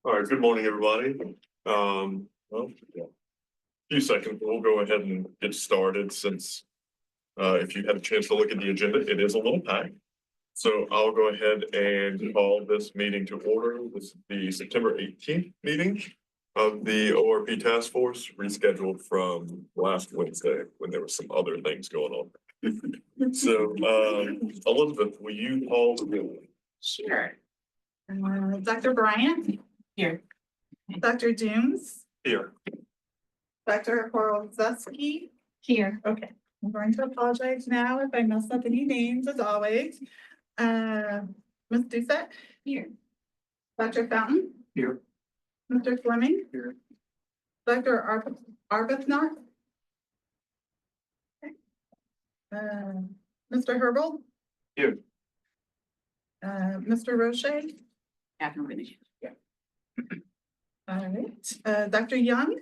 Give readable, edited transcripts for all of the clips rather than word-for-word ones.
All right, good morning, everybody. Well, yeah, a few seconds, we'll go ahead and get started since if you had a chance to look at the agenda, it is a little packed. So I'll go ahead and call this meeting to order. This is the September 18th meeting of the ORP task force, rescheduled from last Wednesday when there were some other things going on. So Elizabeth, will you call the roll? Sure. Dr. Bryant? Here. Dr. Dooms? Here. Dr. Horowski? Here. Okay. I'm going to apologize now if I mess up any names, as always. Ms. Doucette? Here. Dr. Fountain? Here. Mr. Fleming? Here. Dr. Arbuthnot? Okay. Mr. Herbal? Here. Mr. Roche? After finish. Yeah. All right. Dr. Young?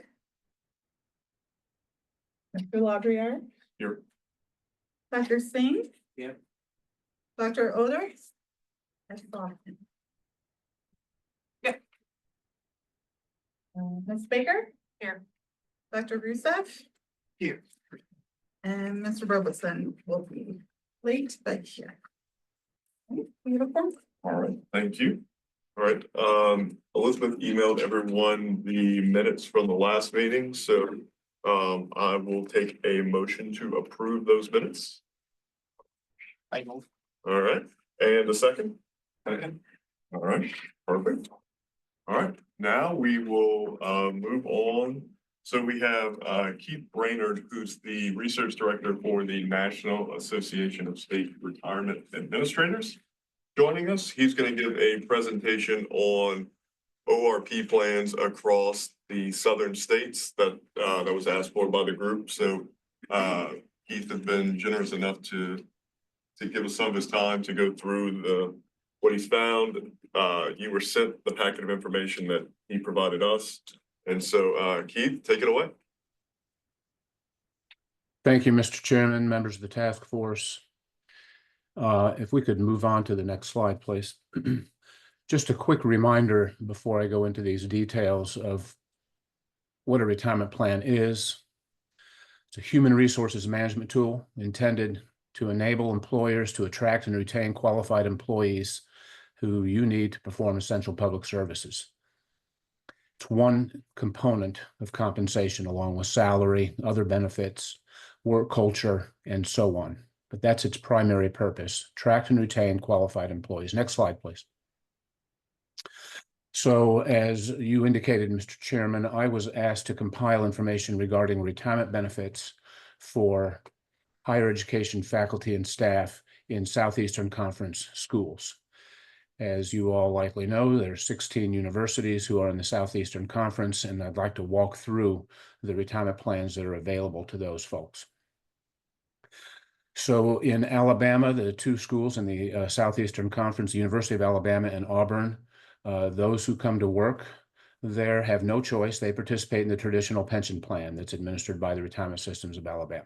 Mr. Laudrier? Here. Dr. Singh? Yeah. Dr. Oder? I saw him. Yep. Ms. Baker? Here. Dr. Rusev? Here. And Mr. Robeson will be late, but here. Okay, we have a form. All right, thank you. All right, Elizabeth emailed everyone the minutes from the last meeting, so I will take a motion to approve those minutes. I move. All right, and a second? Second. All right, perfect. All right, now we will move on. So we have Keith Brainerd, who's the research director for the National Association of State Retirement Administrators, joining us. He's going to give a presentation on ORP plans across the southern states that was asked for by the group. So Keith has been generous enough to give us some of his time to go through what he's found. You were sent the packet of information that he provided us. And so Keith, take it away. Thank you, Mr. Chairman, members of the task force. If we could move on to the next slide, please. Just a quick reminder before I go into these details of what a retirement plan is. It's a human resources management tool intended to enable employers to attract and retain qualified employees who you need to perform essential public services. It's one component of compensation along with salary, other benefits, work culture, and so on. But that's its primary purpose, attract and retain qualified employees. Next slide, please. So as you indicated, Mr. Chairman, I was asked to compile information regarding retirement benefits for higher education faculty and staff in Southeastern Conference schools. As you all likely know, there are 16 universities who are in the Southeastern Conference, and I'd like to walk through the retirement plans that are available to those folks. So in Alabama, the two schools in the Southeastern Conference, the University of Alabama and Auburn, those who come to work there have no choice. They participate in the traditional pension plan that's administered by the retirement systems of Alabama.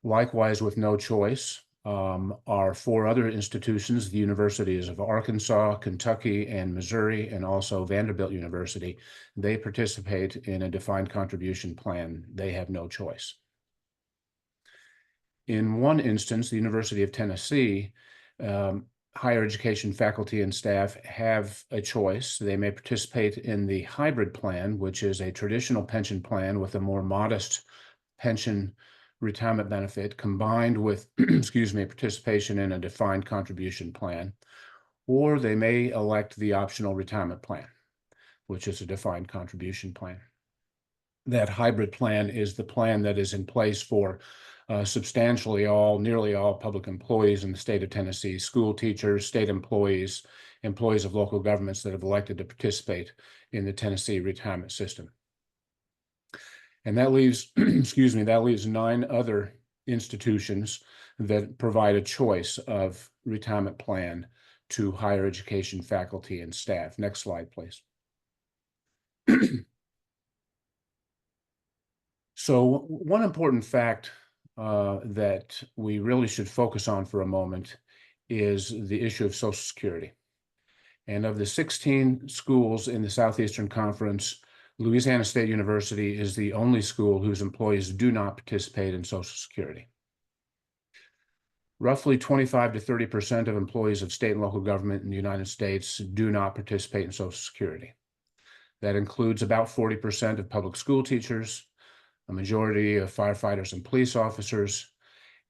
Likewise, with no choice, are four other institutions, the Universities of Arkansas, Kentucky, and Missouri, and also Vanderbilt University. They participate in a defined contribution plan. They have no choice. In one instance, the University of Tennessee, higher education faculty and staff have a choice. They may participate in the hybrid plan, which is a traditional pension plan with a more modest pension retirement benefit combined with, excuse me, participation in a defined contribution plan, or they may elect the optional retirement plan, which is a defined contribution plan. That hybrid plan is the plan that is in place for substantially nearly all public employees in the state of Tennessee, school teachers, state employees, employees of local governments that have elected to participate in the Tennessee retirement system. And that leaves, excuse me, that leaves 9 other institutions that provide a choice of retirement plan to higher education faculty and staff. Next slide, please. So one important fact that we really should focus on for a moment is the issue of Social Security. And of the 16 schools in the Southeastern Conference, Louisiana State University is the only school whose employees do not participate in Social Security. Roughly 25 to 30% of employees of state and local government in the United States do not participate in Social Security. That includes about 40% of public school teachers, a majority of firefighters and police officers,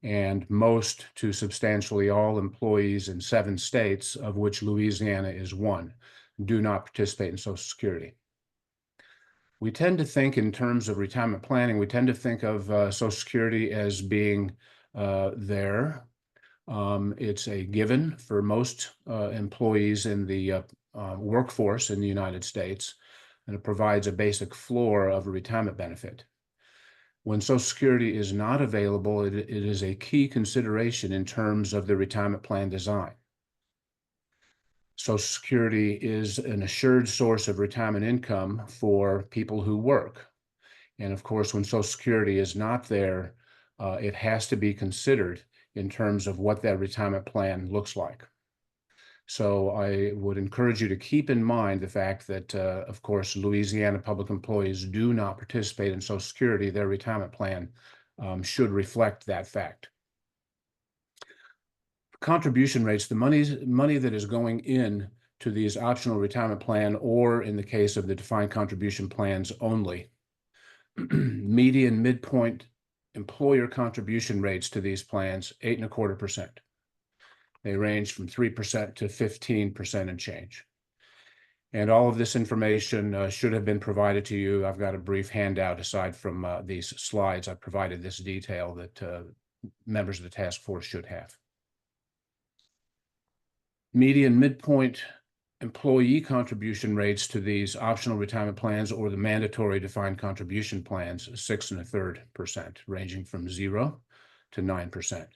and most to substantially all employees in 7 states, of which Louisiana is one, do not participate in Social Security. We tend to think in terms of retirement planning, we tend to think of Social Security as being there. It's a given for most employees in the workforce in the United States, and it provides a basic floor of a retirement benefit. When Social Security is not available, it is a key consideration in terms of the retirement plan design. Social Security is an assured source of retirement income for people who work. And of course, when Social Security is not there, it has to be considered in terms of what that retirement plan looks like. So I would encourage you to keep in mind the fact that, of course, Louisiana public employees do not participate in Social Security. Their retirement plan should reflect that fact. Contribution rates, the money that is going in to these optional retirement plan, or in the case of the defined contribution plans only, median midpoint employer contribution rates to these plans, 8.25%. They range from 3% to 15% and change. And all of this information should have been provided to you. I've got a brief handout aside from these slides. I provided this detail that members of the task force should have. Median midpoint employee contribution rates to these optional retirement plans or the mandatory defined contribution plans, 6.33%, ranging from 0 to 9%.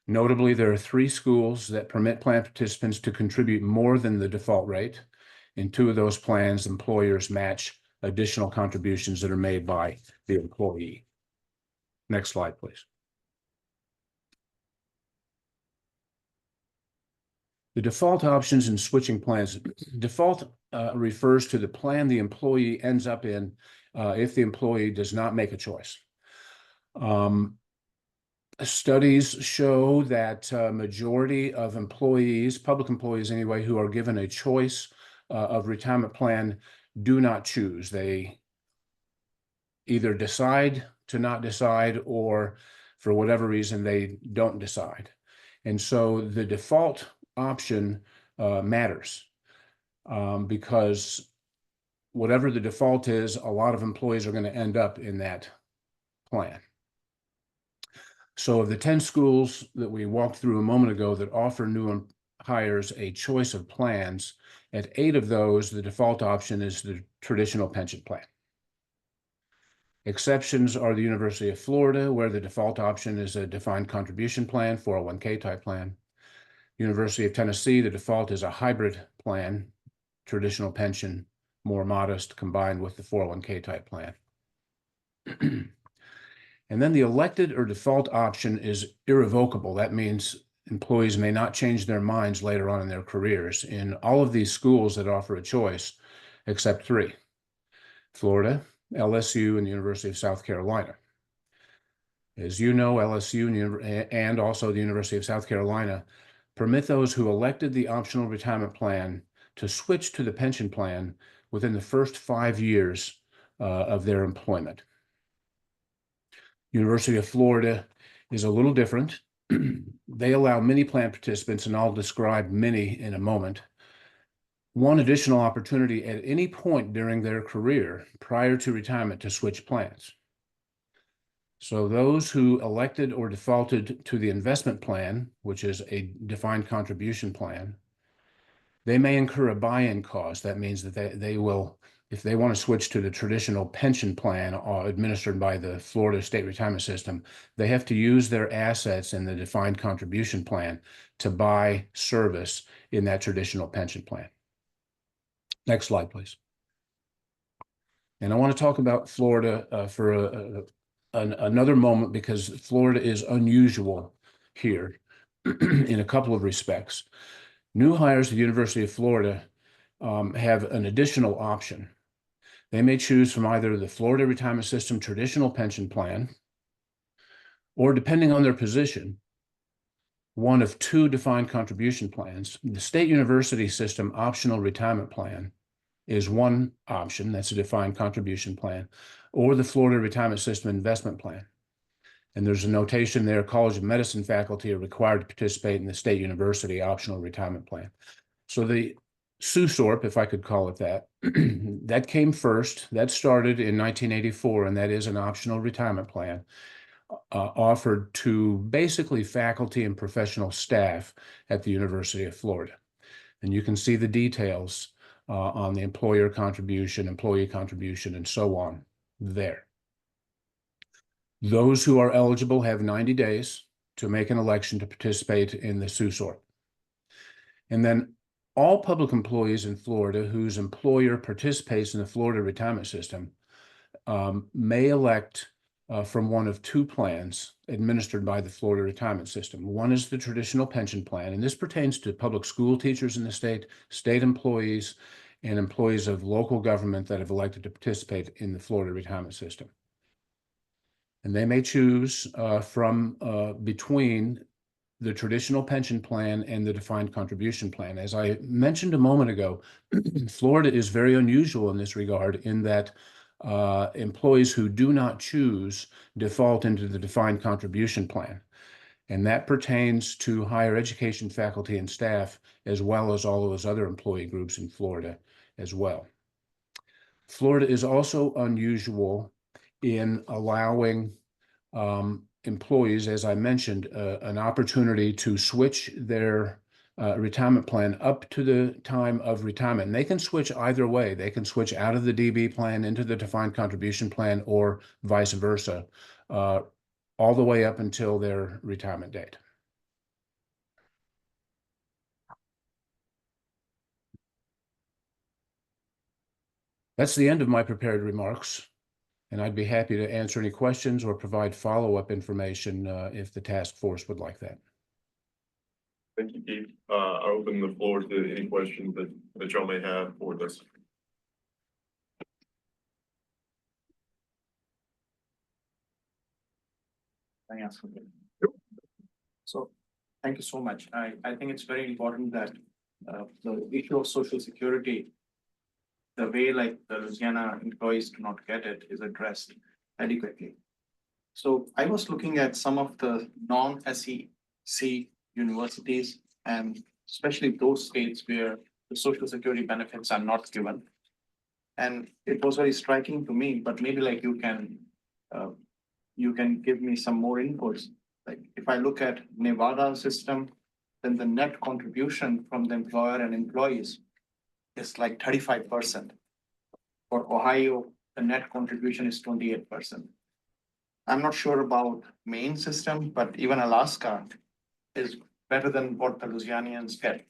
Notably, there are 3 schools that permit plan participants to contribute more than the default rate. In 2 of those plans, employers match additional contributions that are made by the employee. Next slide, please. The default options in switching plans. Default refers to the plan the employee ends up in if the employee does not make a choice. Studies show that majority of employees, public employees anyway, who are given a choice of retirement plan do not choose. They either decide to not decide, or for whatever reason, they don't decide. And so the default option matters because whatever the default is, a lot of employees are going to end up in that plan. So of the 10 schools that we walked through a moment ago that offer new hires a choice of plans, at 8 of those, the default option is the traditional pension plan. Exceptions are the University of Florida, where the default option is a defined contribution plan, 401k type plan. University of Tennessee, the default is a hybrid plan, traditional pension, more modest, combined with the 401k type plan. And then the elected or default option is irrevocable. That means employees may not change their minds later on in their careers. In all of these schools that offer a choice, except 3, Florida, LSU, and the University of South Carolina. As you know, LSU and also the University of South Carolina permit those who elected the optional retirement plan to switch to the pension plan within the first 5 years of their employment. University of Florida is a little different. They allow many plan participants, and I'll describe many in a moment, one additional opportunity at any point during their career prior to retirement to switch plans. So those who elected or defaulted to the investment plan, which is a defined contribution plan, they may incur a buy-in cost. That means that they will, if they want to switch to the traditional pension plan administered by the Florida State Retirement System, they have to use their assets in the defined contribution plan to buy service in that traditional pension plan. Next slide, please. And I want to talk about Florida for another moment, because Florida is unusual here in a couple of respects. New hires at the University of Florida have an additional option. They may choose from either the Florida Retirement System traditional pension plan, or depending on their position, one of two defined contribution plans. The State University System optional retirement plan is one option, that's a defined contribution plan, or the Florida Retirement System investment plan. And there's a notation there, College of Medicine faculty are required to participate in the State University optional retirement plan. So the SUSORP, if I could call it that, that came first. That started in 1984, and that is an optional retirement plan offered to basically faculty and professional staff at the University of Florida. And you can see the details on the employer contribution, employee contribution, and so on there. Those who are eligible have 90 days to make an election to participate in the SUSORP. And then all public employees in Florida whose employer participates in the Florida retirement system may elect from one of two plans administered by the Florida retirement system. One is the traditional pension plan, and this pertains to public school teachers in the state, state employees, and employees of local government that have elected to participate in the Florida retirement system. And they may choose from between the traditional pension plan and the defined contribution plan. As I mentioned a moment ago, Florida is very unusual in this regard in that employees who do not choose default into the defined contribution plan. And that pertains to higher education faculty and staff, as well as all of those other employee groups in Florida as well. Florida is also unusual in allowing employees, as I mentioned, an opportunity to switch their retirement plan up to the time of retirement. And they can switch either way. They can switch out of the DB plan into the defined contribution plan or vice versa, all the way up until their retirement date. That's the end of my prepared remarks, and I'd be happy to answer any questions or provide follow-up information if the task force would like that. Thank you, Keith. I open the floor to any questions that y'all may have for this. I ask again. So, thank you so much. I think it's very important that the issue of Social Security, the way like the Louisiana employees do not get it, is addressed adequately. So I was looking at some of the non-SEC universities, and especially those states where the Social Security benefits are not given. And it was very striking to me, but maybe like you can give me some more inputs. Like if I look at Nevada system, then the net contribution from the employer and employees is like 35%. For Ohio, the net contribution is 28%. I'm not sure about Maine system, but even Alaska is better than what the Louisianians get.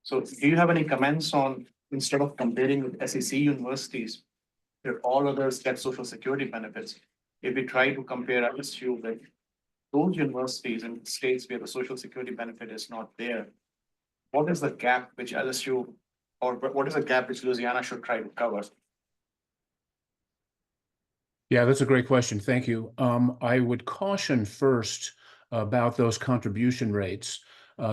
So do you have any comments on, instead of comparing with SEC universities, where all others get Social Security benefits, if we try to compare LSU with those universities in states where the Social Security benefit is not there, what is the gap which LSU, or what is the gap which Louisiana should try to cover? Yeah, that's a great question. Thank you. I would caution first about those contribution rates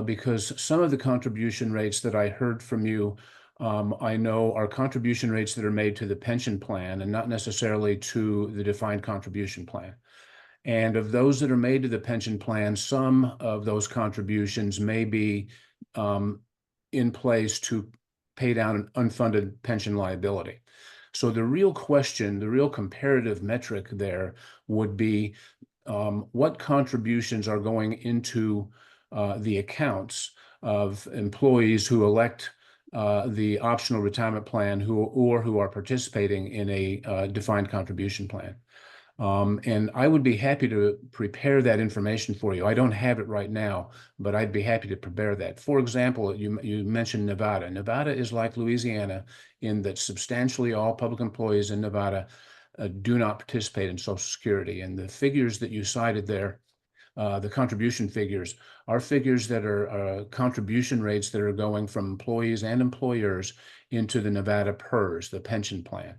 because some of the contribution rates that I heard from you, I know are contribution rates that are made to the pension plan and not necessarily to the defined contribution plan. And of those that are made to the pension plan, some of those contributions may be in place to pay down an unfunded pension liability. So the real question, the real comparative metric there would be what contributions are going into the accounts of employees who elect the optional retirement plan who are participating in a defined contribution plan. And I would be happy to prepare that information for you. I don't have it right now, but I'd be happy to prepare that. For example, you mentioned Nevada. Nevada is like Louisiana in that substantially all public employees in Nevada do not participate in Social Security. And the figures that you cited there the contribution figures are figures that are contribution rates that are going from employees and employers into the Nevada PERS, the pension plan.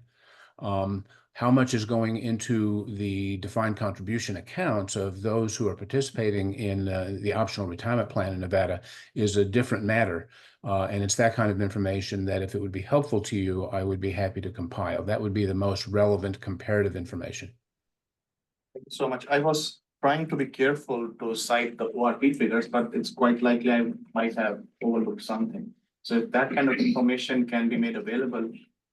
How much is going into the defined contribution accounts of those who are participating in the optional retirement plan in Nevada is a different matter. And it's that kind of information that if it would be helpful to you, I would be happy to compile. That would be the most relevant comparative information. Thank you so much. I was trying to be careful to cite the ORP figures, but it's quite likely I might have overlooked something. So if that kind of information can be made available,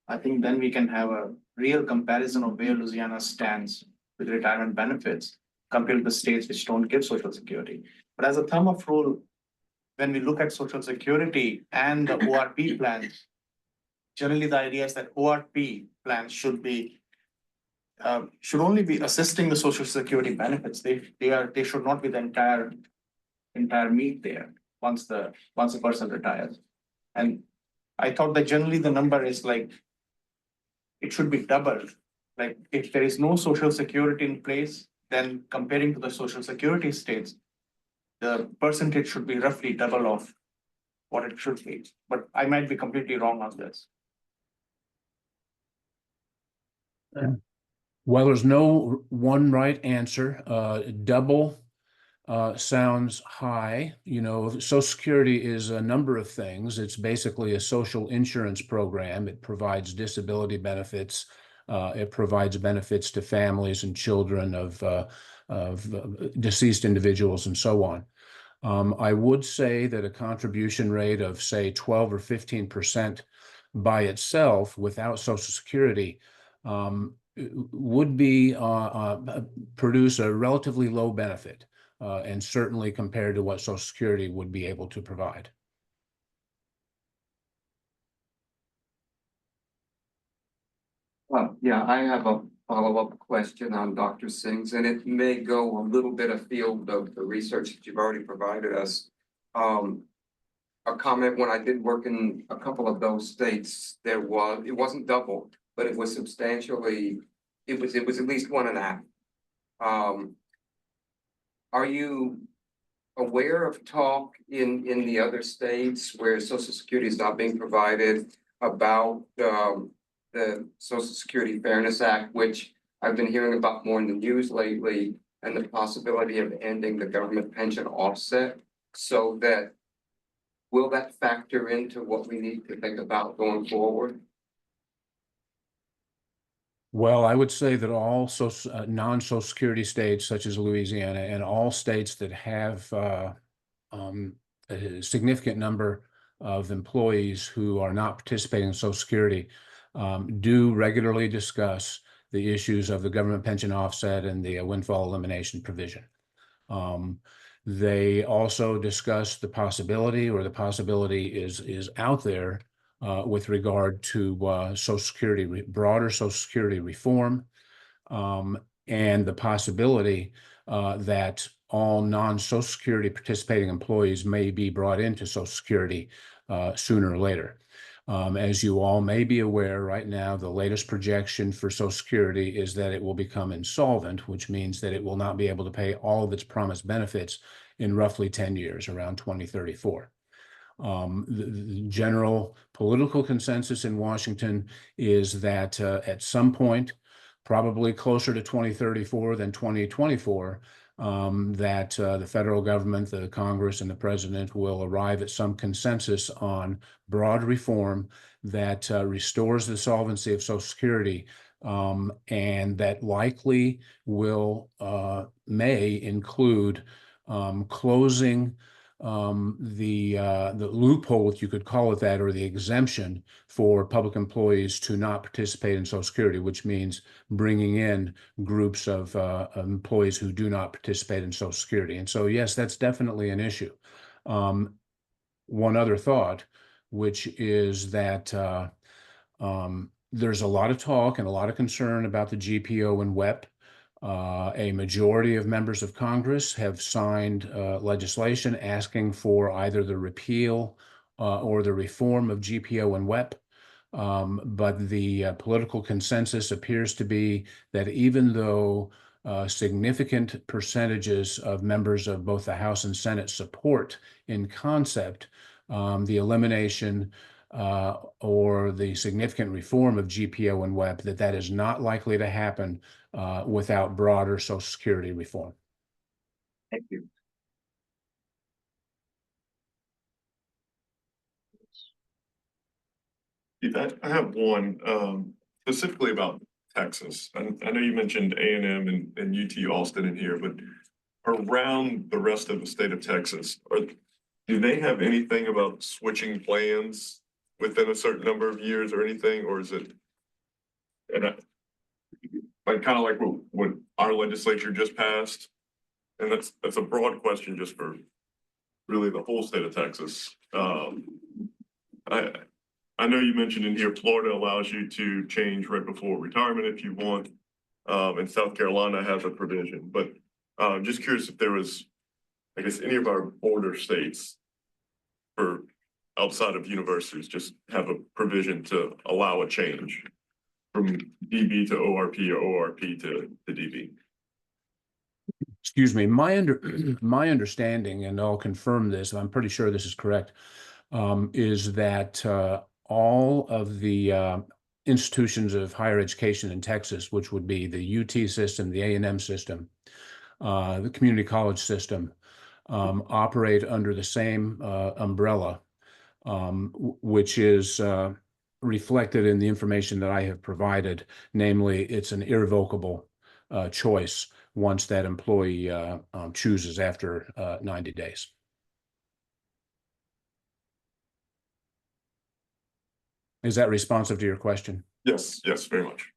I think then we can have a real comparison of where Louisiana stands with retirement benefits compared to the states which don't give Social Security. But as a thumb of rule, when we look at Social Security and the ORP plans, generally the idea is that ORP plans should only be assisting the Social Security benefits. They should not be the entire meat there once the person retires. And I thought that generally the number is like, it should be doubled. Like if there is no Social Security in place, then comparing to the Social Security states, the percentage should be roughly double of what it should be. But I might be completely wrong on this. Well, there's no one right answer. Double sounds high. You know, Social Security is a number of things. It's basically a social insurance program. It provides disability benefits. It provides benefits to families and children of deceased individuals and so on. I would say that a contribution rate of, say, 12 or 15% by itself without Social Security would be produce a relatively low benefit, and certainly compared to what Social Security would be able to provide. Yeah, I have a follow-up question on Dr. Singh's, and it may go a little bit afield of the research that you've already provided us. A comment: when I did work in a couple of those states, it wasn't double, but it was substantially, it was at least 1.5. Are you aware of talk in the other states where Social Security is not being provided about the Social Security Fairness Act, which I've been hearing about more in the news lately, and the possibility of ending the government pension offset? So that, will that factor into what we need to think about going forward? Well, I would say that all non-Social Security states, such as Louisiana, and all states that have a significant number of employees who are not participating in Social Security, do regularly discuss the issues of the government pension offset and the windfall elimination provision. They also discuss the possibility, or the possibility is out there, with regard to Social Security, broader Social Security reform, and the possibility that all non-Social Security participating employees may be brought into Social Security sooner or later. As you all may be aware, right now, the latest projection for Social Security is that it will become insolvent, which means that it will not be able to pay all of its promised benefits in roughly 10 years, around 2034. The general political consensus in Washington is that at some point, probably closer to 2034 than 2024, that the federal government, the Congress, and the president will arrive at some consensus on broad reform that restores the solvency of Social Security, and that likely may include closing the loophole, if you could call it that, or the exemption for public employees to not participate in Social Security, which means bringing in groups of employees who do not participate in Social Security. And so, yes, that's definitely an issue. One other thought, which is that there's a lot of talk and a lot of concern about the GPO and WEP. A majority of members of Congress have signed legislation asking for either the repeal or the reform of GPO and WEP. But the political consensus appears to be that even though significant percentages of members of both the House and Senate support in concept the elimination or the significant reform of GPO and WEP, that is not likely to happen without broader Social Security reform. Thank you. Keith, I have one specifically about Texas. I know you mentioned A&M and UT Austin in here, but around the rest of the state of Texas, do they have anything about switching plans within a certain number of years or anything, or is it? And like kind of like what our legislature just passed, and that's a broad question just for really the whole state of Texas. I know you mentioned in here, Florida allows you to change right before retirement if you want. And South Carolina has a provision, but just curious if there was, I guess, any of our border states for outside of universities just have a provision to allow a change from DB to ORP or ORP to DB. Excuse me, my understanding, and I'll confirm this, I'm pretty sure this is correct, is that all of the institutions of higher education in Texas, which would be the UT system, the A&M system, the community college system, operate under the same umbrella, which is reflected in the information that I have provided. Namely, it's an irrevocable choice once that employee chooses after 90 days. Is that responsive to your question? Yes, very much.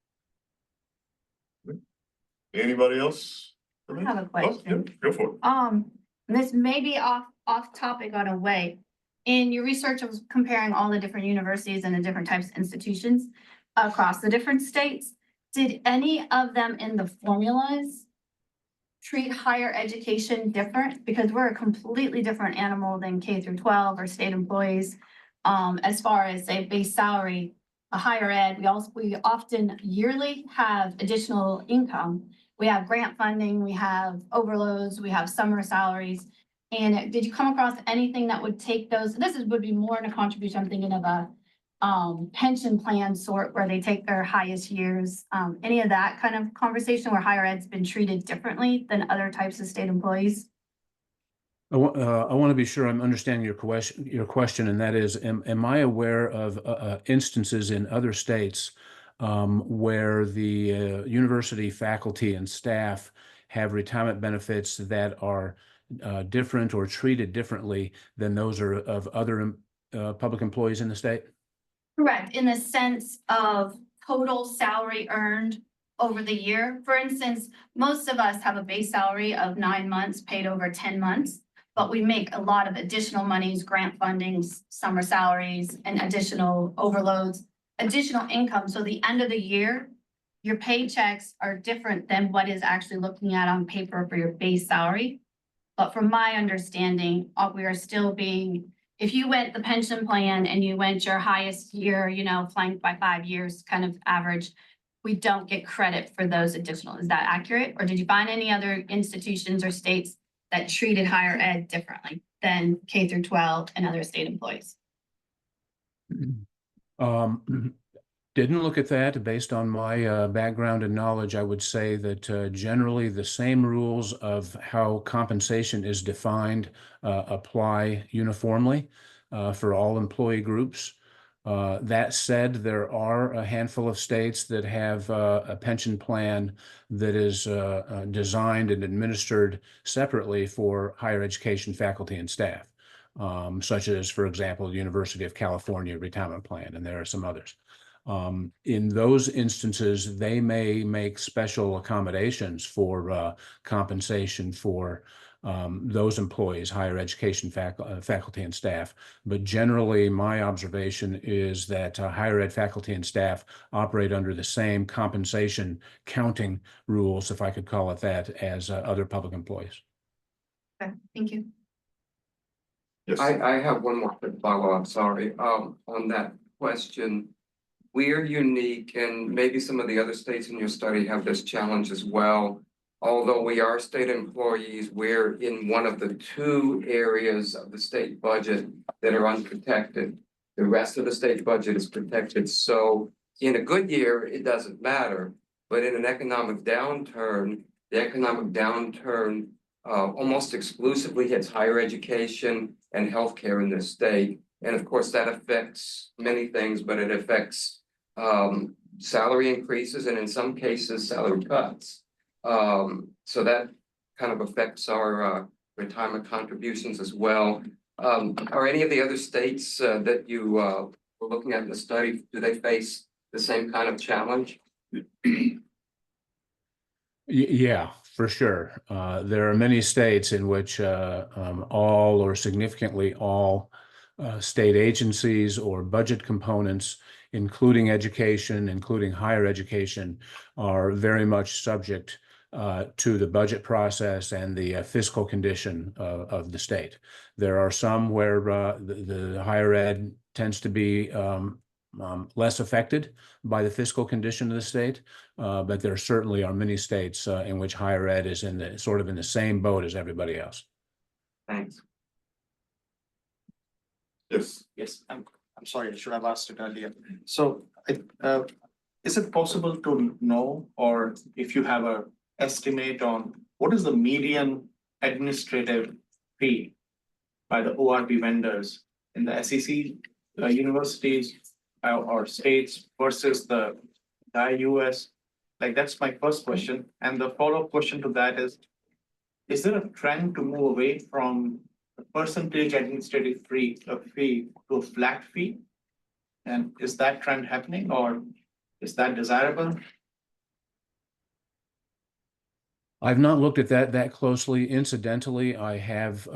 Anybody else? I have a Oh, question. yeah, go for it. This may be off topic on a way. In your research of comparing all the different universities and the different types of institutions across the different states, did any of them in the formulas treat higher education different? Because we're a completely different animal than K through 12 or state employees. As far as say base salary, a higher ed, we often yearly have additional income. We have grant funding, we have overloads, we have summer salaries. And did you come across anything that would take those? Would be more in a contribution. I'm thinking of a pension plan sort where they take their highest years. Any of that kind of conversation where higher ed's been treated differently than other types of state employees? I want to be sure I'm understanding your question, and that is, am I aware of instances in other states where the university faculty and staff have retirement benefits that are different or treated differently than those of other public employees in the state? Correct, in the sense of total salary earned over the year. For instance, most of us have a base salary of 9 months paid over 10 months. But we make a lot of additional monies, grant fundings, summer salaries, and additional overloads, additional income. So the end of the year, your paychecks are different than what is actually looking at on paper for your base salary. But from my understanding, we are still being, if you went the pension plan and you went your highest year, flanked by 5 years kind of average, we don't get credit for those additional. Is that accurate? Or did you find any other institutions or states that treated higher ed differently than K through 12 and other state employees? Didn't look at that. Based on my background and knowledge, I would say that generally the same rules of how compensation is defined apply uniformly for all employee groups. That said, there are a handful of states that have a pension plan that is designed and administered separately for higher education faculty and staff, such as, for example, the University of California retirement plan, and there are some others. In those instances, they may make special accommodations for compensation for those employees, higher education faculty and staff. But generally, my observation is that higher ed faculty and staff operate under the same compensation counting rules, if I could call it that, as other public employees. Okay, thank you. Yes. I have one more quick follow-up, sorry, on that question. We're unique, and maybe some of the other states in your study have this challenge as well. although we are state employees, we're in one of the two areas of the state budget that are unprotected. The rest of the state budget is protected, so in a good year, it doesn't matter. But in an economic downturn, the economic downturn almost exclusively hits higher education and healthcare in this state. And of course, that affects many things, but it affects salary increases and in some cases, salary cuts. So that kind of affects our retirement contributions as well. Are any of the other states that you were looking at in the study, do they face the same kind of challenge? Yeah, for sure. There are many states in which all or significantly all state agencies or budget components, including education, including higher education, are very much subject to the budget process and the fiscal condition of the state. There are some where the higher ed tends to be less affected by the fiscal condition of the state, but there certainly are many states in which higher ed is in the sort of in the same boat as everybody else. Thanks. Yes. Yes, I'm sorry, I should have asked it earlier. So, is it possible to know, or if you have a estimate on what is the median administrative fee by the ORP vendors in the SEC universities or states versus the US? Like, that's my first question. And the follow-up question to that is there a trend to move away from the percentage administrative fee to a flat fee? And is that trend happening, or is that desirable? I've not looked at that closely. Incidentally, I have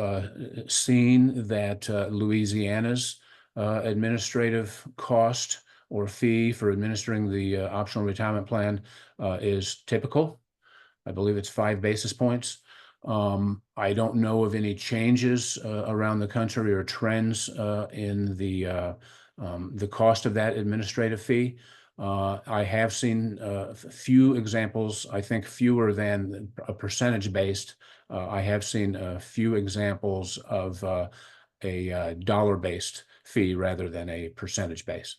seen that Louisiana's administrative cost or fee for administering the optional retirement plan is typical. I believe it's 5 basis points. I don't know of any changes around the country or trends in the cost of that administrative fee. I have seen a few examples, I think fewer than a percentage based. I have seen a few examples of a dollar-based fee rather than a percentage base.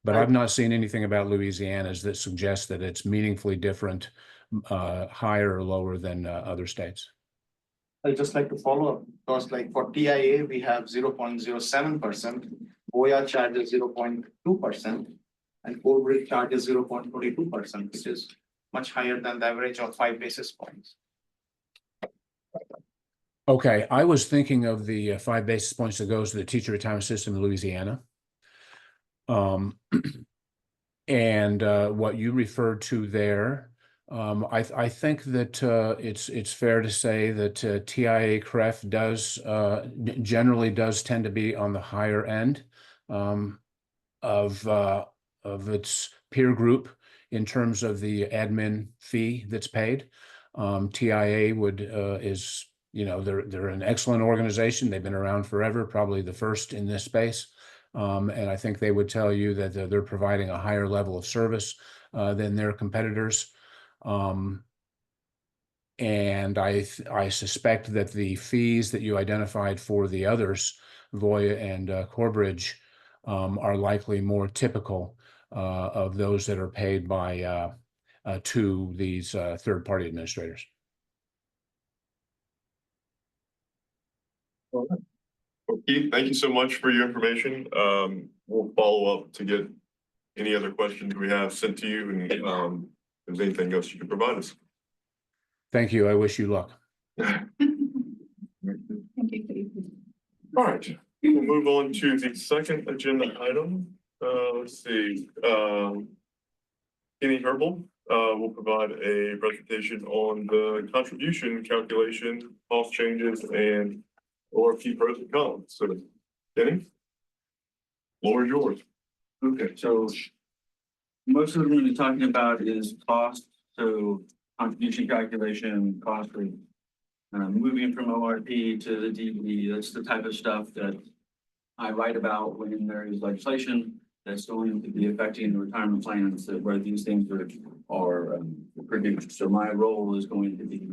But I've not seen anything about Louisiana's that suggests that it's meaningfully different, higher or lower than other states. I'd just like to follow up, because like for TIA, we have 0.07%, OIA charges 0.2%, and Corbridge charges 0.42%, which is much higher than the average of 5 basis points. Okay, I was thinking of the 5 basis points that goes to the teacher retirement system in Louisiana. And what you referred to there, I think that it's fair to say that TIA CREF does generally tend to be on the higher end of its peer group in terms of the admin fee that's paid. TIA is, you know, they're an excellent organization. They've been around forever, probably the first in this space. And I think they would tell you that they're providing a higher level of service than their competitors. And I suspect that the fees that you identified for the others, Voya and Corbridge, are likely more typical of those that are paid by to these third-party administrators. All right. Well, Keith, thank you so much for your information. We'll follow up to get any other questions we have sent to you, and if there's anything else you can provide us. Thank you. I wish you luck. Thank you, Keith. All right, we'll move on to the second agenda item. Let's see. Kenny Herbal will provide a presentation on the contribution calculation, cost changes, and ORP pros and cons. So, Kenny, floor is yours. Okay, so most of what we're going to be talking about is cost. So contribution calculation, cost for moving from ORP to the DB. That's the type of stuff that I write about when there is legislation that's going to be affecting the retirement plans that where these things are produced. So my role is going to be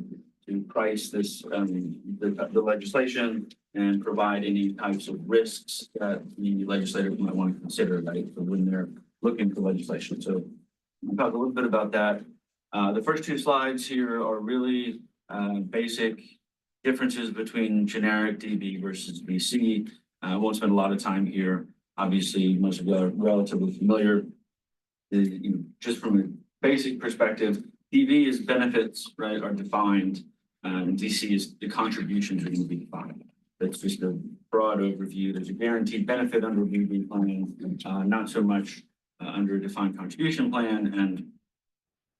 to price this, the legislation and provide any types of risks that the legislators might want to consider, right, for when they're looking for legislation. So I'll talk a little bit about that. The first two slides here are really basic differences between generic DB versus BC. I won't spend a lot of time here. Obviously, most of you are relatively familiar. Just from a basic perspective, DB is benefits, right, are defined. DC is the contributions are going to be defined. That's just a broad overview. There's a guaranteed benefit under a DB plan, not so much under a defined contribution plan. And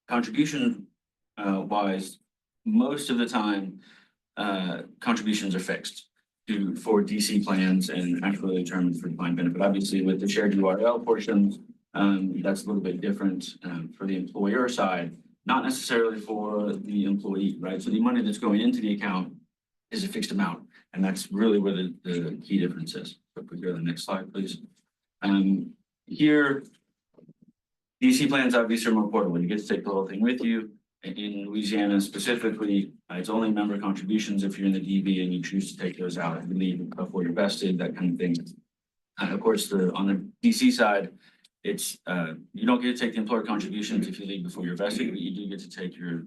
contribution wise, most of the time, contributions are fixed for DC plans and actually determined for defined benefit. Obviously, with the shared URL portions, that's a little bit different for the employer side, not necessarily for the employee, right? So the money that's going into the account is a fixed amount, and that's really where the key difference is. So if we go to the next slide, please. Here, DC plans obviously are more portable. You get to take the whole thing with you. In Louisiana specifically, it's only member contributions if you're in the DB and you choose to take those out and leave before you're vested, that kind of thing. Of course, on the DC side, it's you don't get to take the employer contributions if you leave before you're vested, but you do get to take your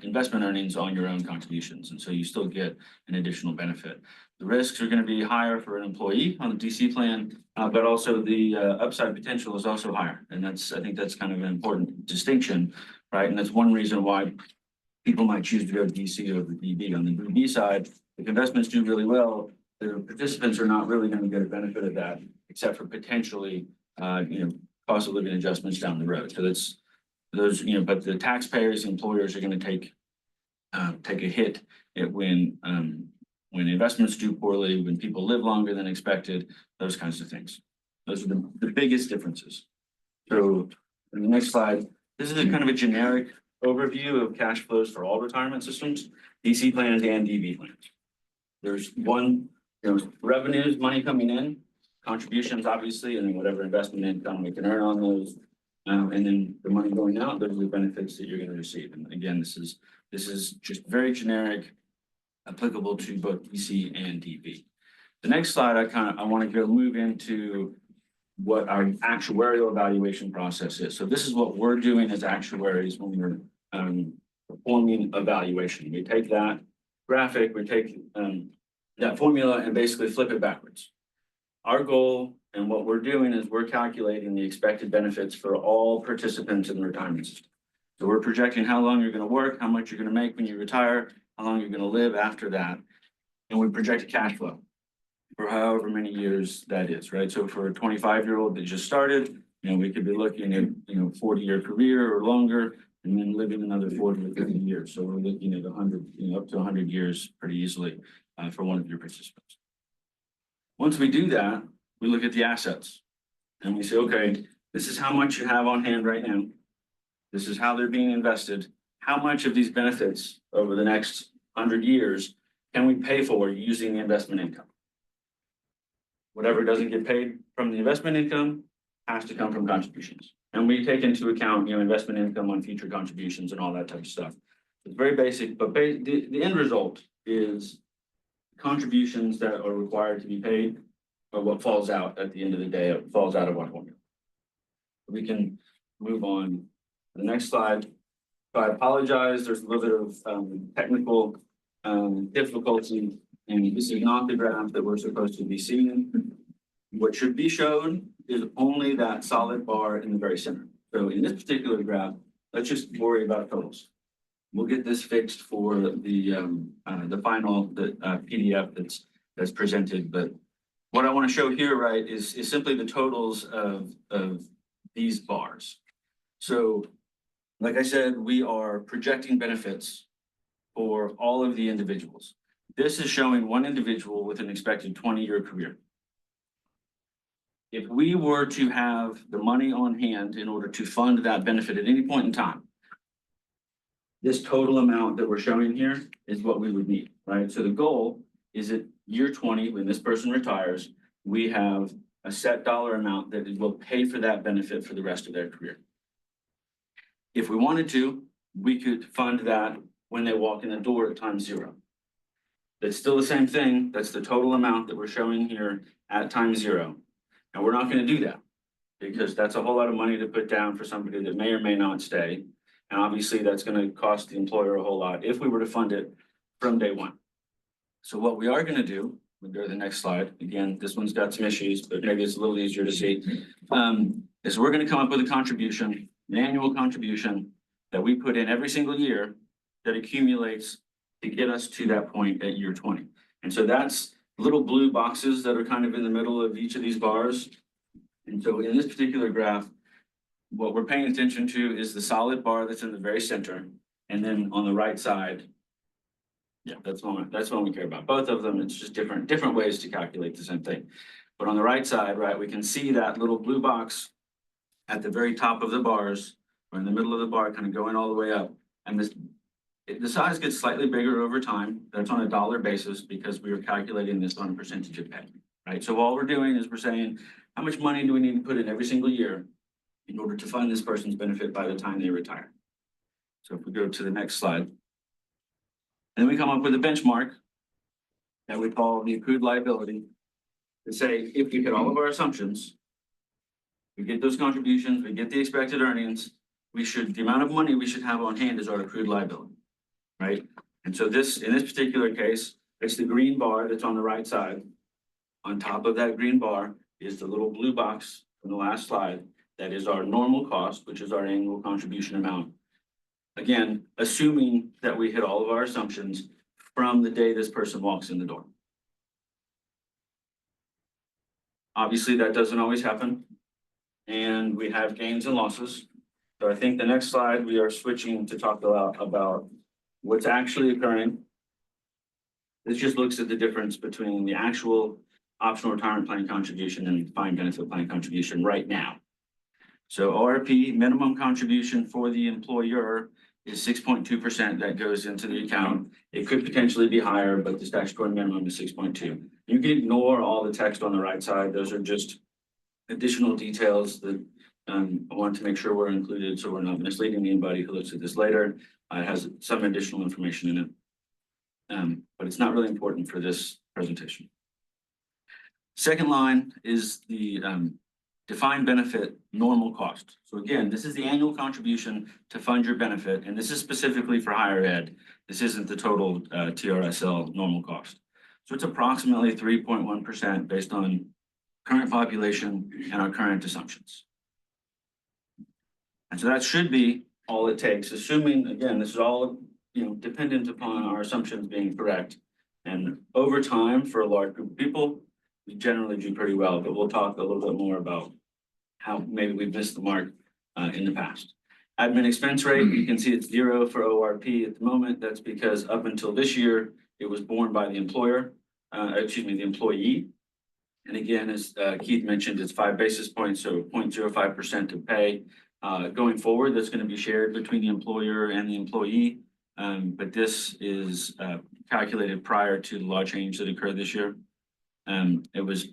investment earnings on your own contributions, and so you still get an additional benefit. The risks are going to be higher for an employee on the DC plan, but also the upside potential is also higher, and I think that's kind of an important distinction, right? And that's one reason why people might choose to go to DC over DB. On the DB side, if investments do really well, the participants are not really going to get a benefit of that, except for potentially, cost of living adjustments down the road. So that's those, but the taxpayers, employers are going to take a hit when investments do poorly, when people live longer than expected, those kinds of things. Those are the biggest differences. So in the next slide, this is a kind of a generic overview of cash flows for all retirement systems, DC plans and DB plans. There's one, revenues, money coming in, contributions, obviously, and then whatever investment income we can earn on those. And then the money going out, those are the benefits that you're going to receive. And again, this is just very generic, applicable to both DC and DB. The next slide, I want to move into what our actuarial evaluation process is. So this is what we're doing as actuaries when we're performing evaluation. We take that graphic, we take that formula and basically flip it backwards. Our goal and what we're doing is we're calculating the expected benefits for all participants in the retirement system. So we're projecting how long you're going to work, how much you're going to make when you retire, how long you're going to live after that. And we project a cash flow for however many years that is, right? So for a 25-year-old that just started, we could be looking at, 40-year career or longer, and then living another 40 or 50 years. So we're looking at 100, up to 100 years pretty easily for one of your participants. Once we do that, we look at the assets and we say, okay, this is how much you have on hand right now. This is how they're being invested. How much of these benefits over the next 100 years can we pay for using the investment income? Whatever doesn't get paid from the investment income has to come from contributions. And we take into account, investment income on future contributions and all that type of stuff. It's very basic, but the end result is contributions that are required to be paid are what falls out at the end of the day. It falls out of our formula. We can move on to the next slide. So I apologize. There's a little bit of technical difficulty, and this is not the graph that we're supposed to be seeing. What should be shown is only that solid bar in the very center. So in this particular graph, let's just worry about totals. We'll get this fixed for the final PDF that's presented. But what I want to show here, right, is simply the totals of these bars. So, like I said, we are projecting benefits for all of the individuals. This is showing one individual with an expected 20-year career. If we were to have the money on hand in order to fund that benefit at any point in time, this total amount that we're showing here is what we would need, right? So the goal is at year 20, when this person retires, we have a set dollar amount that it will pay for that benefit for the rest of their career. If we wanted to, we could fund that when they walk in the door at time zero. That's still the same thing. That's the total amount that we're showing here at time zero. And we're not going to do that because that's a whole lot of money to put down for somebody that may or may not stay. And obviously that's going to cost the employer a whole lot if we were to fund it from day one. So what we are going to do, we'll go to the next slide. Again, this one's got some issues, but maybe it's a little easier to see. Is we're going to come up with a contribution, an annual contribution that we put in every single year that accumulates to get us to that point at year 20. And so that's little blue boxes that are kind of in the middle of each of these bars. And so in this particular graph, what we're paying attention to is the solid bar that's in the very center. And then on the right side, yeah, that's one we care about. Both of them, it's just different ways to calculate the same thing. But on the right side, right, we can see that little blue box at the very top of the bars, or in the middle of the bar, kind of going all the way up. And the size gets slightly bigger over time. That's on a dollar basis because we are calculating this on a percentage of pay, right? So all we're doing is we're saying, how much money do we need to put in every single year in order to fund this person's benefit by the time they retire? So if we go to the next slide, and we come up with a benchmark that we call the accrued liability to say, if we hit all of our assumptions, we get those contributions, we get the expected earnings, the amount of money we should have on hand is our accrued liability, right? And so in this particular case, it's the green bar that's on the right side. On top of that green bar is the little blue box from the last slide. That is our normal cost, which is our annual contribution amount. Again, assuming that we hit all of our assumptions from the day this person walks in the door. Obviously, that doesn't always happen. And we have gains and losses. So I think the next slide, we are switching to talk about what's actually occurring. This just looks at the difference between the actual optional retirement plan contribution and defined benefit plan contribution right now. So ORP minimum contribution for the employer is 6.2% that goes into the account. It could potentially be higher, but the statutory minimum is 6.2. You can ignore all the text on the right side. Those are just additional details that I want to make sure we're included so we're not misleading anybody who looks at this later. It has some additional information in it, but it's not really important for this presentation. Second line is the defined benefit normal cost. So again, this is the annual contribution to fund your benefit, and this is specifically for higher ed. This isn't the total TRSL normal cost. So it's approximately 3.1% based on current population and our current assumptions. And so that should be all it takes, assuming, again, this is all dependent upon our assumptions being correct. And over time, for a large group of people, we generally do pretty well, but we'll talk a little bit more about how maybe we've missed the mark in the past. Admin expense rate, you can see it's 0 for ORP at the moment. That's because up until this year, it was borne by the employer, the employee. And again, as Keith mentioned, it's 5 basis points, so 0.05% of pay. Going forward, that's going to be shared between the employer and the employee. But this is calculated prior to the law change that occurred this year. It was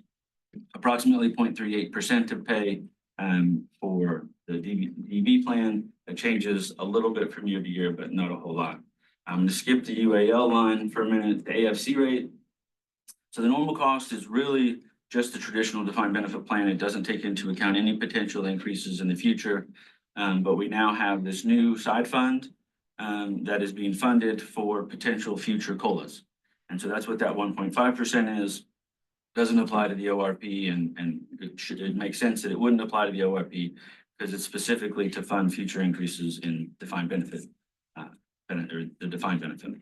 approximately 0.38% of pay for the DB plan. It changes a little bit from year to year, but not a whole lot. I'm going to skip the UAL line for a minute, the AFC rate. So the normal cost is really just the traditional defined benefit plan. It doesn't take into account any potential increases in the future. But we now have this new side fund that is being funded for potential future COLAs. And so that's what that 1.5% is. Doesn't apply to the ORP, and it makes sense that it wouldn't apply to the ORP because it's specifically to fund future increases in defined benefit, or the defined benefit.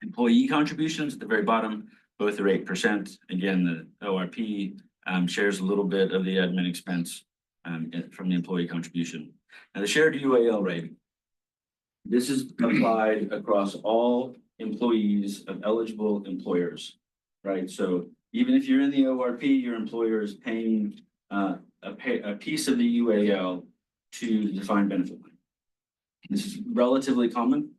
Employee contributions at the very bottom, both are 8%. Again, the ORP shares a little bit of the admin expense from the employee contribution. Now the shared UAL rate, this is applied across all employees of eligible employers, right? So even if you're in the ORP, your employer is paying a piece of the UAL to the defined benefit plan. This is relatively common.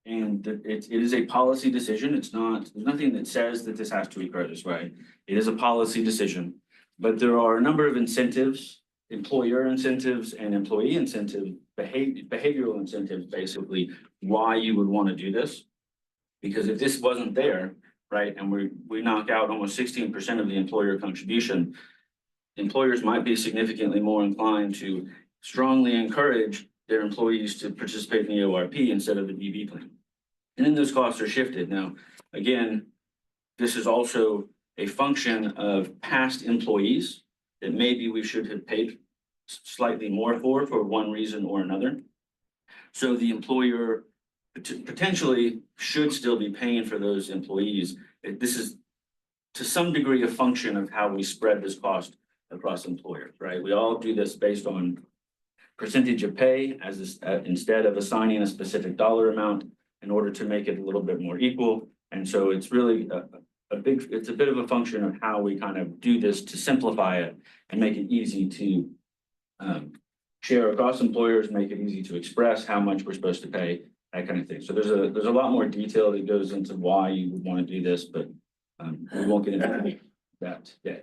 And it is a policy decision. It's not, there's nothing that says that this has to occur this way. It is a policy decision. But there are a number of incentives, employer incentives and employee incentive, behavioral incentives, basically, why you would want to do this. Because if this wasn't there, right, and we knock out almost 16% of the employer contribution, employers might be significantly more inclined to strongly encourage their employees to participate in the ORP instead of the DB plan. And then those costs are shifted. Now, again, this is also a function of past employees that maybe we should have paid slightly more for one reason or another. So the employer potentially should still be paying for those employees. This is to some degree a function of how we spread this cost across employers, right? We all do this based on percentage of pay instead of assigning a specific dollar amount in order to make it a little bit more equal. And so it's really it's a bit of a function of how we kind of do this to simplify it and make it easy to share across employers, make it easy to express how much we're supposed to pay, that kind of thing. So there's a lot more detail that goes into why you would want to do this, but we won't get into that today.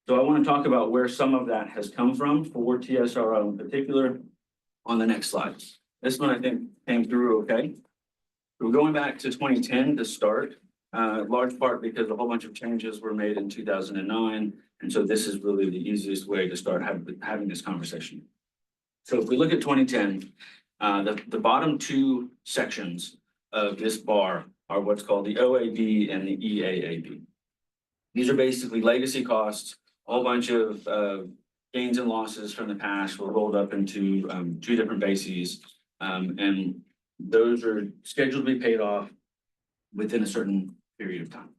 So I want to talk about where some of that has come from for TSRO in particular on the next slide. This one I think came through okay. We're going back to 2010 to start, large part because a whole bunch of changes were made in 2009. And so this is really the easiest way to start having this conversation. So if we look at 2010, the bottom two sections of this bar are what's called the OAB and the EAAB. These are basically legacy costs, a whole bunch of gains and losses from the past were rolled up into two different bases. And those are scheduled to be paid off within a certain period of time.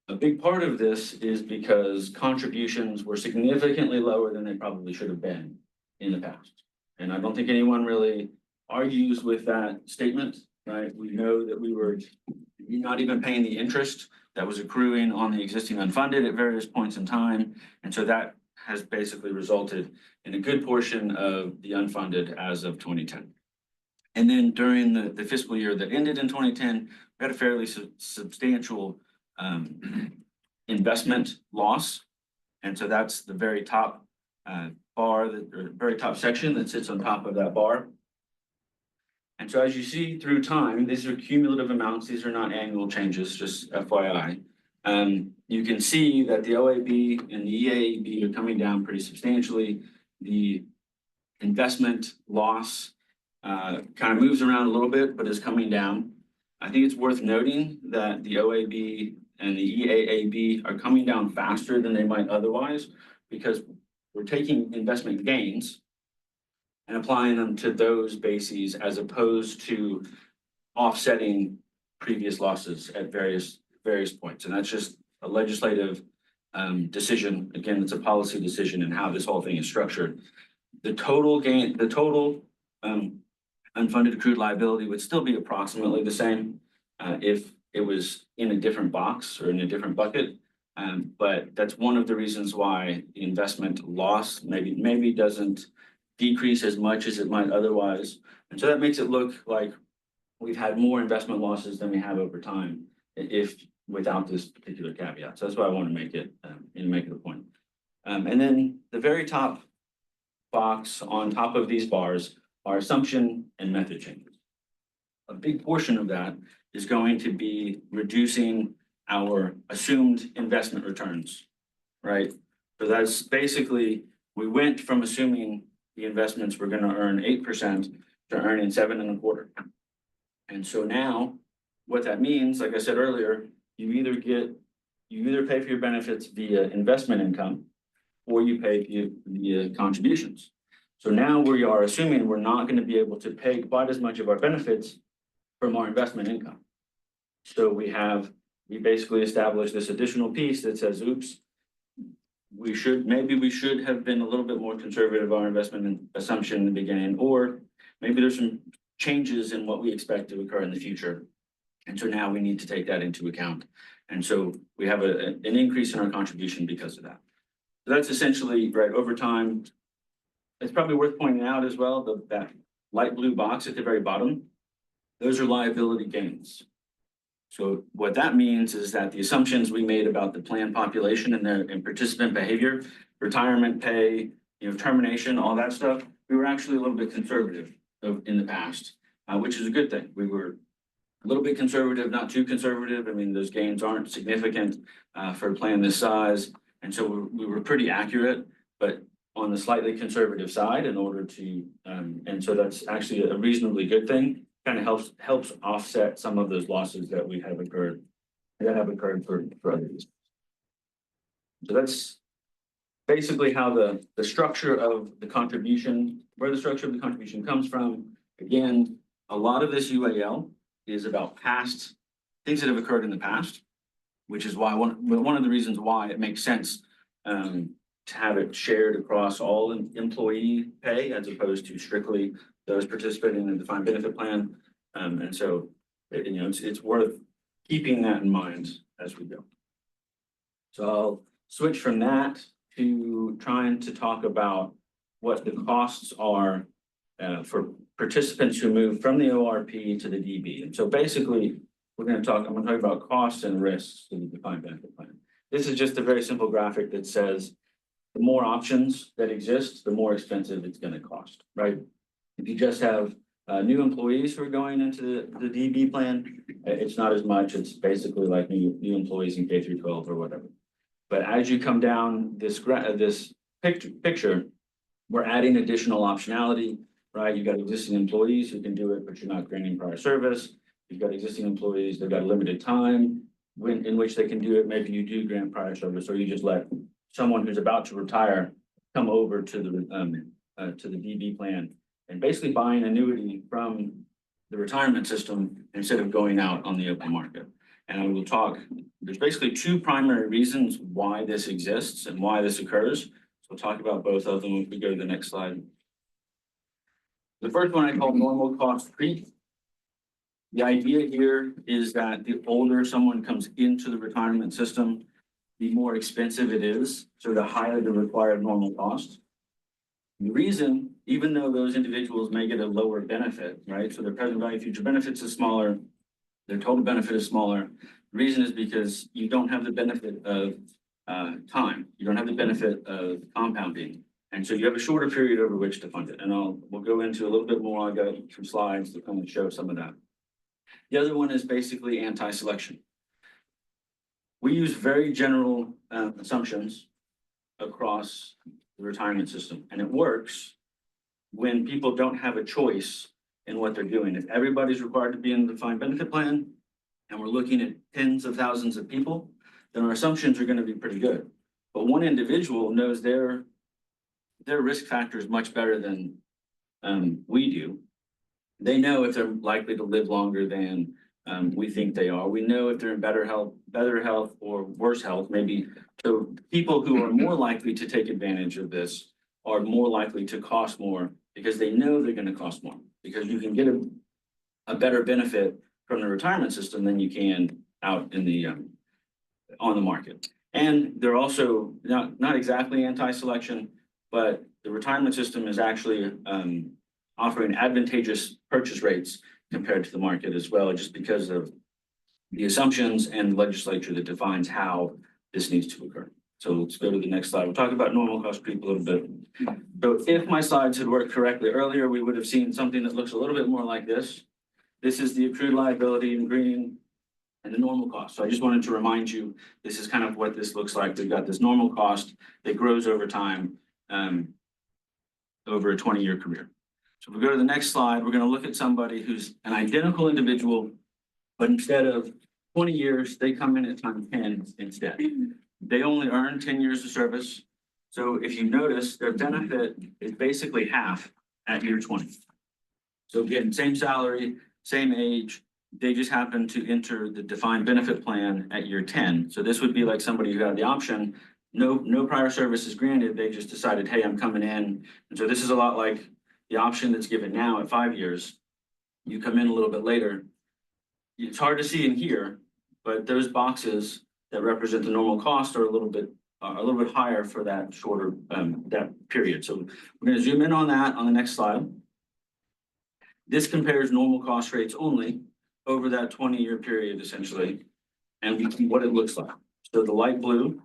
A big part of this is because contributions were significantly lower than they probably should have been in the past. And I don't think anyone really argues with that statement, right? We know that we were not even paying the interest that was accruing on the existing unfunded at various points in time. And so that has basically resulted in a good portion of the unfunded as of 2010. And then during the fiscal year that ended in 2010, we had a fairly substantial investment loss. And so that's the very top bar, or very top section that sits on top of that bar. And so as you see through time, these are cumulative amounts. These are not annual changes, just FYI. You can see that the OAB and the EAAB are coming down pretty substantially. The investment loss kind of moves around a little bit, but is coming down. I think it's worth noting that the OAB and the EAAB are coming down faster than they might otherwise, because we're taking investment gains and applying them to those bases as opposed to offsetting previous losses at various points. And that's just a legislative decision. Again, it's a policy decision and how this whole thing is structured. The total gain, the total unfunded accrued liability would still be approximately the same if it was in a different box or in a different bucket. But that's one of the reasons why the investment loss maybe doesn't decrease as much as it might otherwise. And so that makes it look like we've had more investment losses than we have over time if without this particular caveat. So that's why I want to make it a point. And then the very top box on top of these bars are assumption and method changes. A big portion of that is going to be reducing our assumed investment returns, right? So that's basically, we went from assuming the investments were going to earn 8% to earning 7.25%. And so now what that means, like I said earlier, you either pay for your benefits via investment income or you pay via contributions. So now we are assuming we're not going to be able to pay quite as much of our benefits from our investment income. So we basically established this additional piece that says, oops, maybe we should have been a little bit more conservative on our investment assumption in the beginning, or maybe there's some changes in what we expect to occur in the future. And so now we need to take that into account. And so we have an increase in our contribution because of that. So that's essentially, right, over time. It's probably worth pointing out as well, that light blue box at the very bottom, those are liability gains. So what that means is that the assumptions we made about the plan population and and participant behavior, retirement pay, termination, all that stuff, we were actually a little bit conservative in the past, which is a good thing. We were a little bit conservative, not too conservative. I mean, those gains aren't significant for a plan this size. And so we were pretty accurate, but on the slightly conservative side in order to, and so that's actually a reasonably good thing. Kind of helps offset some of those losses that have occurred for others. So that's basically how the structure of the contribution, where the structure of the contribution comes from. Again, a lot of this UAL is about past things that have occurred in the past, which is why one of the reasons why it makes sense to have it shared across all employee pay as opposed to strictly those participating in the defined benefit plan. And so, it's worth keeping that in mind as we go. So I'll switch from that to trying to talk about what the costs are for participants who move from the ORP to the DB. And so basically, I'm going to talk about costs and risks to the defined benefit plan. This is just a very simple graphic that says the more options that exist, the more expensive it's going to cost, right? If you just have new employees who are going into the DB plan, it's not as much. It's basically like new employees in K through 12 or whatever. But as you come down this picture, we're adding additional optionality, right? You've got existing employees who can do it, but you're not granting prior service. You've got existing employees, they've got limited time in which they can do it. Maybe you do grant prior service, or you just let someone who's about to retire come over to the DB plan and basically buy an annuity from the retirement system instead of going out on the open market. And I will talk, there's basically two primary reasons why this exists and why this occurs. So we'll talk about both of them if we go to the next slide. The first one I call normal cost creep. The idea here is that the older someone comes into the retirement system, the more expensive it is, so the higher the required normal cost. The reason, even though those individuals may get a lower benefit, right? So their present value future benefits is smaller, their total benefit is smaller. The reason is because you don't have the benefit of time. You don't have the benefit of compounding. And so you have a shorter period over which to fund it. And we'll go into a little bit more. I got some slides to kind of show some of that. The other one is basically anti-selection. We use very general assumptions across the retirement system, and it works when people don't have a choice in what they're doing. If everybody's required to be in the defined benefit plan, and we're looking at tens of thousands of people, then our assumptions are going to be pretty good. But one individual knows their risk factors much better than we do. They know if they're likely to live longer than we think they are. We know if they're in better health or worse health, maybe. So people who are more likely to take advantage of this are more likely to cost more because they know they're going to cost more, because you can get a better benefit from the retirement system than you can out in the on the market. And they're also not exactly anti-selection, but the retirement system is actually offering advantageous purchase rates compared to the market as well, just because of the assumptions and legislature that defines how this needs to occur. So let's go to the next slide. We'll talk about normal cost creep a little bit. So if my slides had worked correctly earlier, we would have seen something that looks a little bit more like this. This is the accrued liability in green and the normal cost. So I just wanted to remind you, this is kind of what this looks like. We've got this normal cost that grows over time over a 20-year career. So if we go to the next slide, we're going to look at somebody who's an identical individual, but instead of 20 years, they come in at time 10 instead. They only earn 10 years of service. So if you notice, their benefit is basically half at year 20. So again, same salary, same age, they just happen to enter the defined benefit plan at year 10. So this would be like somebody who had the option, no prior service is granted, they just decided, hey, I'm coming in. And so this is a lot like the option that's given now at 5 years. You come in a little bit later. It's hard to see in here, but those boxes that represent the normal cost are a little bit higher for that shorter that period. So we're going to zoom in on that on the next slide. This compares normal cost rates only over that 20-year period essentially, and we see what it looks like. So the light blue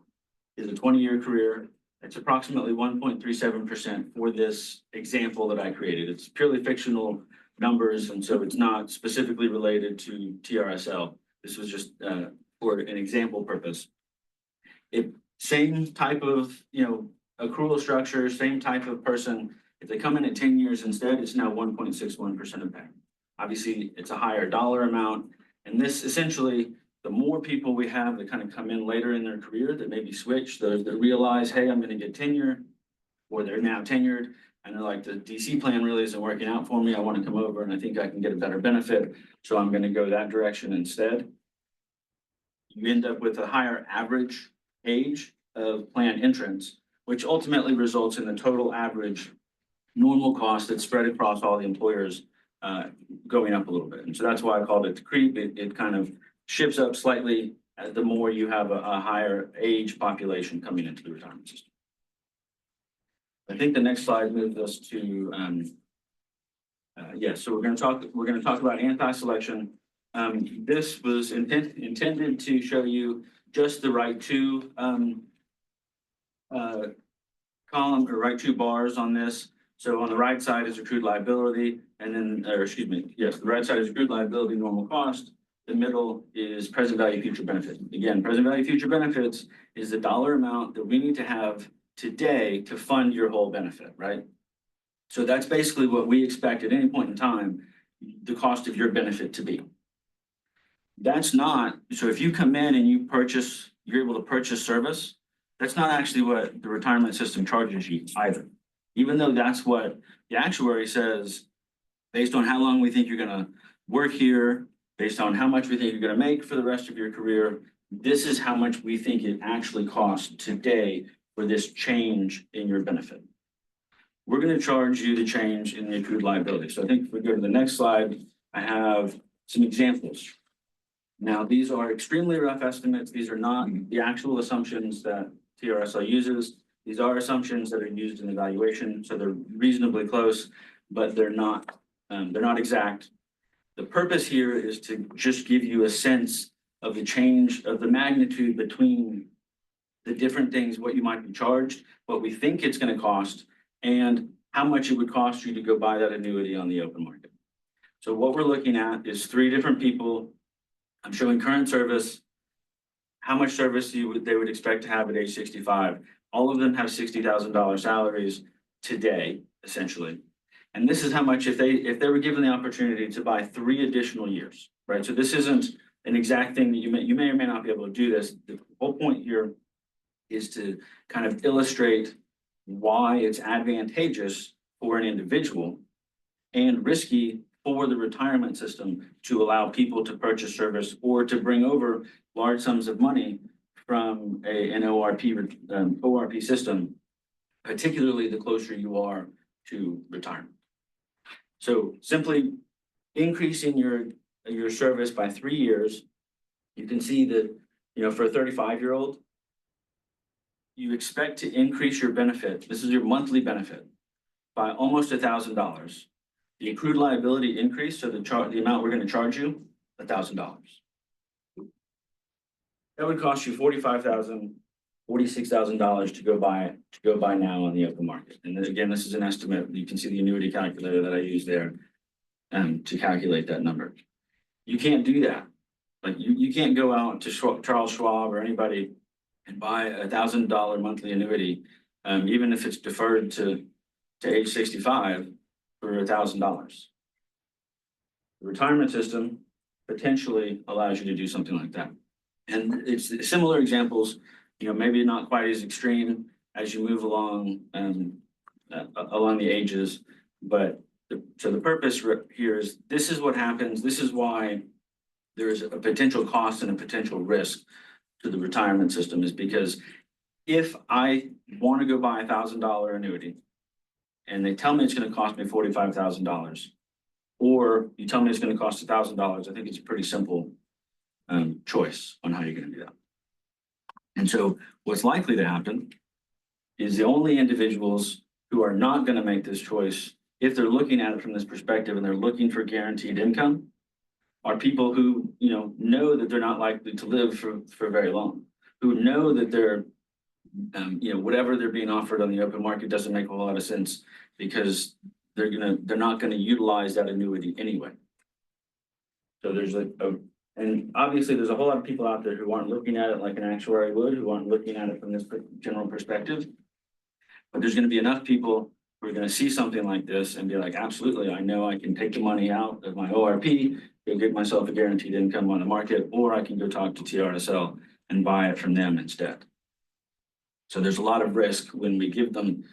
is a 20-year career. It's approximately 1.37% for this example that I created. It's purely fictional numbers, and so it's not specifically related to TRSL. This was just for an example purpose. Same type of, accrual structure, same type of person. If they come in at 10 years instead, it's now 1.61% of pay. Obviously, it's a higher dollar amount, and this essentially, the more people we have that kind of come in later in their career that maybe switch, those that realize, hey, I'm going to get tenure, or they're now tenured, and they're like, the DC plan really isn't working out for me. I want to come over and I think I can get a better benefit, so I'm going to go that direction instead. You end up with a higher average age of plan entrance, which ultimately results in the total average normal cost that's spread across all the employers going up a little bit. And so that's why I called it the creep. It kind of shifts up slightly as the more you have a higher age population coming into the retirement system. I think the next slide moves us to, so we're going to talk about anti-selection. This was intended to show you just the right two column or right two bars on this. So on the right side is accrued liability, and then, the right side is accrued liability, normal cost. The middle is present value future benefit. Again, present value future benefits is the dollar amount that we need to have today to fund your whole benefit, right? So that's basically what we expect at any point in time, the cost of your benefit to be. That's not, so if you come in and you're able to purchase service, that's not actually what the retirement system charges you either. Even though that's what the actuary says, based on how long we think you're gonna work here, based on how much we think you're gonna make for the rest of your career, this is how much we think it actually costs today for this change in your benefit. We're gonna charge you the change in the accrued liability. So I think if we go to the next slide, I have some examples. Now, these are extremely rough estimates. These are not the actual assumptions that TRSL uses. These are assumptions that are used in evaluation, so they're reasonably close, but they're not exact. The purpose here is to just give you a sense of the change of the magnitude between the different things, what you might be charged, what we think it's going to cost, and how much it would cost you to go buy that annuity on the open market. So what we're looking at is 3 different people. I'm showing current service, how much service they would expect to have at age 65. All of them have $60,000 salaries today, essentially. And this is how much if they were given the opportunity to buy 3 additional years, right? So this isn't an exact thing that you may or may not be able to do this. The whole point here is to kind of illustrate why it's advantageous for an individual and risky for the retirement system to allow people to purchase service or to bring over large sums of money from an ORP system, particularly the closer you are to retirement. So simply increasing your service by 3 years, you can see that, for a 35-year-old, you expect to increase your benefit. This is your monthly benefit by almost $1,000. The accrued liability increase, so the amount we're going to charge you, $1,000. That would cost you $45,000, $46,000 to go buy now on the open market. And then again, this is an estimate. You can see the annuity calculator that I use there to calculate that number. You can't do that. Like you can't go out to Charles Schwab or anybody and buy a $1,000 monthly annuity, even if it's deferred to age 65 for $1,000. The retirement system potentially allows you to do something like that. And it's similar examples, maybe not quite as extreme as you move along the ages, but so the purpose here is this is what happens. This is why there is a potential cost and a potential risk to the retirement system, is because if I want to go buy a $1,000 annuity and they tell me it's going to cost me $45,000, or you tell me it's going to cost $1,000, I think it's a pretty simple choice on how you're going to do that. And so what's likely to happen is the only individuals who are not going to make this choice if they're looking at it from this perspective and they're looking for guaranteed income, are people who, know that they're not likely to live for very long, who know that they're, whatever they're being offered on the open market doesn't make a whole lot of sense because they're not gonna utilize that annuity anyway. So there's and obviously there's a whole lot of people out there who aren't looking at it like an actuary would, who aren't looking at it from this general perspective. But there's gonna be enough people who are gonna see something like this and be like, absolutely, I know I can take the money out of my ORP, go get myself a guaranteed income on the market, or I can go talk to TRSL and buy it from them instead. So there's a lot of risk when we give them,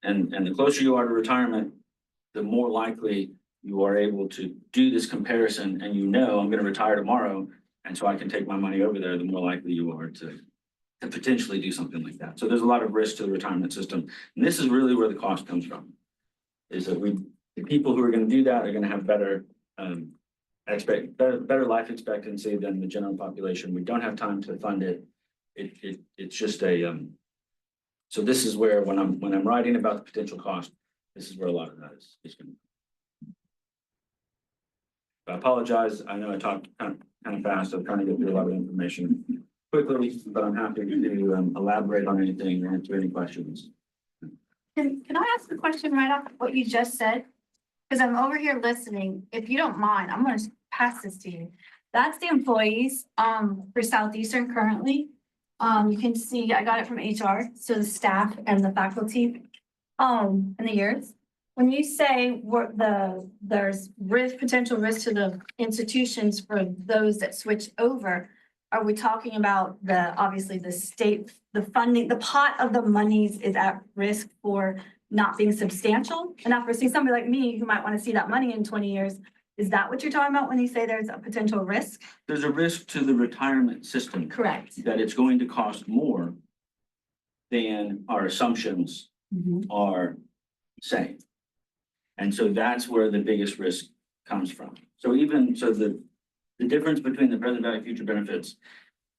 and the closer you are to retirement, the more likely you are able to do this comparison and I'm gonna retire tomorrow, and so I can take my money over there, the more likely you are to potentially do something like that. So there's a lot of risk to the retirement system. And this is really where the cost comes from. Is that the people who are gonna do that are gonna have better better life expectancy than the general population. We don't have time to fund it. It's just so this is where when I'm writing about the potential cost, this is where a lot of that is going to be. I apologize. I know I talked kind of fast. I'm trying to get through a lot of information quickly, but I'm happy to elaborate on anything or answer any questions. Can I ask a question right off what you just said? Because I'm over here listening. If you don't mind, I'm gonna pass this to you. That's the employees for Southeastern currently. You can see I got it from HR, so the staff and the faculty in the years. When you say there's potential risk to the institutions for those that switch over, are we talking about obviously the state, the funding, the pot of the monies is at risk for not being substantial enough for somebody like me who might want to see that money in 20 years? Is that what you're talking about when you say there's a potential risk? There's a risk to the retirement system. Correct. That it's going to cost more than our assumptions are saying. And so that's where the biggest risk comes from. So the difference between the present value future benefits,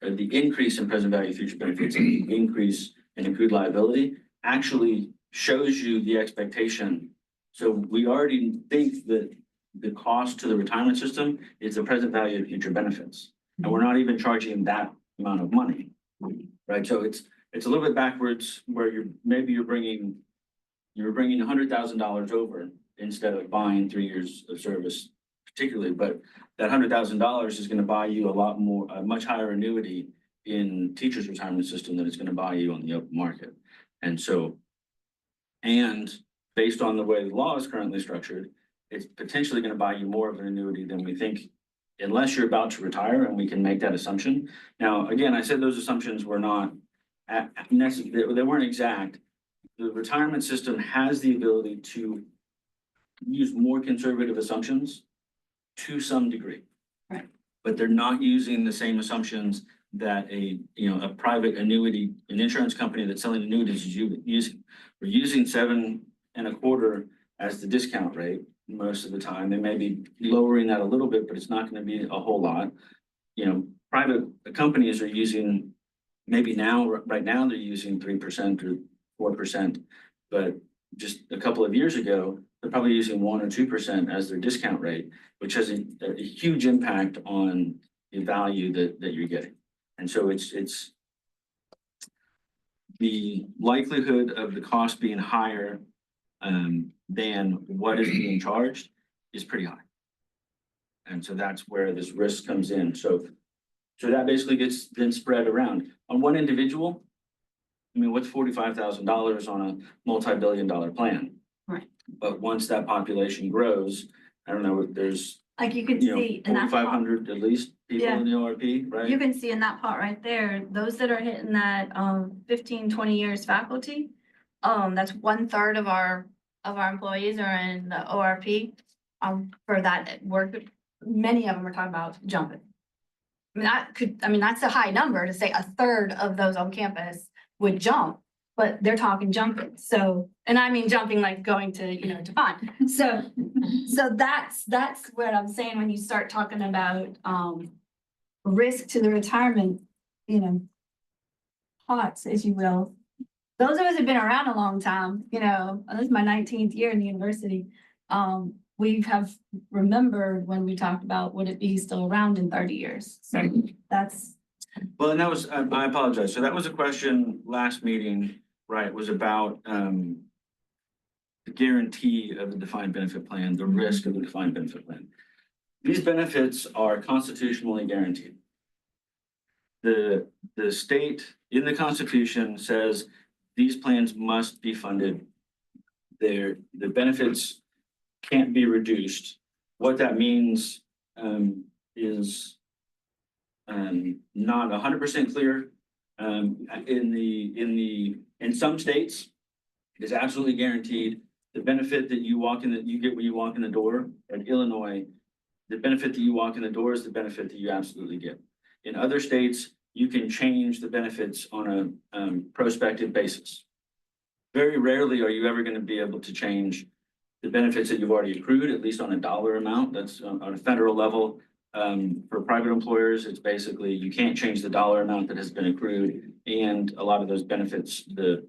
the increase in present value future benefits and the increase in accrued liability actually shows you the expectation. So we already think that the cost to the retirement system is the present value of future benefits. And we're not even charging that amount of money, right? So it's a little bit backwards where you're bringing $100,000 over instead of buying 3 years of service particularly, but that $100,000 is going to buy you a much higher annuity in teachers' retirement system than it's going to buy you on the open market. And based on the way the law is currently structured, it's potentially going to buy you more of an annuity than we think, unless you're about to retire, and we can make that assumption. Now, again, I said those assumptions were not necessary, they weren't exact. The retirement system has the ability to use more conservative assumptions to some degree. Right. But they're not using the same assumptions that a private annuity, an insurance company that's selling annuities is using. We're using 7.25% as the discount rate most of the time. They may be lowering that a little bit, but it's not going to be a whole lot. Private companies are using, right now they're using 3% or 4%, but just a couple of years ago, they're probably using 1 or 2% as their discount rate, which has a huge impact on the value that you're getting. And so it's the likelihood of the cost being higher than what is being charged is pretty high. And so that's where this risk comes in. So that basically gets then spread around on one individual. I mean, what's $45,000 on a multi-billion-dollar plan? Right. But once that population grows, I don't know, there's, Like you can see in that pot, 4,500 at least people in the ORP, right? you can see in that pot right there, those that are hitting that 15, 20 years faculty, that's 1/3 of our employees are in the ORP. For that work, many of them are talking about jumping. That's a high number to say 1/3 of those on campus would jump, but they're talking jumping. So, and I mean jumping like going to, to fun. So that's what I'm saying when you start talking about risk to the retirement, pots, as you will. Those of us have been around a long time, this is my 19th year in the university. we have remembered when we talked about, would it be still around in 30 years? So that's, Well, and that was, I apologize. So that was a question last meeting, right, was about, the guarantee of the defined benefit plan, the risk of the defined benefit plan. These benefits are constitutionally guaranteed. The state in the Constitution says these plans must be funded. The benefits can't be reduced. What that means is not 100% clear. In some states, it is absolutely guaranteed. The benefit that you get when you walk in the door. In Illinois, the benefit that you walk in the door is the benefit that you absolutely get. In other states, you can change the benefits on a prospective basis. Very rarely are you ever going to be able to change the benefits that you've already accrued, at least on a dollar amount. That's on a federal level. For private employers, it's basically you can't change the dollar amount that has been accrued, and a lot of those benefits, the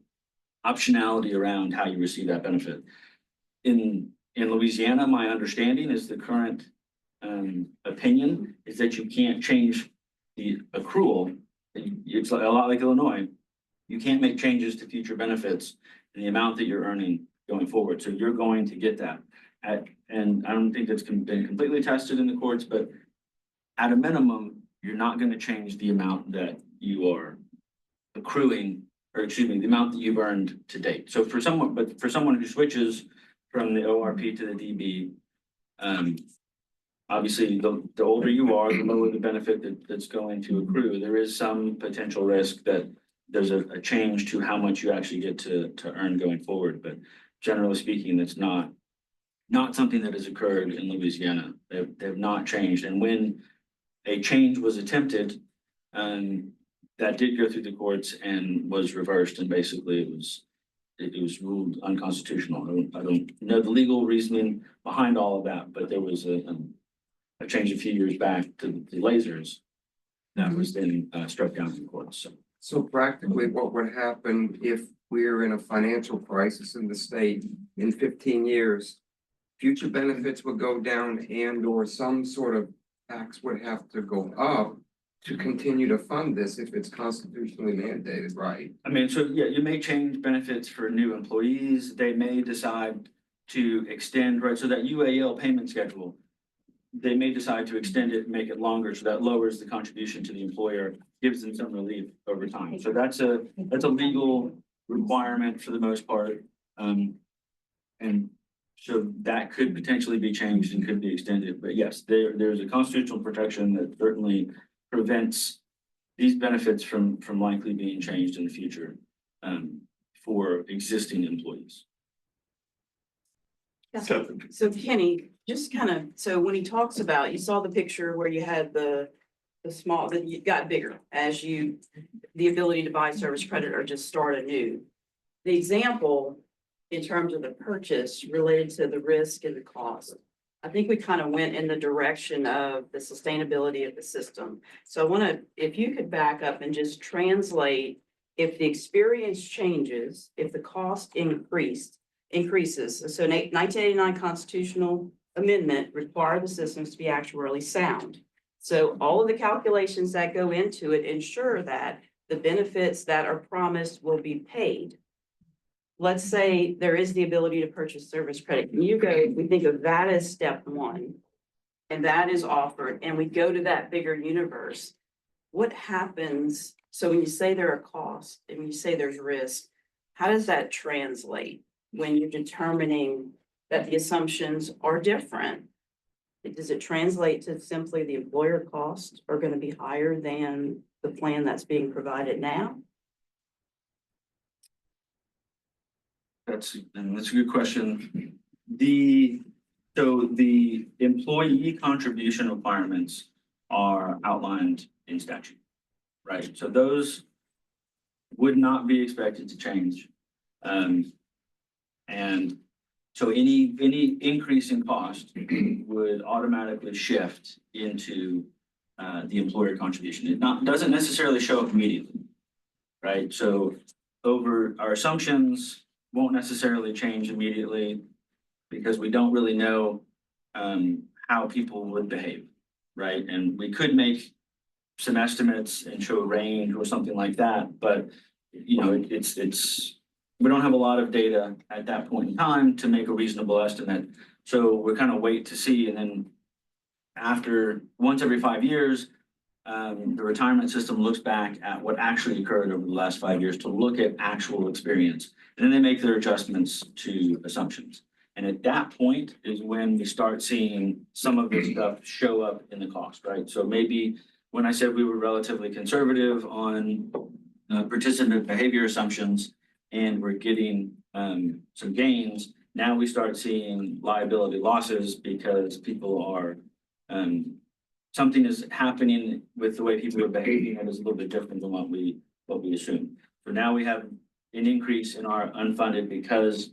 optionality around how you receive that benefit. In Louisiana, my understanding is the current opinion is that you can't change the accrual. It's a lot like Illinois. You can't make changes to future benefits and the amount that you're earning going forward. So you're going to get that. And I don't think that's been completely tested in the courts, but at a minimum, you're not going to change the amount that you are accruing, or excuse me, the amount that you've earned to date. So for someone who switches from the ORP to the DB, obviously the older you are, the lower the benefit that's going to accrue. There is some potential risk that there's a change to how much you actually get to earn going forward. But generally speaking, that's not something that has occurred in Louisiana. They've not changed. And when a change was attempted, that did go through the courts and was reversed, and basically it was ruled unconstitutional. I don't know the legal reasoning behind all of that, but there was a change a few years back to the lasers that was then struck down in the courts. So practically, what would happen if we're in a financial crisis in the state in 15 years? Future benefits would go down, and or some sort of tax would have to go up to continue to fund this if it's constitutionally mandated, right? I mean, so yeah, you may change benefits for new employees. They may decide to extend, right? So that UAL payment schedule, they may decide to extend it and make it longer, so that lowers the contribution to the employer, gives them some relief over time. So that's a legal requirement for the most part. And so that could potentially be changed and could be extended. But yes, there's a constitutional protection that certainly prevents these benefits from likely being changed in the future for existing employees. So Kenny, just kind of, so when he talks about, you saw the picture where you had the small, that you got bigger as the ability to buy service credit or just start anew. The example in terms of the purchase related to the risk and the cost, I think we kind of went in the direction of the sustainability of the system. So I want to, if you could back up and just translate, if the experience changes, if the cost increases. So 1989 constitutional amendment required the systems to be actuarially sound. So all of the calculations that go into it ensure that the benefits that are promised will be paid. Let's say there is the ability to purchase service credit. And you go, we think of that as step one, and that is offered, and we go to that bigger universe. What happens? So when you say there are costs and when you say there's risk, how does that translate when you're determining that the assumptions are different? Does it translate to simply the employer costs are going to be higher than the plan that's being provided now? That's a good question. So the employee contribution requirements are outlined in statute, right? So those would not be expected to change. And so any increase in cost would automatically shift into the employer contribution. It doesn't necessarily show up immediately, right? So over our assumptions won't necessarily change immediately. because we don't really know how people would behave, right? And we could make some estimates and show a range or something like that, but you know, we don't have a lot of data at that point in time to make a reasonable estimate. So we're kind of wait to see, and then once every 5 years, the retirement system looks back at what actually occurred over the last 5 years to look at actual experience. And then they make their adjustments to assumptions. And at that point is when we start seeing some of this stuff show up in the cost, right? So maybe when I said we were relatively conservative on participant behavior assumptions and we're getting some gains, now we start seeing liability losses because people are something is happening with the way people are behaving that is a little bit different than what we assume. So now we have an increase in our unfunded because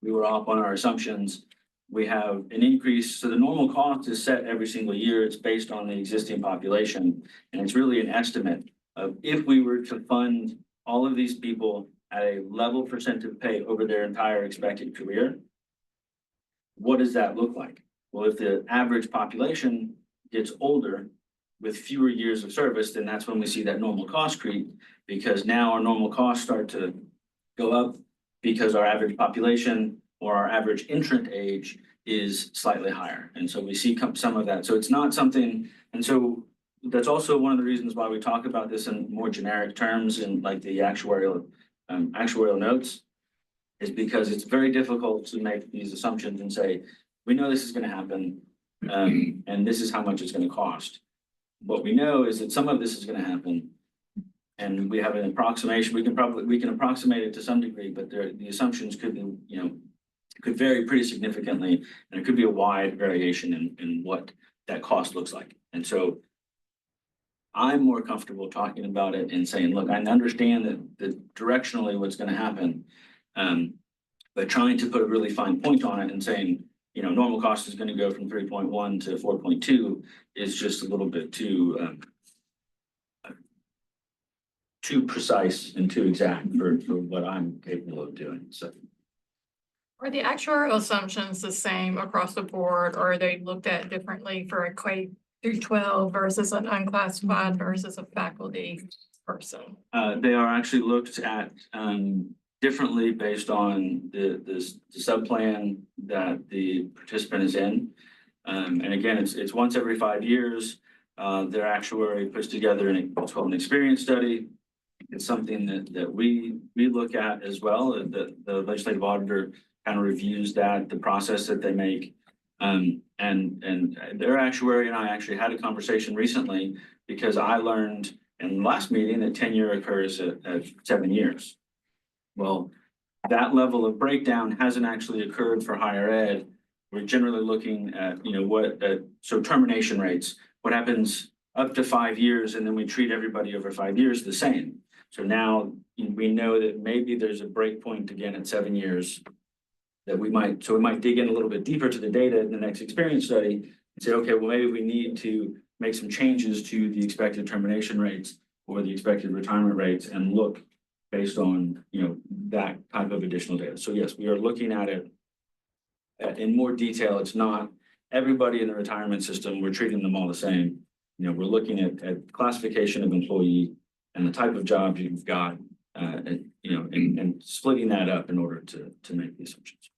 we were off on our assumptions. We have an increase. So the normal cost is set every single year. It's based on the existing population. And it's really an estimate of if we were to fund all of these people at a level percent of pay over their entire expected career, what does that look like? Well, if the average population gets older with fewer years of service, then that's when we see that normal cost creep, because now our normal costs start to go up because our average population or our average entrant age is slightly higher. And so we see some of that. So it's not something, and so that's also one of the reasons why we talk about this in more generic terms in like the actuarial notes, is because it's very difficult to make these assumptions and say, we know this is going to happen, and this is how much it's going to cost. What we know is that some of this is going to happen, and we have an approximation. We can approximate it to some degree, but the assumptions could be, could vary pretty significantly, and it could be a wide variation in what that cost looks like. And so I'm more comfortable talking about it and saying, look, I understand that directionally what's going to happen, but trying to put a really fine point on it and saying, normal cost is going to go from 3.1 to 4.2 is just a little bit too precise and too exact for what I'm capable of doing. So, are the actuarial assumptions the same across the board, or are they looked at differently for a K through 12 versus an unclassified versus a faculty person? They are actually looked at differently based on the sub-plan that the participant is in. And again, it's once every 5 years. Their actuary puts together what's called an experience study. It's something that we look at as well. The legislative auditor kind of reviews the process that they make. And their actuary and I actually had a conversation recently because I learned in the last meeting that tenure occurs at 7 years. Well, that level of breakdown hasn't actually occurred for higher ed. We're generally looking at, so termination rates, what happens up to 5 years, and then we treat everybody over 5 years the same. So now we know that maybe there's a break point again at 7 years that we might dig in a little bit deeper to the data in the next experience study and say, okay, well, maybe we need to make some changes to the expected termination rates or the expected retirement rates and look based on, that type of additional data. So yes, we are looking at it in more detail. It's not everybody in the retirement system, we're treating them all the same. We're looking at classification of employee and the type of job you've got, and splitting that up in order to make the assumptions.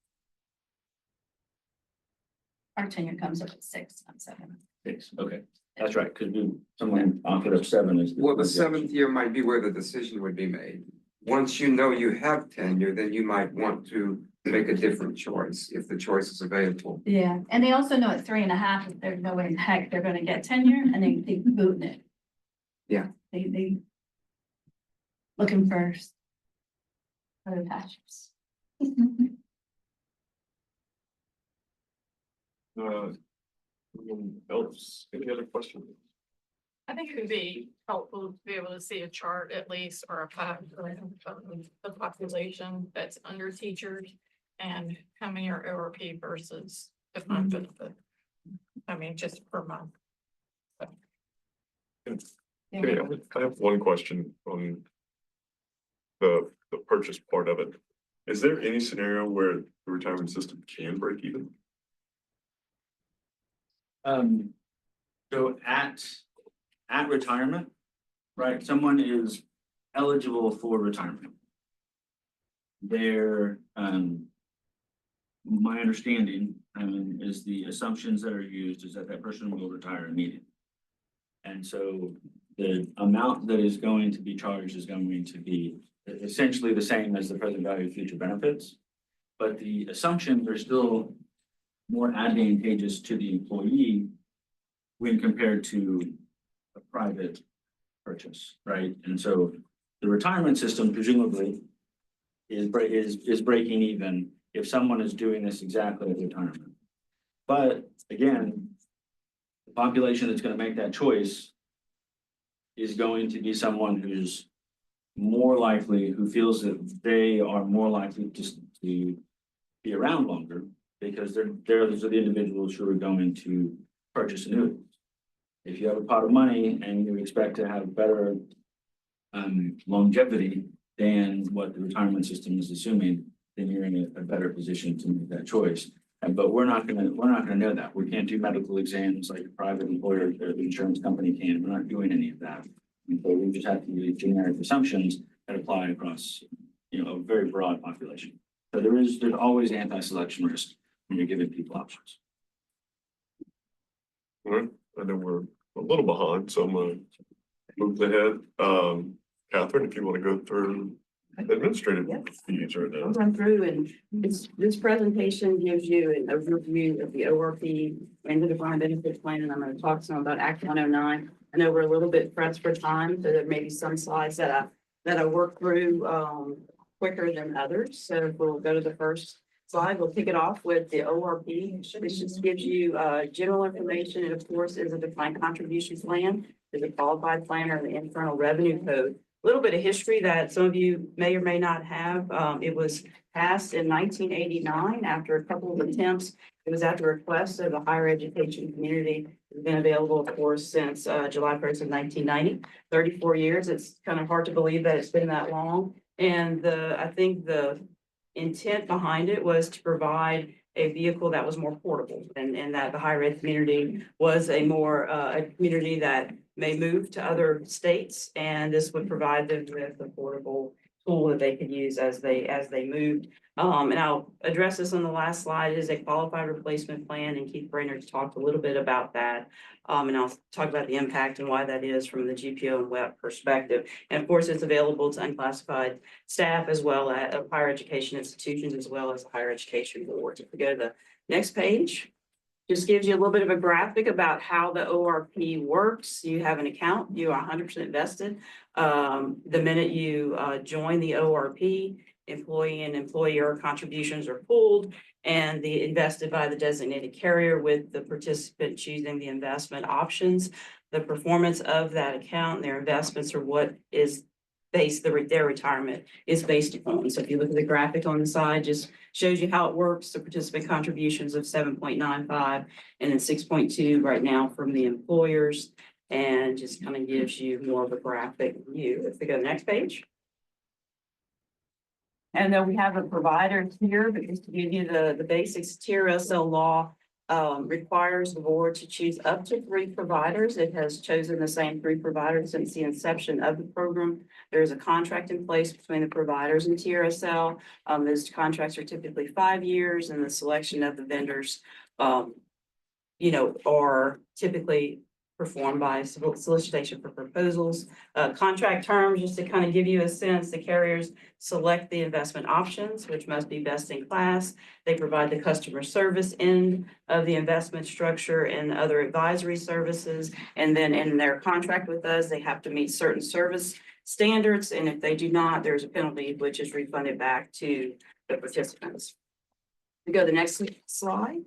Our tenure comes up at 6, not 7. 6, okay, that's right, because someone offered up 7 as. Well, the 7th year might be where the decision would be made. Once you know you have tenure, then you might want to make a different choice if the choice is available. Yeah, and they also know at 3.5, if there's no way in heck they're gonna get tenure, and they booting it. Yeah. They looking for other pastures. Anyone else? Any other questions? I think it would be helpful to be able to see a chart at least, or a fact of the population that's under teachers and how many are ORP versus defined benefit. I mean, just per month. Okay, I have one question on the purchase part of it. Is there any scenario where the retirement system can break even? So at retirement, right, someone is eligible for retirement. Their, my understanding, is the assumptions that are used is that that person will retire immediately. And so the amount that is going to be charged is going to be essentially the same as the present value of future benefits. But the assumptions are still more advantageous to the employee when compared to a private purchase, right? And so the retirement system presumably is breaking even if someone is doing this exactly at retirement. But again, the population that's going to make that choice is going to be someone who's more likely, who feels that they are more likely to be around longer because those are the individuals who are going to purchase annuities. If you have a pot of money and you expect to have better longevity than what the retirement system is assuming, then you're in a better position to make that choice. But we're not gonna know that. We can't do medical exams like a private employer or the insurance company can. We're not doing any of that. And so we just have to use generic assumptions that apply across, a very broad population. So there's always anti-selection risk when you're giving people options. All right, I know we're a little behind, so I'm gonna move ahead. Catherine, if you want to go through administrative fees right I'll now. run through and this presentation gives you an overview of the ORP and the defined benefit plan, and I'm going to talk some about Act 109. I know we're a little bit pressed for time, so there may be some slides that I work through quicker than others. So we'll go to the first slide. We'll kick it off with the ORP. This just gives you general information. It of course is a defined contribution plan. There's a qualified plan or the Internal Revenue Code. A little bit of history that some of you may or may not have. It was passed in 1989 after a couple of attempts. It was at the request of the higher education community. It's been available, of course, since July 1st of 1990, 34 years. It's kind of hard to believe that it's been that long. And I think the intent behind it was to provide a vehicle that was more portable and that the higher ed community was a community that may move to other states, and this would provide them with a portable tool that they could use as they moved. And I'll address this on the last slide. It is a qualified replacement plan, and Keith Brainerd talked a little bit about that. And I'll talk about the impact and why that is from the GPO and WEP perspective. And of course, it's available to unclassified staff as well as higher education institutions as well as higher education boards. If we go to the next page. Just gives you a little bit of a graphic about how the ORP works. You have an account, you are 100% vested. The minute you join the ORP, employee and employer contributions are pooled and invested by the designated carrier with the participant choosing the investment options. The performance of that account and their investments are what is their retirement is based upon. So if you look at the graphic on the side, just shows you how it works. The participant contributions of 7.95 and then 6.2 right now from the employers, and just kind of gives you more of a graphic view. If we go to the next page. And then we have a provider here, but just to give you the basics, TRSL law requires the board to choose up to 3 providers. It has chosen the same 3 providers since the inception of the program. There's a contract in place between the providers and TRSL. Those contracts are typically 5 years, and the selection of the vendors, are typically performed by solicitation for proposals. Contract terms, just to kind of give you a sense, the carriers select the investment options, which must be best in class. They provide the customer service end of the investment structure and other advisory services. And then in their contract with us, they have to meet certain service standards. And if they do not, there's a penalty, which is refunded back to the participants. We go to the next slide.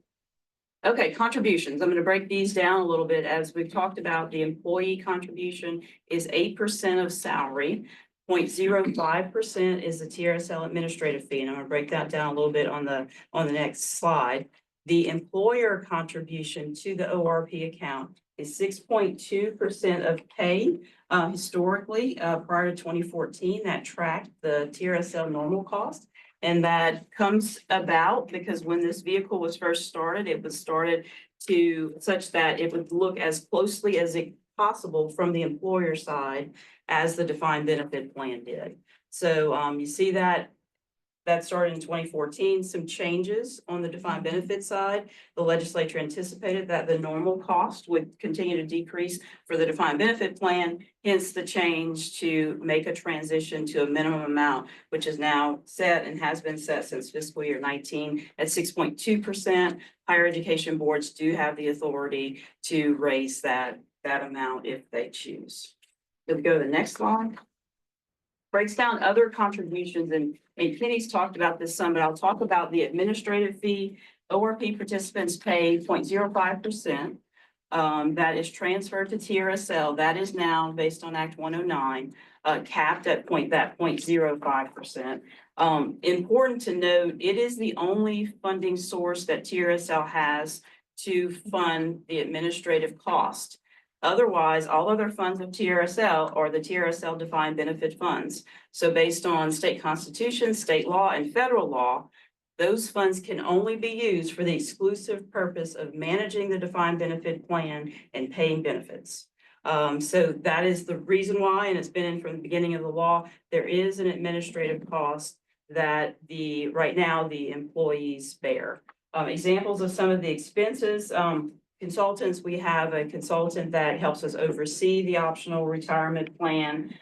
Okay, contributions. I'm going to break these down a little bit. As we've talked about, the employee contribution is 8% of salary. 0.05% is the TRSL administrative fee. And I'm going to break that down a little bit on the next slide. The employer contribution to the ORP account is 6.2% of pay. Historically, prior to 2014, that tracked the TRSL normal cost. And that comes about because when this vehicle was first started, it was started to such that it would look as closely as it possible from the employer side as the defined benefit plan did. So you see that started in 2014, some changes on the defined benefit side. The legislature anticipated that the normal cost would continue to decrease for the defined benefit plan, hence the change to make a transition to a minimum amount, which is now set and has been set since fiscal year 19 at 6.2%. Higher education boards do have the authority to raise that amount if they choose. If we go to the next slide. Breaks down other contributions, and Kenny's talked about this some, but I'll talk about the administrative fee. ORP participants pay 0.05%. That is transferred to TRSL. That is now based on Act 109, capped at 0.05%. Important to note, it is the only funding source that TRSL has to fund the administrative cost. Otherwise, all other funds of TRSL are the TRSL defined benefit funds. So based on state constitution, state law, and federal law, those funds can only be used for the exclusive purpose of managing the defined benefit plan and paying benefits. So that is the reason why, and it's been in from the beginning of the law, there is an administrative cost that right now the employees bear. Examples of some of the expenses, consultants, we have a consultant that helps us oversee the optional retirement plan.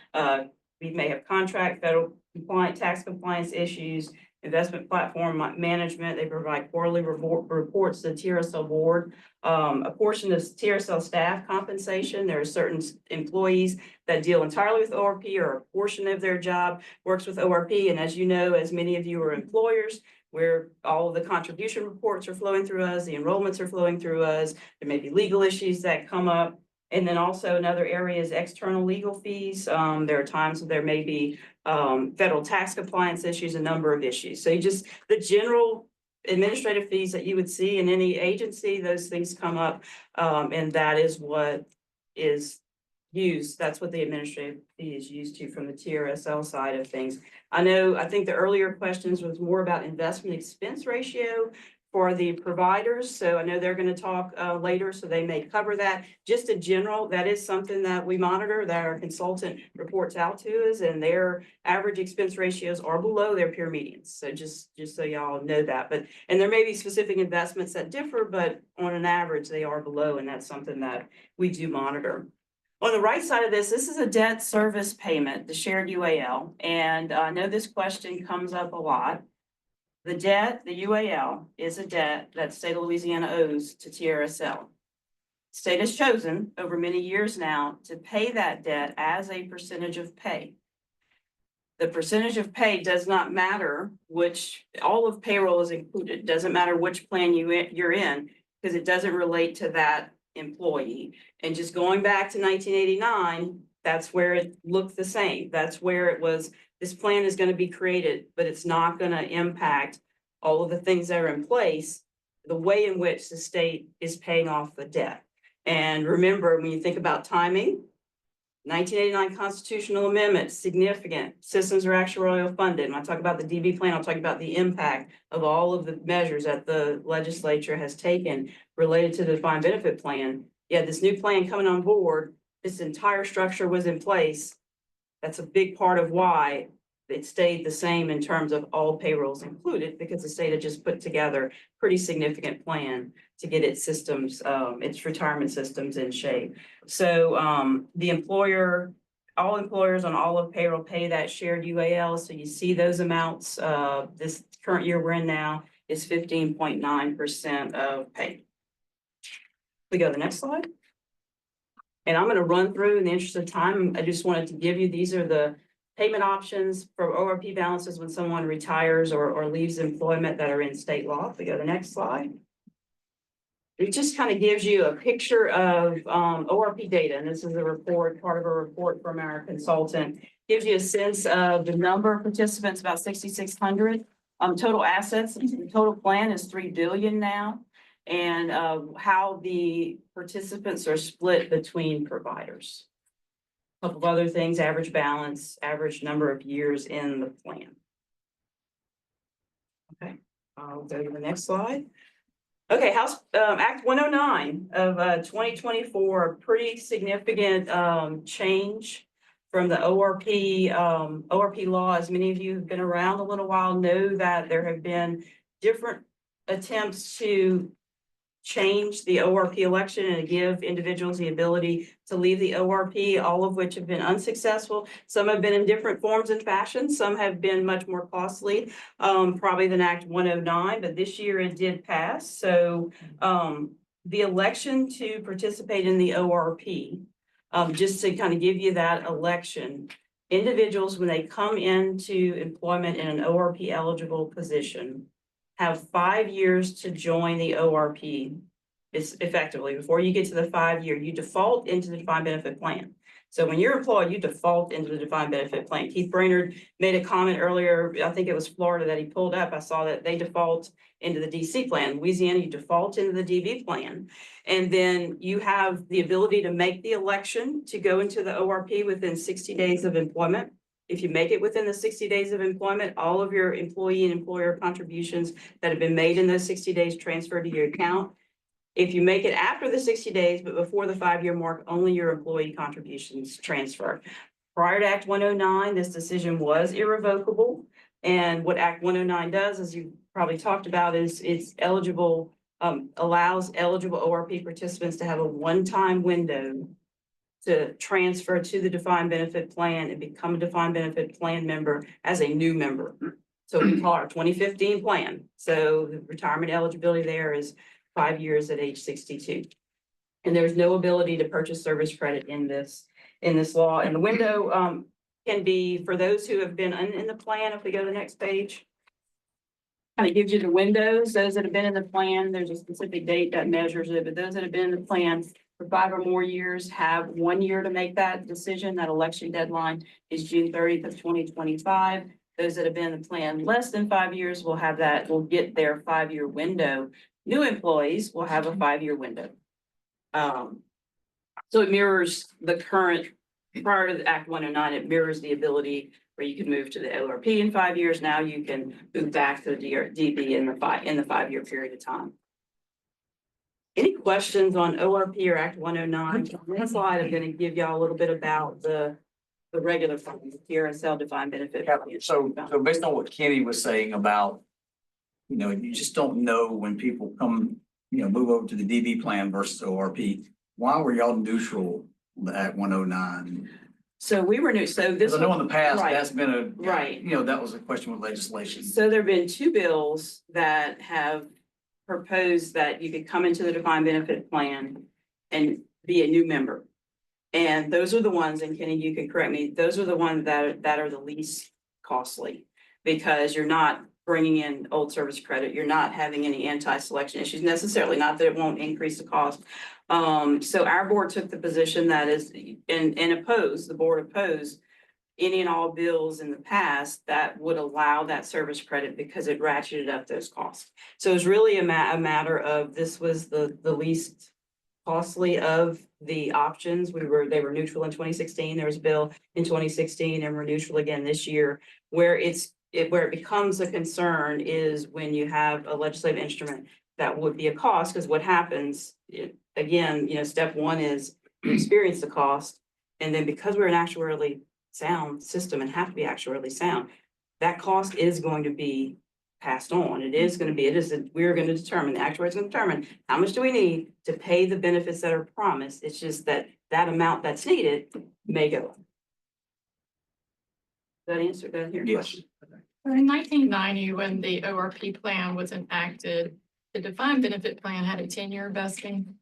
We may have contract, federal compliant, tax compliance issues, investment platform management. They provide quarterly reports to the TRSL board. A portion of TRSL staff compensation. There are certain employees that deal entirely with ORP, or a portion of their job works with ORP. And as you know, as many of you are employers, where all of the contribution reports are flowing through us, the enrollments are flowing through us. There may be legal issues that come up. And then also another area is external legal fees. There are times there may be federal tax compliance issues, a number of issues. So the general administrative fees that you would see in any agency, those things come up. And that is what is used. That's what the administrative fee is used to from the TRSL side of things. I think the earlier questions was more about investment expense ratio for the providers. So I know they're going to talk later, so they may cover that. Just in general, that is something that we monitor, that our consultant reports out to us, and their average expense ratios are below their peer medians. So just so y'all know that. And there may be specific investments that differ, but on an average, they are below, and that's something that we do monitor. On the right side of this is a debt service payment, the shared UAL. And I know this question comes up a lot. The debt, the UAL, is a debt that the state of Louisiana owes to TRSL. State has chosen over many years now to pay that debt as a percentage of pay. The percentage of pay does not matter all of payroll is included. It doesn't matter which plan you're in, because it doesn't relate to that employee. And just going back to 1989, that's where it looked the same. That's where it was, this plan is going to be created, but it's not going to impact all of the things that are in place, the way in which the state is paying off the debt. And remember, when you think about timing, 1989 constitutional amendment, significant. Systems are actuarial funded. When I talk about the DB plan, I'll talk about the impact of all of the measures that the legislature has taken related to the defined benefit plan. Yeah, this new plan coming on board, this entire structure was in place. That's a big part of why it stayed the same in terms of all payrolls included, because the state had just put together a pretty significant plan to get its systems, its retirement systems in shape. So all employers on all of payroll pay that shared UAL. So you see those amounts. This current year we're in now is 15.9% of pay. We go to the next slide. And I'm going to run through in the interest of time. I just wanted to give you, these are the payment options for ORP balances when someone retires or leaves employment that are in state law. If we go to the next slide. It just kind of gives you a picture of ORP data. And this is a report, part of a report from our consultant. Gives you a sense of the number of participants, about 6,600. Total assets, the total plan is $3 billion now. And how the participants are split between providers. A couple of other things, average balance, average number of years in the plan. Okay, I'll go to the next slide. Okay, House, Act 109 of 2024, pretty significant change from the ORP, ORP law. As many of you who've been around a little while know that there have been different attempts to change the ORP election and give individuals the ability to leave the ORP, all of which have been unsuccessful. Some have been in different forms and fashions. Some have been much more costly, probably than Act 109, but this year it did pass. So the election to participate in the ORP, just to kind of give you that election, individuals, when they come into employment in an ORP eligible position, have 5 years to join the ORP. It's effectively, before you get to the 5 year, you default into the defined benefit plan. So when you're employed, you default into the defined benefit plan. Keith Brainerd made a comment earlier, I think it was Florida that he pulled up. I saw that they default into the DC plan. Louisiana, you default into the DB plan. And then you have the ability to make the election to go into the ORP within 60 days of employment. If you make it within the 60 days of employment, all of your employee and employer contributions that have been made in those 60 days transfer to your account. If you make it after the 60 days, but before the 5 year mark, only your employee contributions transfer. Prior to Act 109, this decision was irrevocable. And what Act 109 does, as you probably talked about, is it's eligible, allows eligible ORP participants to have a one-time window to transfer to the defined benefit plan and become a defined benefit plan member as a new member. So we call our 2015 plan. So the retirement eligibility there is 5 years at age 62. And there's no ability to purchase service credit in this law. And the window can be for those who have been in the plan. If we go to the next page, kind of gives you the windows. Those that have been in the plan, there's a specific date that measures it, but those that have been in the plan for 5 or more years have 1 year to make that decision. That election deadline is June 30th of 2025. Those that have been in the plan less than 5 years will have that, will get their 5 year window. New employees will have a 5 year window. So it mirrors the current, prior to the Act 109, it mirrors the ability where you can move to the ORP in 5 years. Now you can move back to the DB in the 5 year period of time. Any questions on ORP or Act 109? On this slide, I'm going to give y'all a little bit about the regular fund, the TRSL defined benefit. So based on what Kenny was saying about, you just don't know when people come, move over to the DB plan versus ORP. Why were y'all neutral on Act 109? So we were new, so this. Because I know in the past, right, that's been a, right. That was a question with legislation. So there have been 2 bills that have proposed that you could come into the defined benefit plan and be a new member. And those are the ones, and Kenny, you can correct me, those are the ones that are the least costly, because you're not bringing in old service credit. You're not having any anti-selection issues necessarily, not that it won't increase the cost. So our board took the position that is, and opposed, the board opposed any and all bills in the past that would allow that service credit because it ratcheted up those costs. So it's really a matter of, this was the least costly of the options. They were neutral in 2016. There was a bill in 2016 and we're neutral again this year. Where it becomes a concern is when you have a legislative instrument that would be a cost, because what happens, again, step one is you experience the cost. And then because we're an actuarially sound system and have to be actuarially sound, that cost is going to be passed on. We're going to determine, the actuary is going to determine how much do we need to pay the benefits that are promised. It's just that amount that's needed may go up. That answer, that here? Yes. In 1990, when the ORP plan was enacted, the defined benefit plan had a 10-year vesting.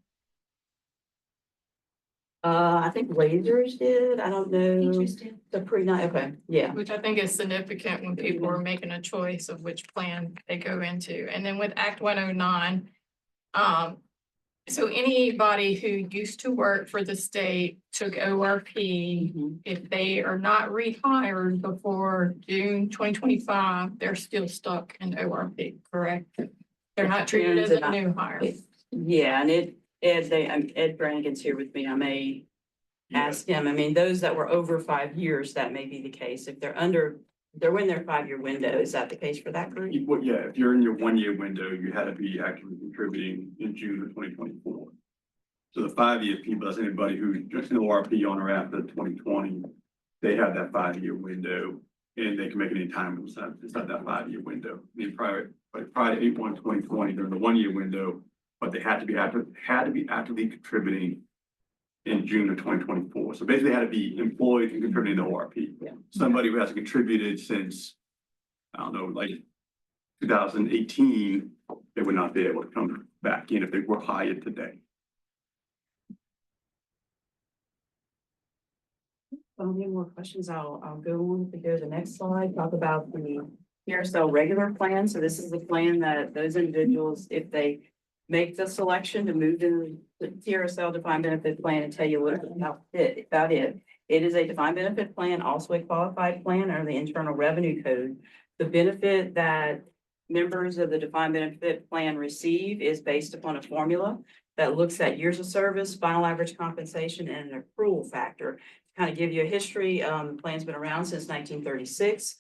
I think lasers did. I don't know. Interesting. The okay, yeah. Which I think is significant when people are making a choice of which plan they go into. And then with Act 109, so anybody who used to work for the state took ORP, if they are not rehired before June 2025, they're still stuck in ORP, correct? They're not treated as a new hire. Yeah, and Ed Brannigan's here with me. I may ask him. I mean, those that were over 5 years, that may be the case. If they're under they're in their 5-year window. Is that the case for that group? Well, yeah, if you're in your 1-year window, you had to be actively contributing in June of 2024. So the 5-year people, that's anybody who's just an ORP on or after 2020, they have that 5-year window and they can make any time inside that 5-year window. I mean, prior to 8/1/2020, they're in the 1-year window, but they had to be actively contributing in June of 2024. So basically, they had to be employed and contributing to ORP. Yeah. Somebody who hasn't contributed since, I don't know, like 2018, they would not be able to come back in if they were hired today. Any more questions? I'll go on to go to the next slide, talk about the TRSL regular plan. So this is the plan that those individuals, if they make the selection to move in the TRSL defined benefit plan, and tell you what about it. It is a defined benefit plan, also a qualified plan under the Internal Revenue Code. The benefit that members of the defined benefit plan receive is based upon a formula that looks at years of service, final average compensation, and an accrual factor. Kind of give you a history, the plan's been around since 1936.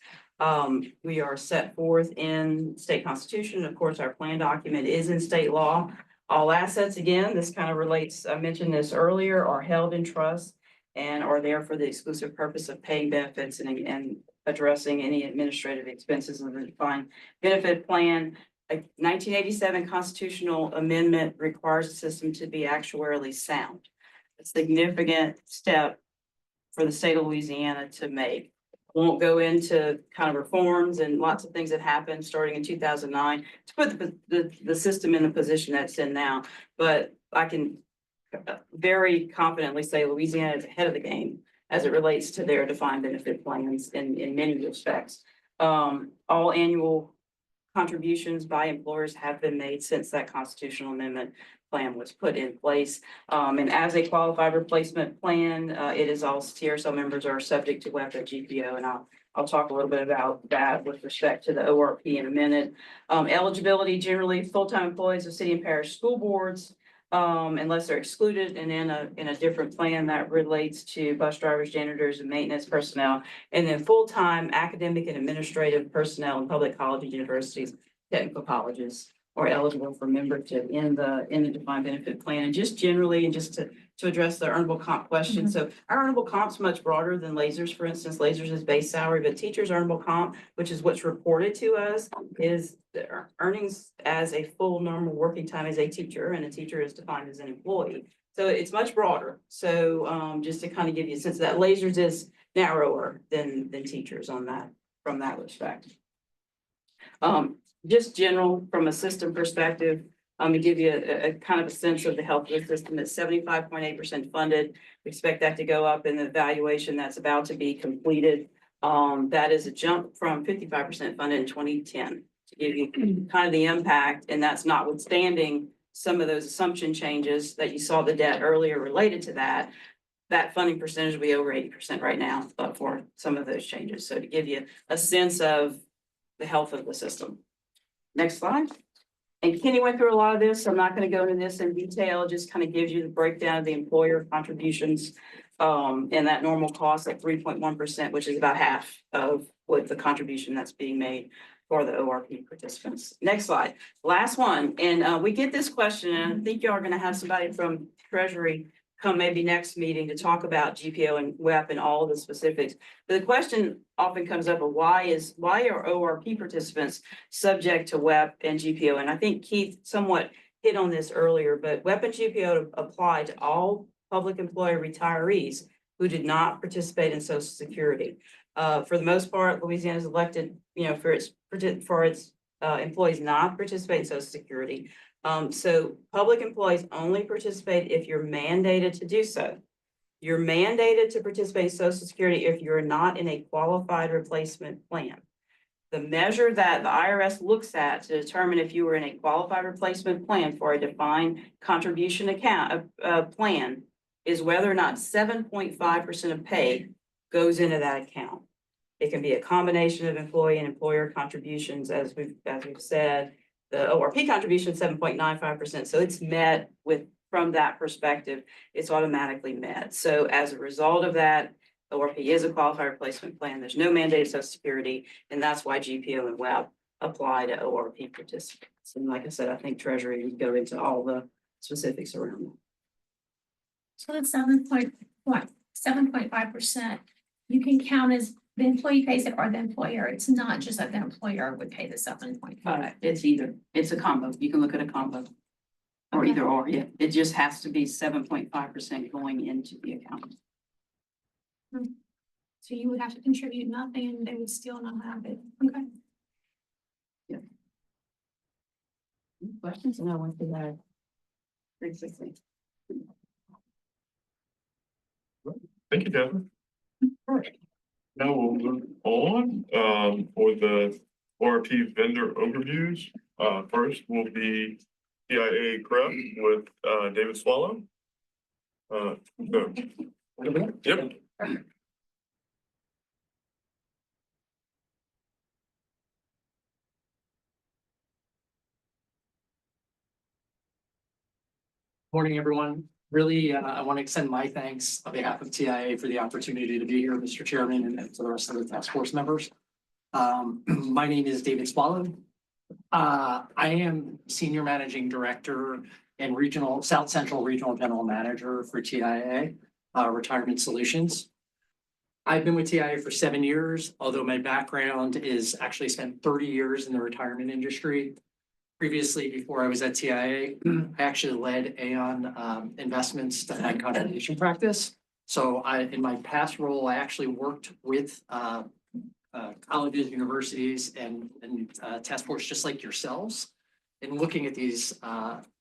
We are set forth in state constitution. Of course, our plan document is in state law. All assets, again, this kind of relates, I mentioned this earlier, are held in trust and are there for the exclusive purpose of paying benefits and addressing any administrative expenses of the defined benefit plan. A 1987 constitutional amendment requires the system to be actuarially sound. A significant step for the state of Louisiana to make. Won't go into kind of reforms and lots of things that happened starting in 2009 to put the system in the position that's in now. But I can very confidently say Louisiana is ahead of the game as it relates to their defined benefit plans in many respects. All annual contributions by employers have been made since that constitutional amendment plan was put in place. And as a qualified replacement plan, it is all TRSL members are subject to WEP and GPO, and I'll talk a little bit about that with respect to the ORP in a minute. Eligibility, generally full-time employees of city and parish school boards, unless they're excluded, and in a different plan that relates to bus drivers, janitors, and maintenance personnel, and then full-time academic and administrative personnel in public colleges, universities, technical colleges are eligible for membership in the defined benefit plan. And just generally, and just to address the earnable comp question. So our earnable comp is much broader than lasers. For instance, lasers is base salary, but teachers earnable comp, which is what's reported to us, is the earnings as a full normal working time as a teacher, and a teacher is defined as an employee. So it's much broader. So just to kind of give you a sense that lasers is narrower than teachers on that, from that respect. Just general from a system perspective, to give you a kind of a sense of the health of the system, it's 75.8% funded. We expect that to go up in the evaluation that's about to be completed. That is a jump from 55% funded in 2010 to give you kind of the impact, and that's notwithstanding some of those assumption changes that you saw the debt earlier related to that. That funding percentage will be over 80% right now, but for some of those changes. So to give you a sense of the health of the system. Next slide. And Kenny went through a lot of this, so I'm not going to go into this in detail. It just kind of gives you the breakdown of the employer contributions and that normal cost at 3.1%, which is about half of what the contribution that's being made for the ORP participants. Next slide. Last one. And we get this question, and I think y'all are going to have somebody from Treasury come maybe next meeting to talk about GPO and WEP and all the specifics. But the question often comes up of why are ORP participants subject to WEP and GPO? And I think Keith somewhat hit on this earlier, but WEP and GPO apply to all public employee retirees who did not participate in Social Security. For the most part, Louisiana is elected, for its employees not participate in Social Security. So public employees only participate if you're mandated to do so. You're mandated to participate in Social Security if you're not in a qualified replacement plan. The measure that the IRS looks at to determine if you were in a qualified replacement plan for a defined contribution account plan is whether or not 7.5% of pay goes into that account. It can be a combination of employee and employer contributions, as we've said. The ORP contribution is 7.95%. So it's met from that perspective, it's automatically met. So as a result of that, ORP is a qualified replacement plan. There's no mandated social security, and that's why GPO and WAP apply to ORP participants. And like I said, I think Treasury would go into all the specifics around that. So that's 7.5%. You can count as the employee pays it or the employer. It's not just that the employer would pay the 7.5. It's either, it's a combo. You can look at a combo. Or Okay. either or, yeah. It just has to be 7.5% going into the account. So you would have to contribute nothing and they would still not have it. Okay. Any questions? And I went through that pretty quickly. Thank you, Devin. All right. Now we'll move on, for the ORP vendor overviews. First will be TIA Prep with, David Swallow. So, yep. Morning, everyone. Really, I want to extend my thanks on behalf of TIA for the opportunity to be here, Mr. Chairman, and to the rest of the task force members. My name is David Swallow. I am Senior Managing Director and South Central Regional General Manager for TIA Retirement Solutions. I've been with TIA for 7 years, although my background is actually spent 30 years in the retirement industry. Previously, before I was at TIA, I actually led Aon Investments defined contribution practice. So in my past role, I actually worked with colleges, universities, and task force just like yourselves in looking at these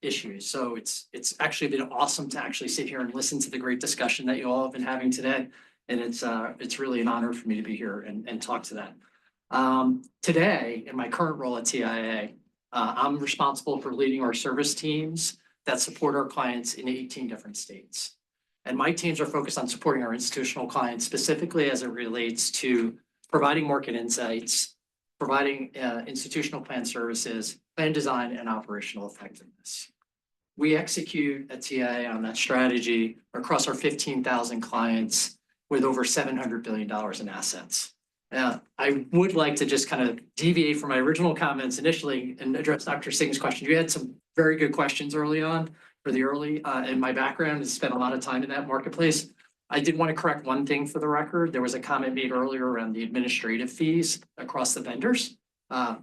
issues. So it's actually been awesome to actually sit here and listen to the great discussion that you all have been having today. And it's really an honor for me to be here and talk to that. Today, in my current role at TIA, I'm responsible for leading our service teams that support our clients in 18 different states. And my teams are focused on supporting our institutional clients, specifically as it relates to providing market insights, providing institutional plan services, plan design, and operational effectiveness. We execute at TIA on that strategy across our 15,000 clients with over $700 billion in assets. I would like to just kind of deviate from my original comments initially and address Dr. Singh's question. You had some very good questions early on for the early in my background and spent a lot of time in that marketplace. I did want to correct one thing for the record. There was a comment made earlier around the administrative fees across the vendors.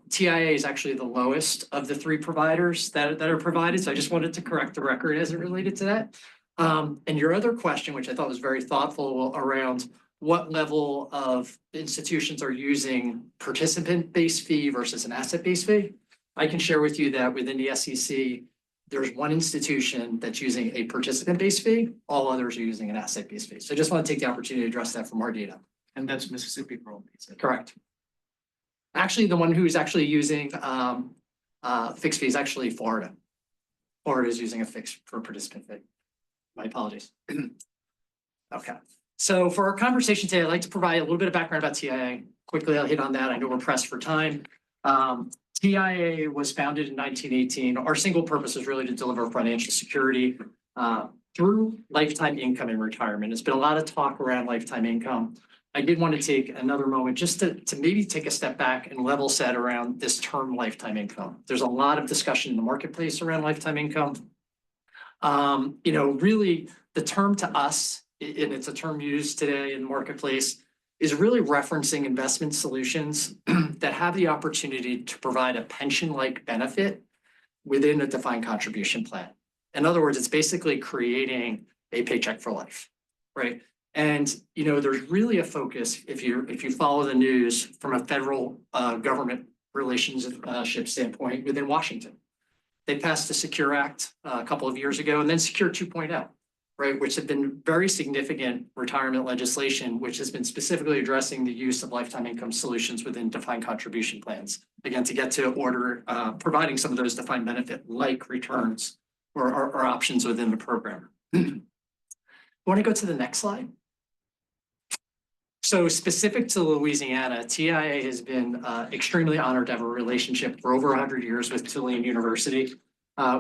TIA is actually the lowest of the 3 providers that are provided. So I just wanted to correct the record as it related to that. And your other question, which I thought was very thoughtful around what level of institutions are using participant-based fee versus an asset-based fee. I can share with you that within the SEC, there's one institution that's using a participant-based fee, all others are using an asset-based fee. So I just want to take the opportunity to address that from our data. And that's Mississippi probably. Correct. Actually, the one who's actually using fixed fee is actually Florida. Florida is using a fixed for participant fee. My apologies. Okay. So for our conversation today, I'd like to provide a little bit of background about TIA. Quickly, I'll hit on that. I know we're pressed for time. TIA was founded in 1918. Our single purpose is really to deliver financial security through lifetime income in retirement. There's been a lot of talk around lifetime income. I did want to take another moment just to maybe take a step back and level set around this term lifetime income. There's a lot of discussion in the marketplace around lifetime income. Really the term to us, and it's a term used today in the marketplace, is really referencing investment solutions that have the opportunity to provide a pension-like benefit within a defined contribution plan. In other words, it's basically creating a paycheck for life, right? And there's really a focus, if you follow the news from a federal government relationship standpoint within Washington. They passed the Secure Act a couple of years ago, and then Secure 2.0. Right, which have been very significant retirement legislation, which has been specifically addressing the use of lifetime income solutions within defined contribution plans. Again, to get to order, providing some of those defined benefit like returns or options within the program. Want to go to the next slide? So specific to Louisiana, TIA has been extremely honored to have a relationship for over 100 years with Tulane University.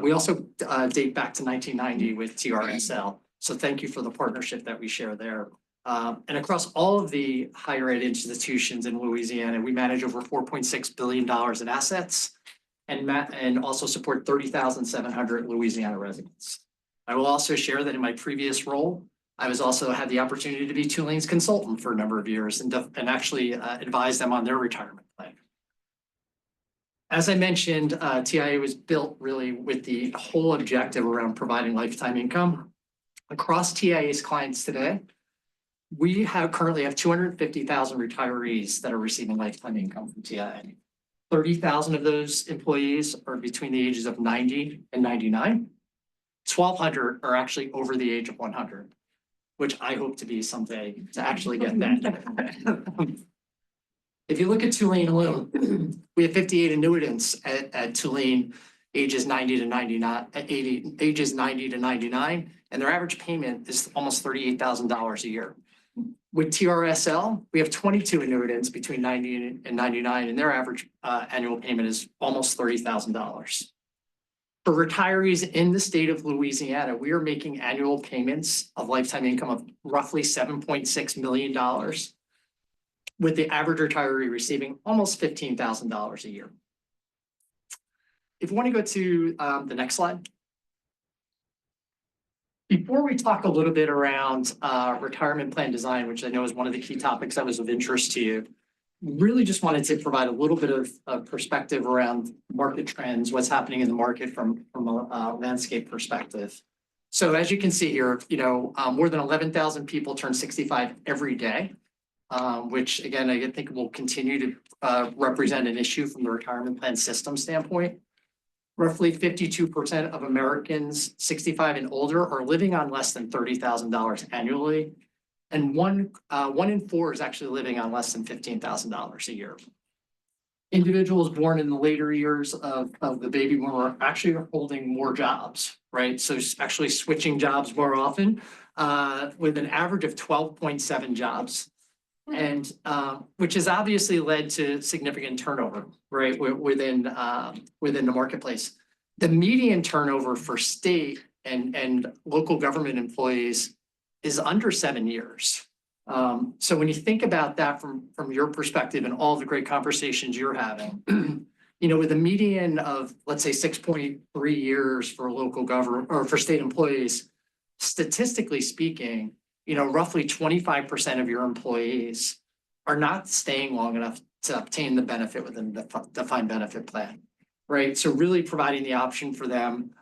We also date back to 1990 with TRSL. So thank you for the partnership that we share there. And across all of the higher ed institutions in Louisiana, we manage over $4.6 billion in assets and also support 30,700 Louisiana residents. I will also share that in my previous role, I was also had the opportunity to be Tulane's consultant for a number of years and actually advise them on their retirement plan. As I mentioned, TIA was built really with the whole objective around providing lifetime income. Across TIA's clients today, we currently have 250,000 retirees that are receiving lifetime income from TIA. 30,000 of those employees are between the ages of 90 and 99. 1,200 are actually over the age of 100, which I hope to be someday to actually get that. If you look at Tulane alone, we have 58 annuitants at Tulane, ages 90 to 99, ages 90 to 99, and their average payment is almost $38,000 a year. With TRSL, we have 22 annuitants between 90 and 99, and their average annual payment is almost $30,000. For retirees in the state of Louisiana, we are making annual payments of lifetime income of roughly $7.6 million, with the average retiree receiving almost $15,000 a year. If you want to go to the next slide. Before we talk a little bit around retirement plan design, which I know is one of the key topics that was of interest to you, really just wanted to provide a little bit of perspective around market trends, what's happening in the market from a landscape perspective. So as you can see here, more than 11,000 people turn 65 every day, which again, I think will continue to represent an issue from the retirement plan system standpoint. Roughly 52% of Americans 65 and older are living on less than $30,000 annually. And one in four is actually living on less than $15,000 a year. Individuals born in the later years of the baby boomer actually are holding more jobs, right? So actually switching jobs more often with an average of 12.7 jobs. And which has obviously led to significant turnover, right, within the marketplace. The median turnover for state and local government employees is under 7 years. So when you think about that from your perspective and all the great conversations you're having, with a median of, let's say, 6.3 years for local government or for state employees, statistically speaking, roughly 25% of your employees are not staying long enough to obtain the benefit within the defined benefit plan, right? So really providing the option for them,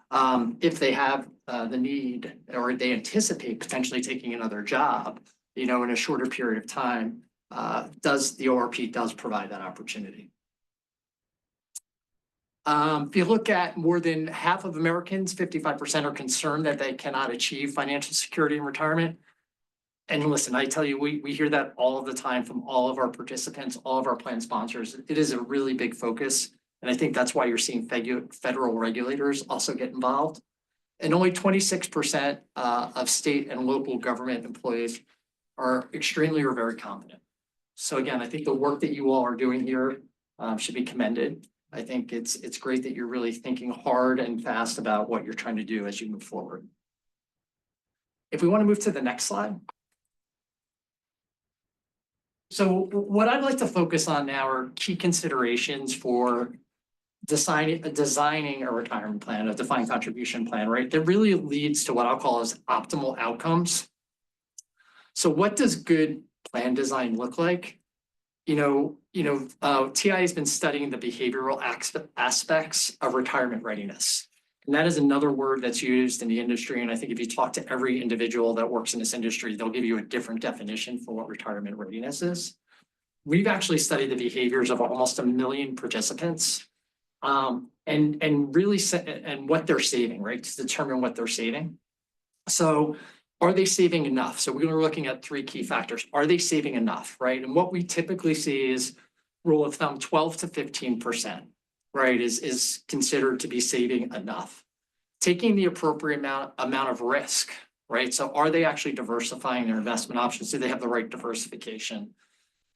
if they have the need or they anticipate potentially taking another job, in a shorter period of time, the ORP does provide that opportunity. If you look at more than half of Americans, 55% are concerned that they cannot achieve financial security in retirement. And listen, I tell you, we hear that all of the time from all of our participants, all of our plan sponsors. It is a really big focus. And I think that's why you're seeing federal regulators also get involved. And only 26% of state and local government employees are extremely or very confident. So again, I think the work that you all are doing here should be commended. I think it's great that you're really thinking hard and fast about what you're trying to do as you move forward. If we want to move to the next slide. So what I'd like to focus on now are key considerations for designing a retirement plan, a defined contribution plan, right? That really leads to what I'll call as optimal outcomes. So what does good plan design look like? TI has been studying the behavioral aspects of retirement readiness. And that is another word that's used in the industry. And I think if you talk to every individual that works in this industry, they'll give you a different definition for what retirement readiness is. We've actually studied the behaviors of almost 1 million participants and really what they're saving, right? To determine what they're saving. So are they saving enough? So we were looking at 3 key factors. Are they saving enough, right? And what we typically see is rule of thumb, 12 to 15%. Right, is considered to be saving enough. Taking the appropriate amount of risk, right? So are they actually diversifying their investment options? Do they have the right diversification?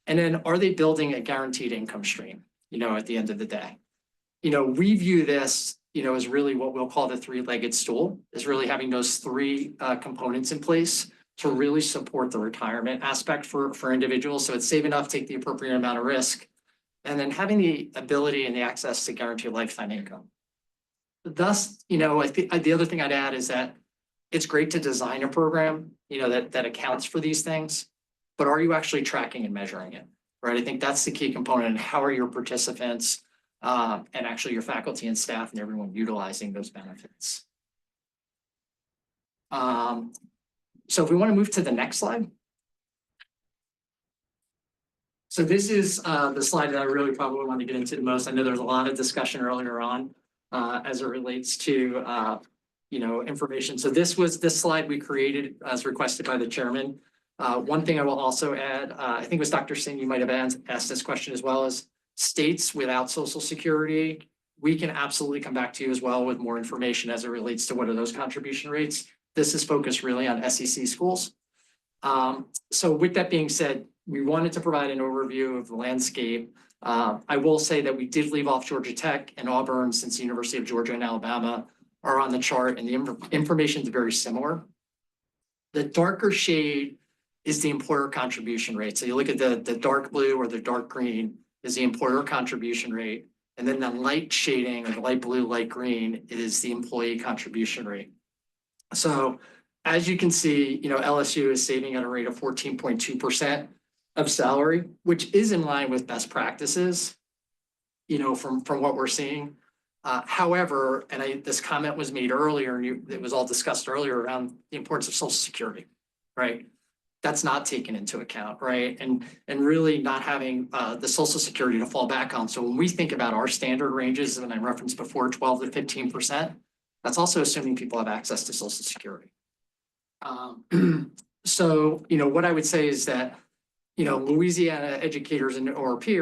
And then are they building a guaranteed income stream, at the end of the day? We view this, as really what we'll call the 3-legged stool, is really having those 3 components in place to really support the retirement aspect for individuals. So it's save enough, take the appropriate amount of risk, and then having the ability and the access to guarantee lifetime income. Thus, I think the other thing I'd add is that it's great to design a program, that accounts for these things, but are you actually tracking and measuring it? Right? I think that's the key component. And how are your participants and actually your faculty and staff and everyone utilizing those benefits? So if we want to move to the next slide. So this is the slide that I really probably want to get into the most. I know there's a lot of discussion earlier on as it relates to information. So this slide we created as requested by the chairman. One thing I will also add, I think it was Dr. Singh, you might have asked this question as well, as states without Social Security, we can absolutely come back to you as well with more information as it relates to what are those contribution rates. This is focused really on SEC schools. So with that being said, we wanted to provide an overview of the landscape. I will say that we did leave off Georgia Tech and Auburn, since the University of Georgia and Alabama are on the chart, and the information is very similar. The darker shade is the employer contribution rate. So you look at the dark blue or the dark green is the employer contribution rate. And then the light shading, or the light blue, light green, is the employee contribution rate. So as you can see, LSU is saving at a rate of 14.2% of salary, which is in line with best practices, from what we're seeing. However, and this comment was made earlier, and it was all discussed earlier around the importance of Social Security, right? That's not taken into account, right? And really not having the Social Security to fall back on. So when we think about our standard ranges, and I referenced before, 12 to 15%, that's also assuming people have access to Social Security. So, what I would say is that, Louisiana educators in ORP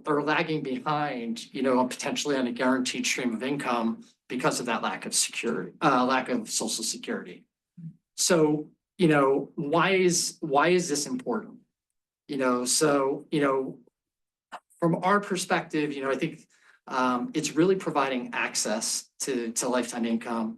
are lagging behind, potentially on a guaranteed stream of income because of that lack of Social Security. So, why is this important? From our perspective, I think it's really providing access to lifetime income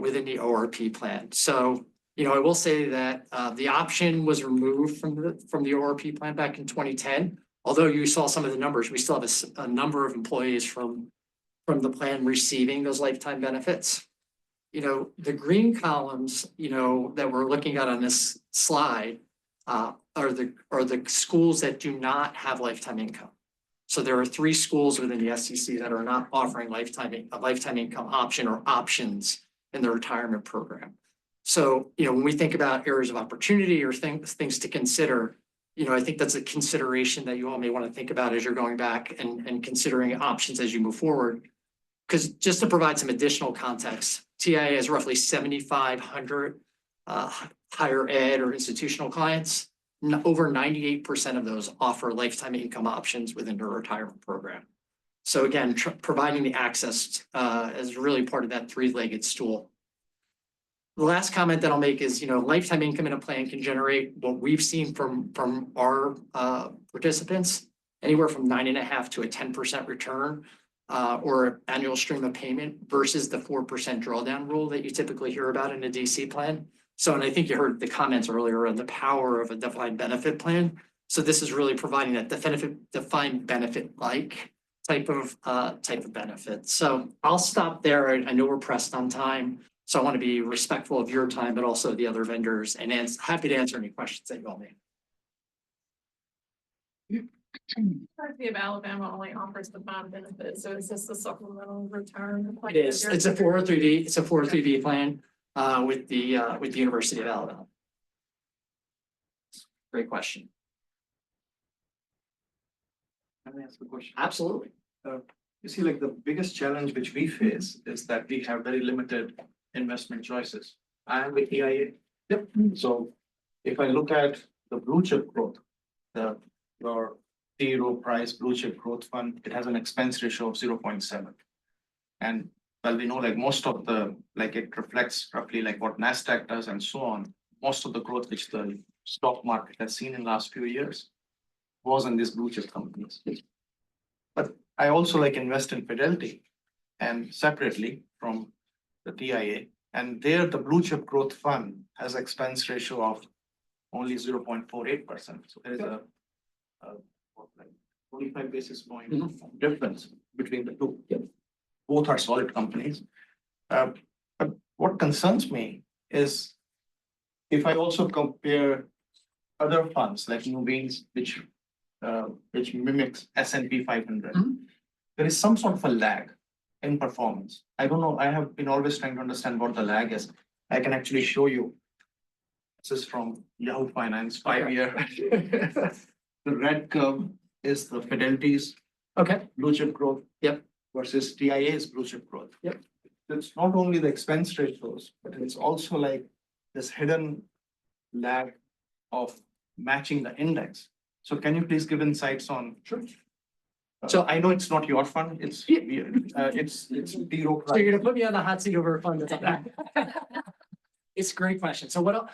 within the ORP plan. So, I will say that the option was removed from the ORP plan back in 2010. Although you saw some of the numbers, we still have a number of employees from the plan receiving those lifetime benefits. The green columns, that we're looking at on this slide are the schools that do not have lifetime income. So there are 3 schools within the SEC that are not offering a lifetime income option or options in the retirement program. So, when we think about areas of opportunity or things to consider, I think that's a consideration that you all may want to think about as you're going back and considering options as you move forward. Because just to provide some additional context, TIA has roughly 7,500 higher ed or institutional clients. Over 98% of those offer lifetime income options within their retirement program. So again, providing the access is really part of that 3-legged stool. The last comment that I'll make is, lifetime income in a plan can generate what we've seen from our participants, anywhere from 9.5% to a 10% return or annual stream of payment versus the 4% drawdown rule that you typically hear about in a DC plan. So, and I think you heard the comments earlier on the power of a defined benefit plan. So this is really providing that defined benefit like type of benefit. So I'll stop there. I know we're pressed on time. So I want to be respectful of your time, but also the other vendors, and happy to answer any questions that you all may. University of Alabama only offers the bond benefit, so is this the supplemental return? It is. It's a 403B. It's a 403B plan with the University of Alabama. Great question. Can I ask a question? Absolutely. You see, like the biggest challenge which we face is that we have very limited investment choices. I am with EIA. Yep. So if I look at the blue chip growth, your T. Rowe Price Blue Chip Growth Fund, it has an expense ratio of 0.7. And well, we know like most of it reflects roughly like what NASDAQ does and so on. Most of the growth which the stock market has seen in the last few years was in these blue chip companies. But I also invest in Fidelity and separately from the TIA, and there the blue chip growth fund has expense ratio of only 0.48%. So there is what, like 25 basis point difference between the two. Both are solid companies. But what concerns me is if I also compare other funds like Nuveen's, which mimics S&P 500, there is some sort of a lag in performance. I don't know. I have been always trying to understand what the lag is. I can actually show you. This is from Yahoo Finance 5-year. The red curve is the Fidelity's blue chip growth. Versus TIA's blue chip growth. It's not only the expense ratios, but it's also like this hidden lag of matching the index. So can you please give insights on? Sure. So I know it's not your fund, it's T. Rowe Price. So you're gonna put me on the hot seat over a fund that's up there. It's a great question. So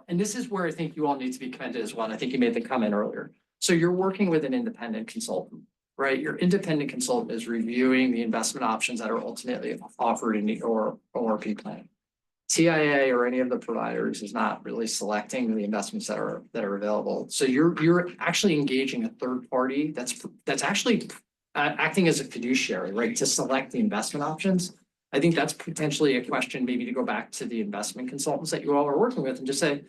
and this is where I think you all need to be commended as well. And I think you made the comment earlier. So you're working with an independent consultant, right? Your independent consultant is reviewing the investment options that are ultimately offered in the ORP plan. TIA or any of the providers is not really selecting the investments that are available. So you're actually engaging a third party that's actually acting as a fiduciary, right, to select the investment options. I think that's potentially a question maybe to go back to the investment consultants that you all are working with and just say,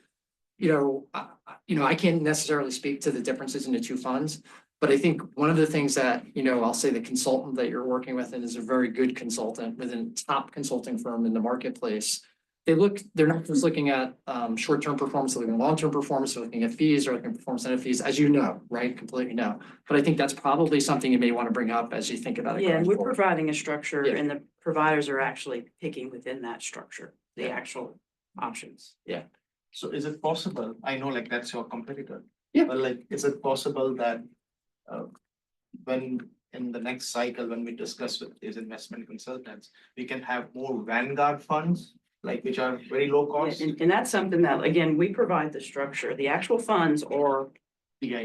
I can't necessarily speak to the differences in the two funds, but I think one of the things that, I'll say the consultant that you're working with and is a very good consultant within top consulting firm in the marketplace. They're not just looking at short-term performance, they're looking at long-term performance, they're looking at fees, they're looking at performance incentive fees, as you know, right? Completely know. But I think that's probably something you may want to bring up as you think about it. Yeah, and we're forward. providing a structure and the providers are actually picking within that structure, the actual options. So is it possible, I know like that's your competitor. Yeah. But like, is it possible that when in the next cycle, when we discuss with these investment consultants, we can have more Vanguard funds, like which are very low cost? And that's something that, again, we provide the structure. The actual funds are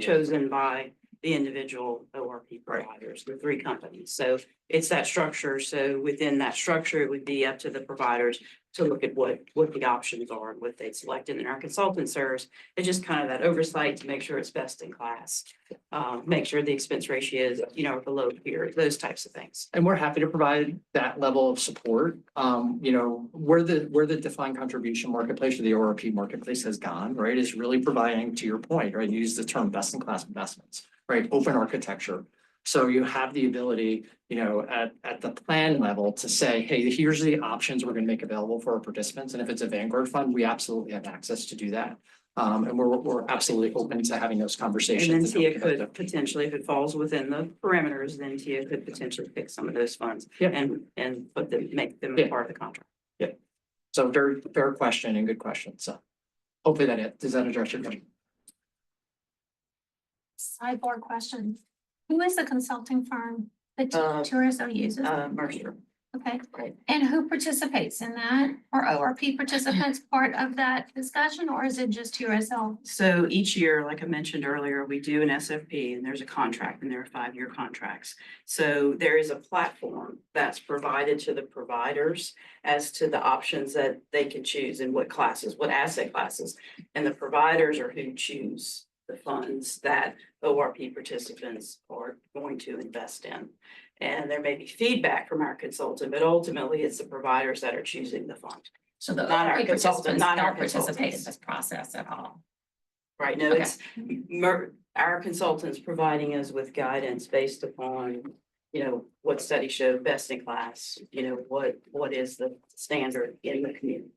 chosen by the individual ORP providers, the three companies. So it's that structure. So within that structure, it would be up to the providers to look at what the options are and what they select. And then our consultant serves, it's just kind of that oversight to make sure it's best in class. Make sure the expense ratios, are below peer, those types of things. And we're happy to provide that level of support. Where the defined contribution marketplace or the ORP marketplace has gone, right, is really providing, to your point, right, use the term best in class investments, right, open architecture. So you have the ability, at the plan level to say, hey, here's the options we're going to make available for our participants. And if it's a Vanguard fund, we absolutely have access to do that. And we're absolutely open to having those conversations. And then TIA could potentially, if it falls within the parameters, then TIA could potentially pick some of those funds and make them a part of the contract. Yeah. So very fair question and good question. So hopefully does that address your question? Sidebar question. Who is the consulting firm that TRSL uses? Mercer. Okay. Right. And who participates in that? Are ORP participants part of that discussion, or is it just TRSL? So each year, like I mentioned earlier, we do an SFP and there's a contract and there are 5-year contracts. So there is a platform that's provided to the providers as to the options that they can choose and what classes, what asset classes, and the providers are who choose the funds that ORP participants are going to invest in. And there may be feedback from our consultant, but ultimately it's the providers that are choosing the fund. So the Not our ORP consultant, participants not our don't participate in consultants. this process at all. Right, no, Okay. it's our consultants providing us with guidance based upon, what studies show best in class, what is the standard in the community.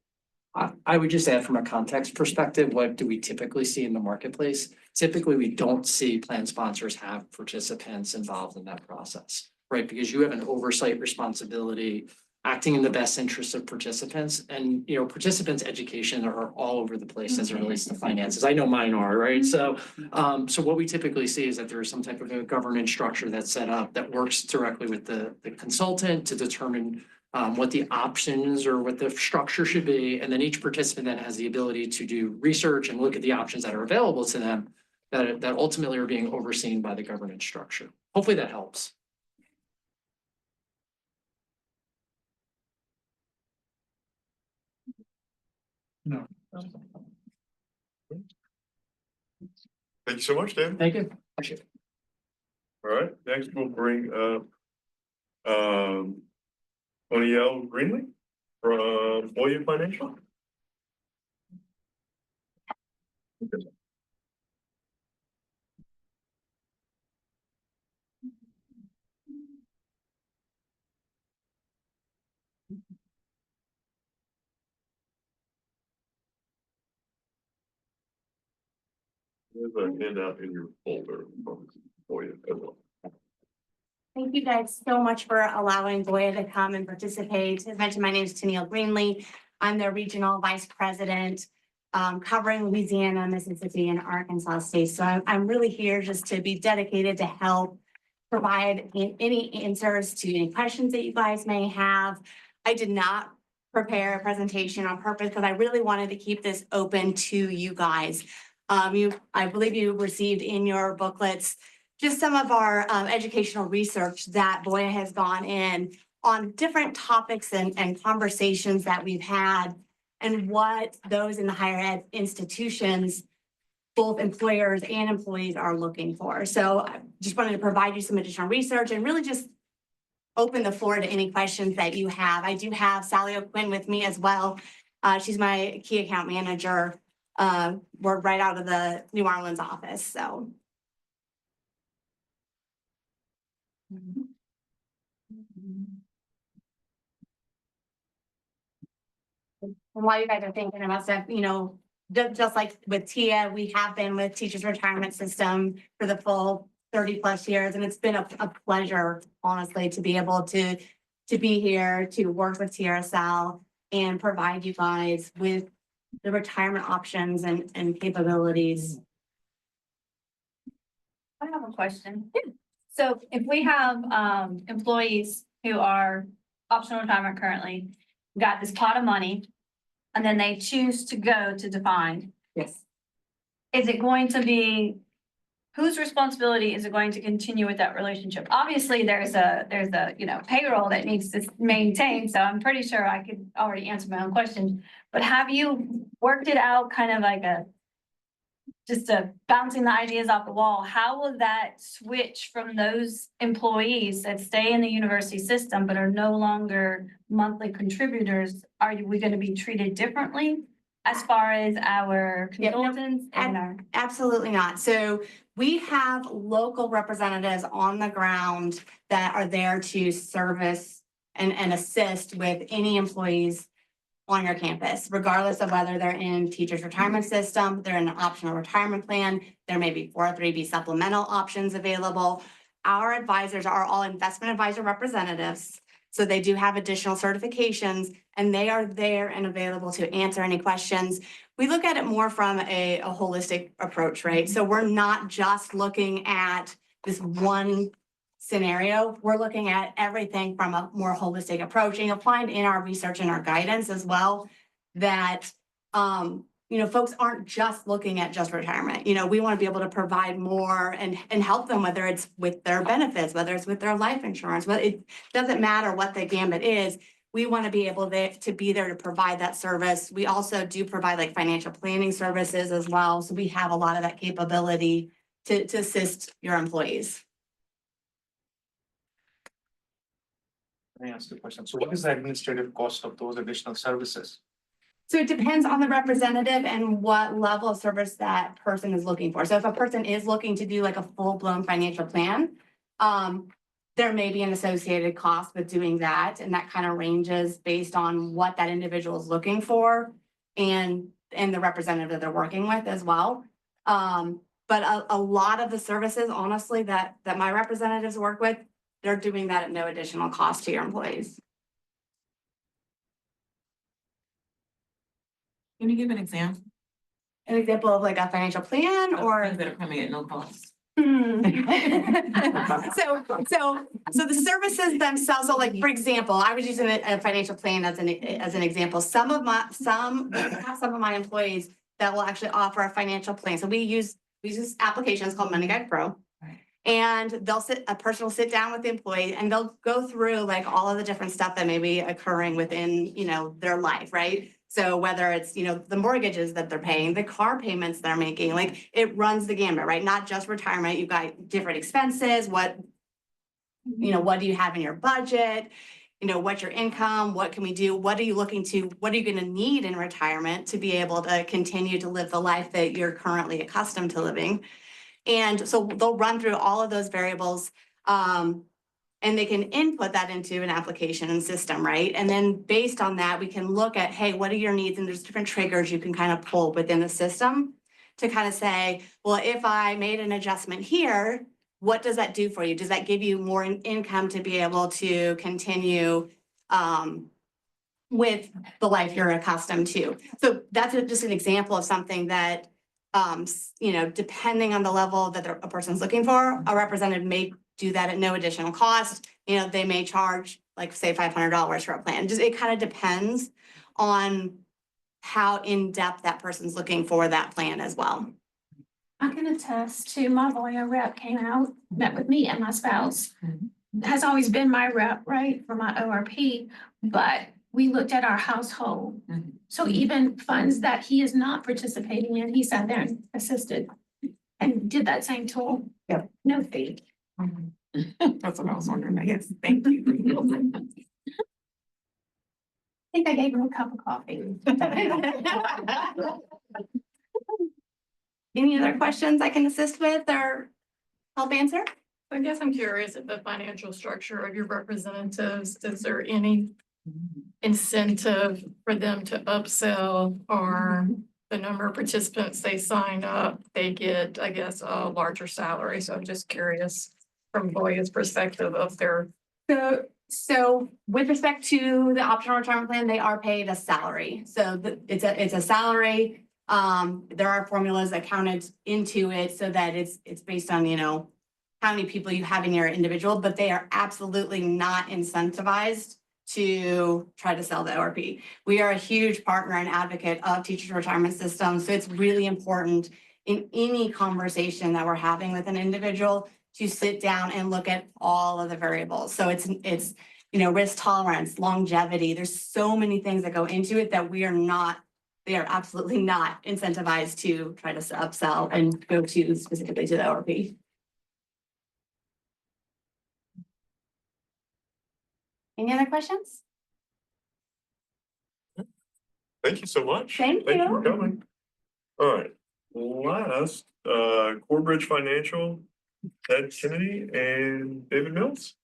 I would just add from a context perspective, what do we typically see in the marketplace? Typically, we don't see plan sponsors have participants involved in that process, right? Because you have an oversight responsibility, acting in the best interest of participants, and participants' education are all over the place as it relates to finances. I know mine are, right? So what we typically see is that there is some type of a governance structure that's set up that works directly with the consultant to determine what the options or what the structure should be. And then each participant then has the ability to do research and look at the options that are available to them that ultimately are being overseen by the governance structure. Hopefully that helps. No. Thank you so much, Dan. Thank you. Appreciate it. All right, next we'll bring up O'Neill Greenlee from Boyer Financial. There's a handout in your folder for you as well. Thank you guys so much for allowing Boya to come and participate. As mentioned, my name is Tennille Greenlee. I'm the Regional Vice President covering Louisiana, Mississippi, and Arkansas states. So I'm really here just to be dedicated to help provide any answers to any questions that you guys may have. I did not prepare a presentation on purpose because I really wanted to keep this open to you guys. I believe you received in your booklets just some of our educational research that Boya has gone in on different topics and conversations that we've had and what those in the higher ed institutions, both employers and employees, are looking for. So I just wanted to provide you some additional research and really just open the floor to any questions that you have. I do have Sally O'Quinn with me as well. She's my key account manager. We're right out of the New Orleans office, so. And while you guys are thinking about stuff, you know, just like with Tia, we have been with Teachers Retirement System for the full 30+ years, and it's been a pleasure, honestly, to be able to be here to work with TRSL and provide you guys with the retirement options and capabilities. I have a question. So if we have employees who are optional retirement currently, got this pot of money, and then they choose to go to defined. Yes. Is it going to be, whose responsibility is it going to continue with that relationship? Obviously, there's a, you know, payroll that needs to maintain, so I'm pretty sure I could already answer my own question. But have you worked it out kind of like just bouncing the ideas off the wall? How will that switch from those employees that stay in the university system but are no longer monthly contributors? Are we going to be treated differently as far as our consultants and our? Absolutely not. So we have local representatives on the ground that are there to service and assist with any employees on your campus, regardless of whether they're in Teachers Retirement System, they're in an optional retirement plan, there may be 403B supplemental options available. Our advisors are all investment advisor representatives, so they do have additional certifications, and they are there and available to answer any questions. We look at it more from a holistic approach, right? So we're not just looking at this one scenario, we're looking at everything from a more holistic approach. And you'll find in our research and our guidance as well that you know, folks aren't just looking at just retirement. You know, we want to be able to provide more and help them, whether it's with their benefits, whether it's with their life insurance, but it doesn't matter what the gambit is. We want to be able to be there to provide that service. We also do provide like financial planning services as well. So we have a lot of that capability to assist your employees. Let me ask you a question. So what is the administrative cost of those additional services? So it depends on the representative and what level of service that person is looking for. So if a person is looking to do like a full-blown financial plan, there may be an associated cost with doing that. And that kind of ranges based on what that individual is looking for and the representative that they're working with as well. But a lot of the services, honestly, that my representatives work with, they're doing that at no additional cost to your employees. Can you give an example? An example of like a financial plan or? Things that are coming at no cost. So the services themselves, so like, for example, I was using a financial plan as an example. Some of my employees that will actually offer a financial plan. So we use applications called Money Guide Pro. And a person will sit down with the employee and they'll go through like all of the different stuff that may be occurring within, you know, their life, right? So whether it's, the mortgages that they're paying, the car payments they're making, like it runs the gamut, right? Not just retirement, you've got different expenses, what do you have in your budget? What's your income? What can we do? What are you looking to, what are you gonna need in retirement to be able to continue to live the life that you're currently accustomed to living? And so they'll run through all of those variables. And they can input that into an application and system, right? And then based on that, we can look at, hey, what are your needs? And there's different triggers you can kind of pull within the system to kind of say, well, if I made an adjustment here, what does that do for you? Does that give you more income to be able to continue with the life you're accustomed to? So that's just an example of something that, depending on the level that a person's looking for, a representative may do that at no additional cost. They may charge like say $500 for a plan. It kind of depends on how in-depth that person's looking for that plan as well. I can attest to my lawyer rep came out, met with me and my spouse. Has always been my rep, right, for my ORP, but we looked at our household. So even funds that he is not participating in, he sat there and assisted and did that same tool. Yep. No fee. That's what I was wondering, I guess. Thank you. I think I gave him a cup of coffee. Any other questions I can assist with or help answer? I guess I'm curious at the financial structure of your representatives. Is there any incentive for them to upsell, or the number of participants they sign up, they get, I guess, a larger salary? So I'm just curious from Voya's perspective of their. So with respect to the optional retirement plan, they are paid a salary. So it's a salary. There are formulas that counted into it so that it's based on, how many people you have in your individual, but they are absolutely not incentivized to try to sell the ORP. We are a huge partner and advocate of teachers' retirement systems. So it's really important in any conversation that we're having with an individual to sit down and look at all of the variables. So it's risk tolerance, longevity. There's so many things that go into it that they are absolutely not incentivized to try to upsell and go to specifically to the ORP. Any other questions? Thank you so much. Thank you you. for coming. All right, last, Corebridge Financial, Ted Kennedy and David Mills.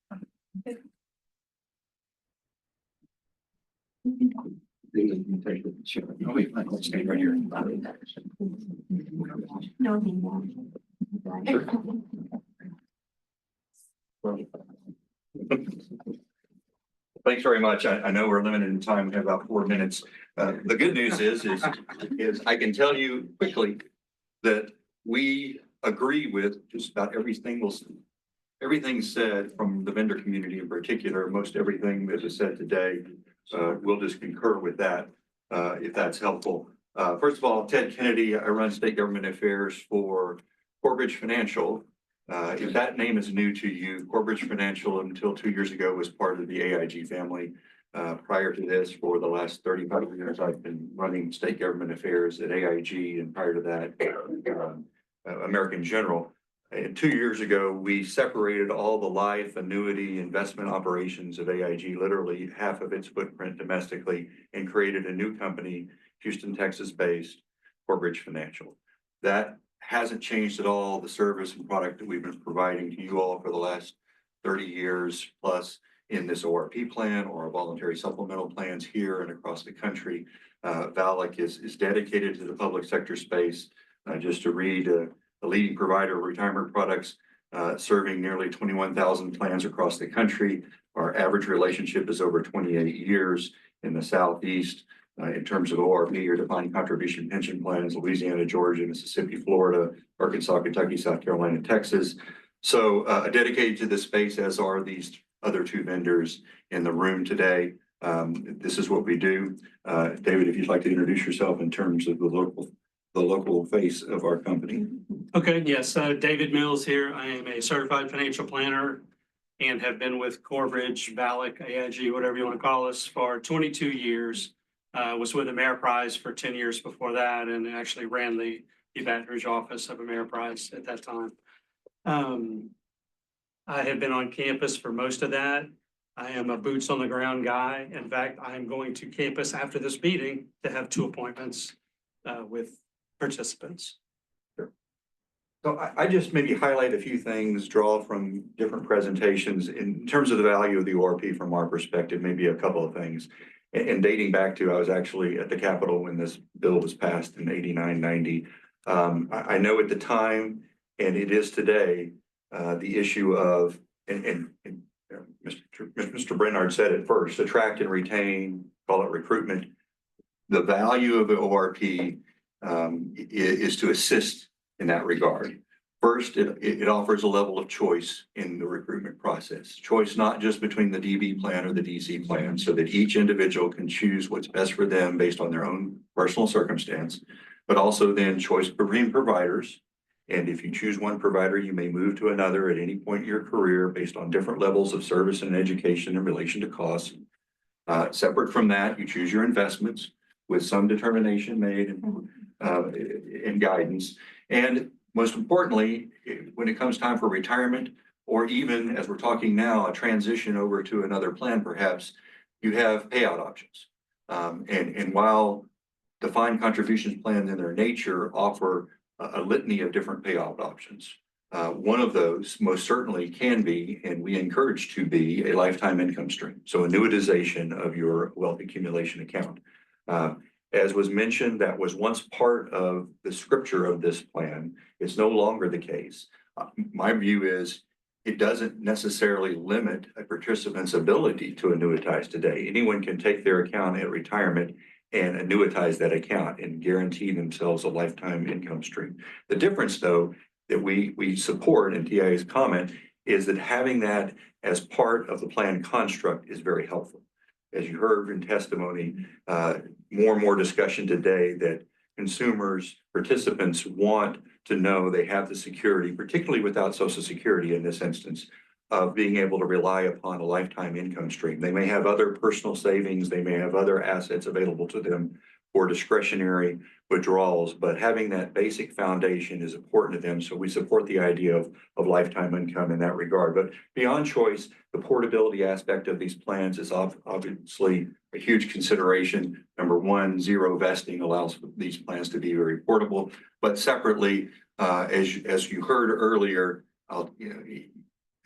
Thanks very much. I know we're limited in time. We have about 4 minutes. The good news is I can tell you quickly that we agree with just about everything said from the vendor community in particular. Most everything that is said today, we'll just concur with that, if that's helpful. First of all, Ted Kennedy, I run state government affairs for Corebridge Financial. If that name is new to you, Corebridge Financial until 2 years ago was part of the AIG family. Prior to this, for the last 35 years, I've been running state government affairs at AIG, and prior to that, American General. And 2 years ago, we separated all the life, annuity, investment operations of AIG, literally half of its footprint domestically, and created a new company, Houston, Texas-based Corebridge Financial. That hasn't changed at all the service and product that we've been providing to you all for the last 30 years plus in this ORP plan or our voluntary supplemental plans here and across the country. VALIC is dedicated to the public sector space. Just to read, a leading provider of retirement products, serving nearly 21,000 plans across the country. Our average relationship is over 28 years in the Southeast. In terms of ORP or defined contribution pension plans, Louisiana, Georgia, Mississippi, Florida, Arkansas, Kentucky, South Carolina, Texas. So dedicated to this space, as are these other two vendors in the room today. This is what we do. David, if you'd like to introduce yourself in terms of the local face of our company. Okay, yes, David Mills here. I am a certified financial planner and have been with Corebridge, VALIC, AIG, whatever you want to call us, for 22 years. Was with Ameriprise for 10 years before that, and actually ran the Baton Rouge office of Ameriprise at that time. I had been on campus for most of that. I am a boots on the ground guy. In fact, I am going to campus after this meeting to have 2 appointments with participants. So I just maybe highlight a few things, draw from different presentations in terms of the value of the ORP from our perspective, maybe a couple of things. And dating back to, I was actually at the Capitol when this bill was passed in 89, 90. I know at the time, and it is today, the issue of, and Mr. Brennard said it first, attract and retain, call it recruitment. The value of the ORP is to assist in that regard. First, it offers a level of choice in the recruitment process. Choice not just between the DB plan or the DC plan, so that each individual can choose what's best for them based on their own personal circumstance, but also then choice between providers. And if you choose one provider, you may move to another at any point in your career based on different levels of service and education in relation to costs. Separate from that, you choose your investments with some determination made in guidance. And most importantly, when it comes time for retirement, or even as we're talking now, a transition over to another plan, perhaps, you have payout options. And while defined contributions plans in their nature offer a litany of different payout options, one of those most certainly can be, and we encourage to be, a lifetime income stream. So annuitization of your wealth accumulation account. As was mentioned, that was once part of the scripture of this plan. It's no longer the case. My view is it doesn't necessarily limit a participant's ability to annuitize today. Anyone can take their account at retirement and annuitize that account and guarantee themselves a lifetime income stream. The difference, though, that we support in TIA's comment is that having that as part of the plan construct is very helpful. As you heard in testimony, more and more discussion today that consumers, participants want to know they have the security, particularly without Social Security in this instance, of being able to rely upon a lifetime income stream. They may have other personal savings, they may have other assets available to them for discretionary withdrawals, but having that basic foundation is important to them. So we support the idea of lifetime income in that regard. But beyond choice, the portability aspect of these plans is obviously a huge consideration. Number one, zero vesting allows these plans to be very portable, but separately, as you heard earlier,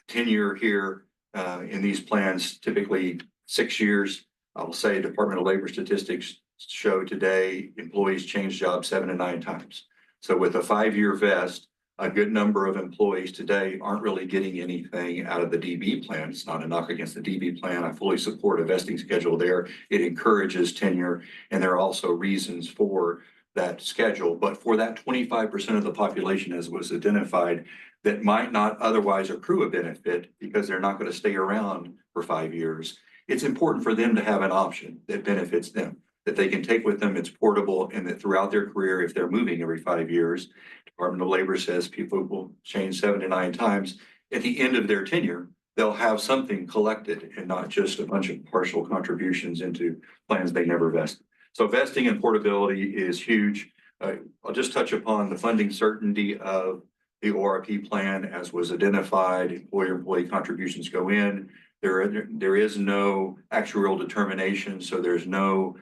tenure here in these plans, typically 6 years. I will say Department of Labor statistics show today employees change jobs 7 to 9 times. So with a 5-year vest, a good number of employees today aren't really getting anything out of the DB plan. It's not a knock against the DB plan. I fully support a vesting schedule there. It encourages tenure, and there are also reasons for that schedule. But for that 25% of the population, as was identified, that might not otherwise accrue a benefit because they're not going to stay around for 5 years, it's important for them to have an option that benefits them, that they can take with them, it's portable, and that throughout their career, if they're moving every 5 years, Department of Labor says people will change 7 to 9 times. At the end of their tenure, they'll have something collected and not just a bunch of partial contributions into plans they never vested. So vesting and portability is huge. I'll just touch upon the funding certainty of the ORP plan as was identified. Employer-employee contributions go in. There is no actuarial determination, so there's no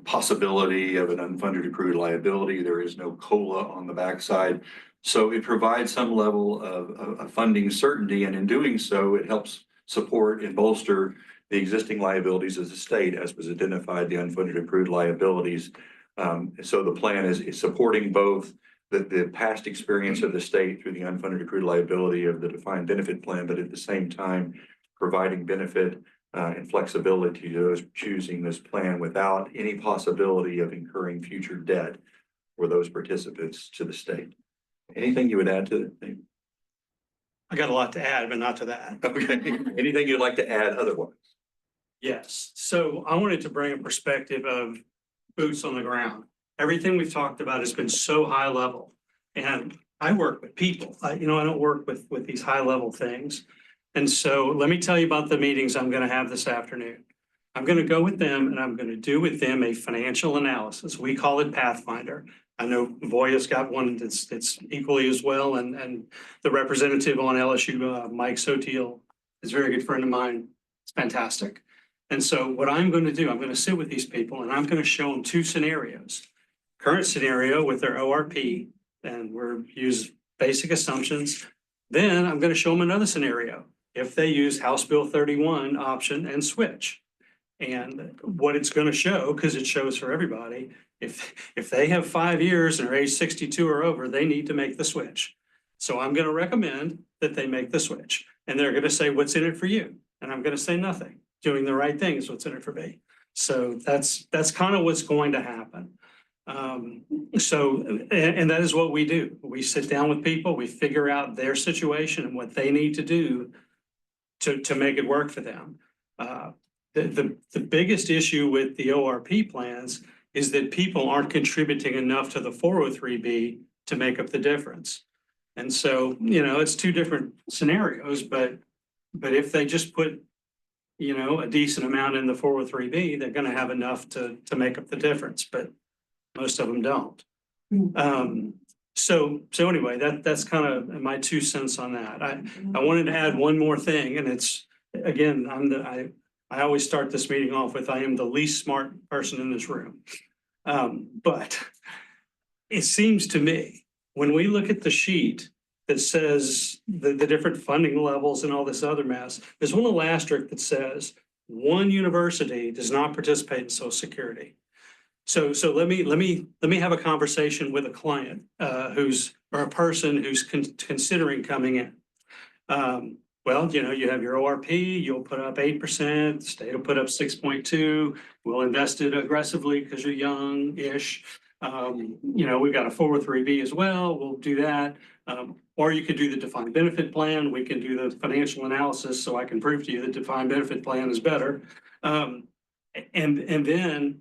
possibility of an unfunded accrued liability. There is no COLA on the backside. So it provides some level of funding certainty, and in doing so, it helps support and bolster the existing liabilities of the state, as was identified, the unfunded accrued liabilities. So the plan is supporting both the past experience of the state through the unfunded accrued liability of the defined benefit plan, but at the same time, providing benefit and flexibility to those choosing this plan without any possibility of incurring future debt for those participants to the state. Anything you would add to that? I got a lot to add, but not to that. Okay. Anything you'd like to add otherwise? Yes, so I wanted to bring a perspective of boots on the ground. Everything we've talked about has been so high level, and I work with people. I don't work with these high level things. And so let me tell you about the meetings I'm going to have this afternoon. I'm gonna go with them and I'm gonna do with them a financial analysis. We call it Pathfinder. I know Voya's got one that's equally as well, and the representative on LSU, Mike Sotiel, is a very good friend of mine. It's fantastic. And so what I'm going to do, I'm going to sit with these people and I'm going to show them two scenarios. Current scenario with their ORP, and we're use basic assumptions. Then I'm going to show them another scenario if they use House Bill 31 option and switch. And what it's going to show, because it shows for everybody, if they have 5 years and are age 62 or over, they need to make the switch. So I'm going to recommend that they make the switch. And they're going to say, what's in it for you? And I'm going to say nothing. Doing the right thing is what's in it for me. So that's kind of what's going to happen. And that is what we do. We sit down with people, we figure out their situation and what they need to do to make it work for them. The biggest issue with the ORP plans is that people aren't contributing enough to the 403B to make up the difference. And so, it's two different scenarios, but if they just put, a decent amount in the 403B, they're going to have enough to make up the difference, but most of them don't. So anyway, that's kind of my 2 cents on that. I wanted to add one more thing, and it's, again, I always start this meeting off with, I am the least smart person in this room. But it seems to me, when we look at the sheet that says the different funding levels and all this other mess, there's one little asterisk that says one university does not participate in Social Security. So let me have a conversation with a client or a person who's considering coming in. Well, you have your ORP, you'll put up 8%, the state will put up 6.2. We'll invest it aggressively because you're young-ish. We've got a 403B as well. We'll do that. Or you could do the defined benefit plan. We can do the financial analysis so I can prove to you the defined benefit plan is better. And then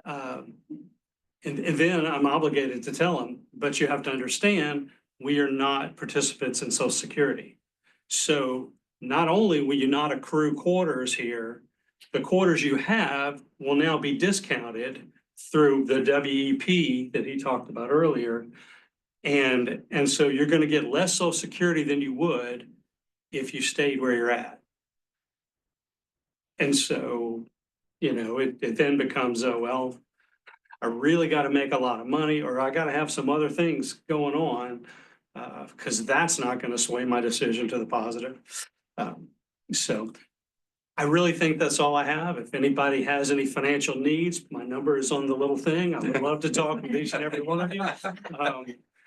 I'm obligated to tell them, but you have to understand, we are not participants in Social Security. So not only will you not accrue quarters here, the quarters you have will now be discounted through the WEP that he talked about earlier. And so you're going to get less Social Security than you would if you stayed where you're at. And so, it then becomes, well, I really got to make a lot of money, or I got to have some other things going on, because that's not going to sway my decision to the positive. So I really think that's all I have. If anybody has any financial needs, my number is on the little thing. I would love to talk with each and every one of you.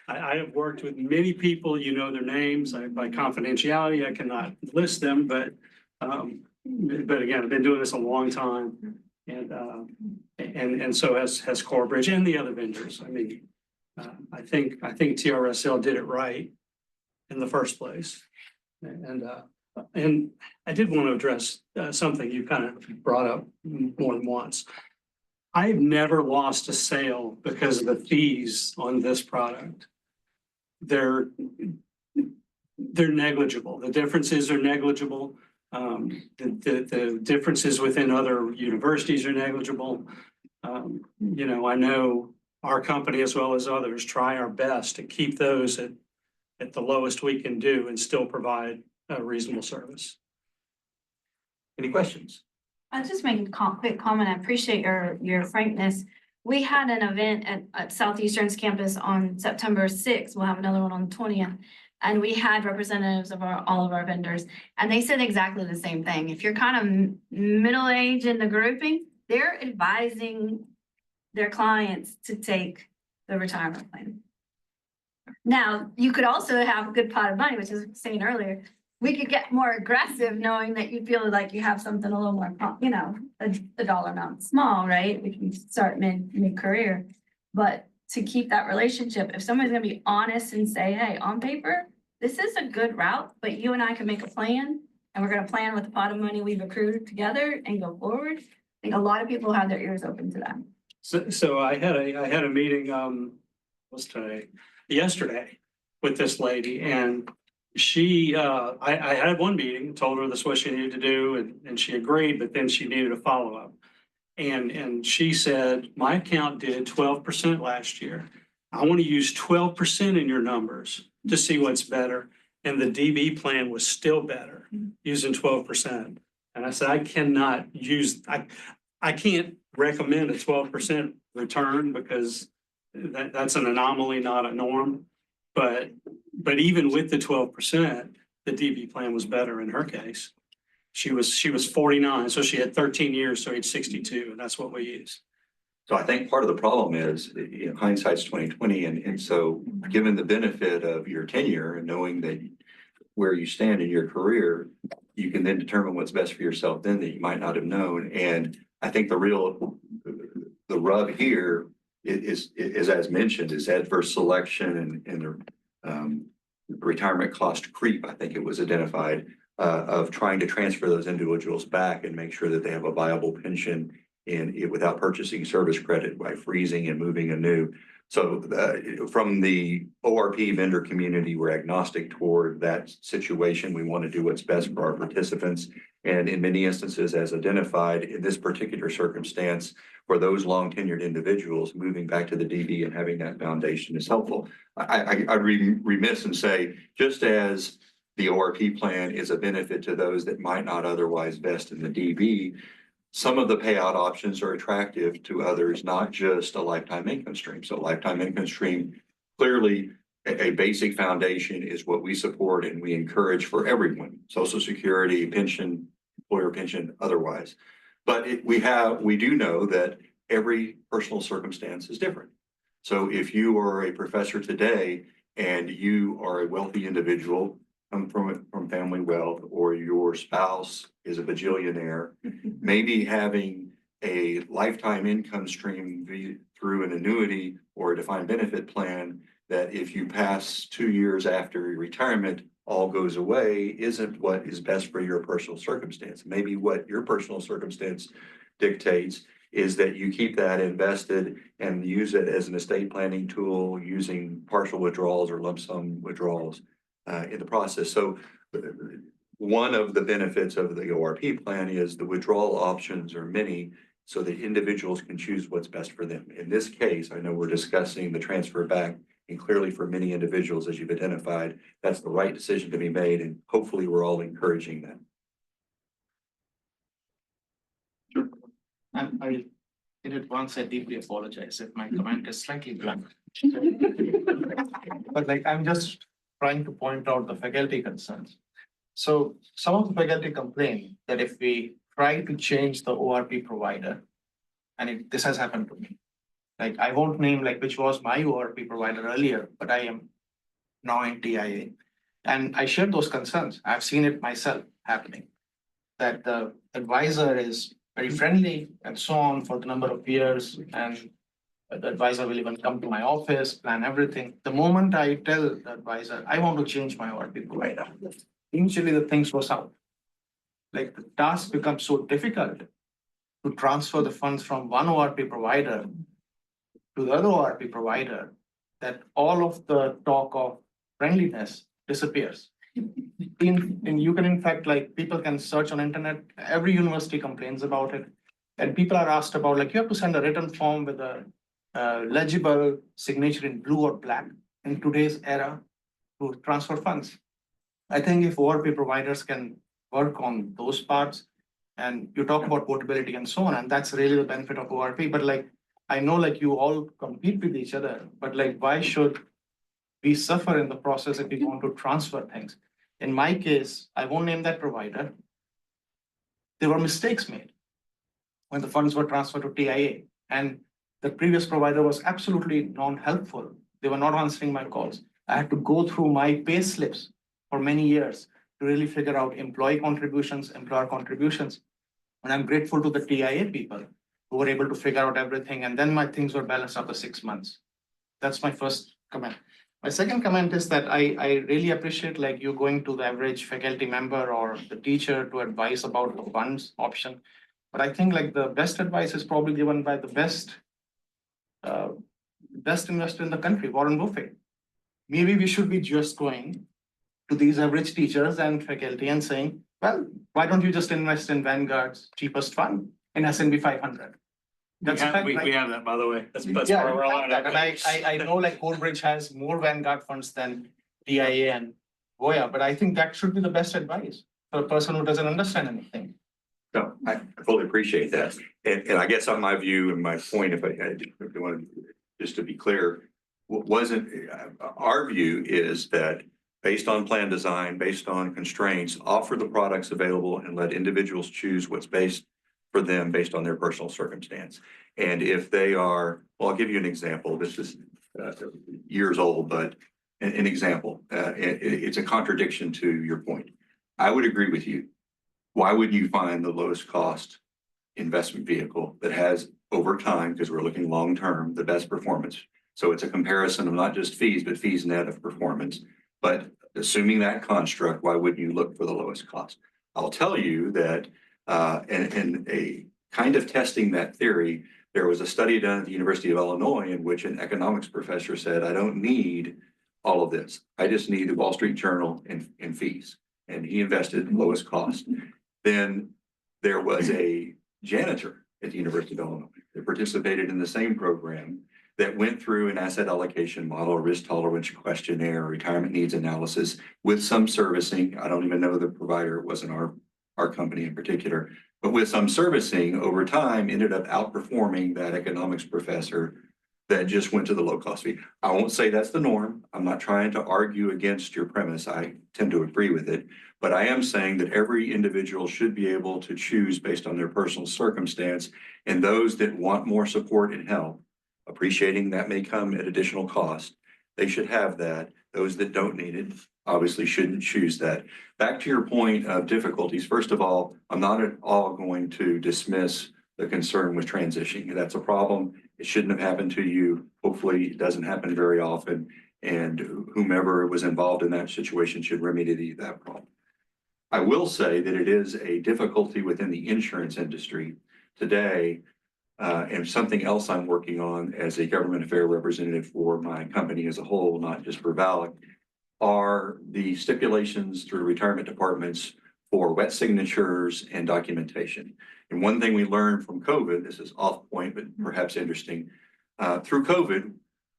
I have worked with many people, their names. By confidentiality, I cannot list them, but again, I've been doing this a long time, and so has Corebridge and the other vendors. I mean, I think TRSL did it right in the first place, and I did want to address something you kind of brought up more than once. I've never lost a sale because of the fees on this product. They're negligible. The differences are negligible. The differences within other universities are negligible. I know our company as well as others try our best to keep those at the lowest we can do and still provide a reasonable service. Any questions? I'll just make a quick comment. I appreciate your frankness. We had an event at Southeastern's campus on September 6th. We'll have another one on the 20th. And we had representatives of all of our vendors, and they said exactly the same thing. If you're kind of middle-aged in the grouping, they're advising their clients to take the retirement plan. Now, you could also have a good pot of money, which I was saying earlier. We could get more aggressive knowing that you feel like you have something a little more, a dollar amount small, right? We can start mid-career. But to keep that relationship, if somebody's gonna be honest and say, hey, on paper, this is a good route, but you and I can make a plan, and we're gonna plan with the pot of money we've accrued together and go forward. I think a lot of people have their ears open to that. So I had a meeting, yesterday with this lady, and I had one meeting, told her this is what she needed to do, and she agreed, but then she needed a follow-up. And she said, my account did 12% last year. I want to use 12% in your numbers to see what's better. And the DB plan was still better using 12%. And I said, I cannot use, I can't recommend a 12% return because that's an anomaly, not a norm. But even with the 12%, the DB plan was better in her case. She was 49, so she had 13 years, so age 62, and that's what we use. So I think part of the problem is, hindsight's 20/20, and so given the benefit of your tenure and knowing that where you stand in your career, you can then determine what's best for yourself then that you might not have known. And I think the rub here is as mentioned, is adverse selection and the retirement cost creep. I think it was identified of trying to transfer those individuals back and make sure that they have a viable pension without purchasing service credit by freezing and moving anew. So from the ORP vendor community, we're agnostic toward that situation. We want to do what's best for our participants. And in many instances, as identified in this particular circumstance, for those long tenured individuals, moving back to the DB and having that foundation is helpful. I'd be remiss and say, just as the ORP plan is a benefit to those that might not otherwise vest in the DB, some of the payout options are attractive to others, not just a lifetime income stream. So lifetime income stream, clearly a basic foundation is what we support and we encourage for everyone, Social Security, pension, employer pension, otherwise. But we do know that every personal circumstance is different. So if you are a professor today and you are a wealthy individual, come from family wealth, or your spouse is a bajillionaire, maybe having a lifetime income stream through an annuity or a defined benefit plan that if you pass 2 years after your retirement, all goes away, isn't what is best for your personal circumstance. Maybe what your personal circumstance dictates is that you keep that invested and use it as an estate planning tool using partial withdrawals or lump sum withdrawals in the process. So one of the benefits of the ORP plan is the withdrawal options are many so that individuals can choose what's best for them. In this case, I know we're discussing the transfer back, and clearly for many individuals, as you've identified, that's the right decision to be made, and hopefully we're all encouraging that. And I in advance, I deeply apologize if my comment is slightly blunt. But I'm just trying to point out the faculty concerns. So some of the faculty complain that if we try to change the ORP provider, and this has happened to me, I won't name which was my ORP provider earlier, but I am now in TIA. And I share those concerns. I've seen it myself happening, that the advisor is very friendly and so on for the number of years, and the advisor will even come to my office, plan everything. The moment I tell the advisor, I want to change my ORP provider, immediately the things go south. The task becomes so difficult to transfer the funds from one ORP provider to the other ORP provider that all of the talk of friendliness disappears. And you can, in fact, people can search on internet, every university complains about it. And people are asked about, you have to send a written form with a legible signature in blue or black in today's era to transfer funds. I think if ORP providers can work on those parts, and you talk about portability and so on, and that's really the benefit of ORP, but I know you all compete with each other, but why should we suffer in the process if we want to transfer things? In my case, I won't name that provider. There were mistakes made when the funds were transferred to TIA, and the previous provider was absolutely non-helpful. They were not answering my calls. I had to go through my pay slips for many years to really figure out employee contributions, employer contributions. And I'm grateful to the TIA people who were able to figure out everything. And then my things were balanced after 6 months. That's my first comment. My second comment is that I really appreciate you going to the average faculty member or the teacher to advise about the funds option. But I think the best advice is probably given by the best investor in the country, Warren Buffett. Maybe we should be just going to these average teachers and faculty and saying, well, why don't you just invest in Vanguard's cheapest fund in S&P 500? That's a fact, We right? have that, by the way. That's Yeah, where you we're have on. that. And I know like Corebridge has more Vanguard funds than DIA and Voya, but I think that should be the best advice for a person who doesn't understand anything. No, I fully appreciate that. And I guess on my view and my point, if I want to, just to be clear, our view is that based on plan design, based on constraints, offer the products available and let individuals choose what's best for them based on their personal circumstance. And if they are, well, I'll give you an example. This is years old, but an example. It's a contradiction to your point. I would agree with you. Why would you find the lowest cost investment vehicle that has over time, because we're looking long term, the best performance? So it's a comparison of not just fees, but fees net of performance. But assuming that construct, why wouldn't you look for the lowest cost? I'll tell you that in a kind of testing that theory, there was a study done at the University of Illinois in which an economics professor said, I don't need all of this. I just need the Wall Street Journal and fees. And he invested in lowest cost. Then there was a janitor at the University of Illinois that participated in the same program that went through an asset allocation model, risk tolerance questionnaire, retirement needs analysis with some servicing. I don't even know the provider. It wasn't our company in particular, but with some servicing over time ended up outperforming that economics professor that just went to the low cost fee. I won't say that's the norm. I'm not trying to argue against your premise. I tend to agree with it, but I am saying that every individual should be able to choose based on their personal circumstance, and those that want more support and help, appreciating that may come at additional cost, they should have that. Those that don't need it obviously shouldn't choose that. Back to your point of difficulties, first of all, I'm not at all going to dismiss the concern with transitioning. That's a problem. It shouldn't have happened to you. Hopefully it doesn't happen very often. And whomever was involved in that situation should remedy that problem. I will say that it is a difficulty within the insurance industry today. And something else I'm working on as a government affair representative for my company as a whole, not just for VALIC, are the stipulations through retirement departments for wet signatures and documentation. And one thing we learned from COVID, this is off point, but perhaps interesting, through COVID,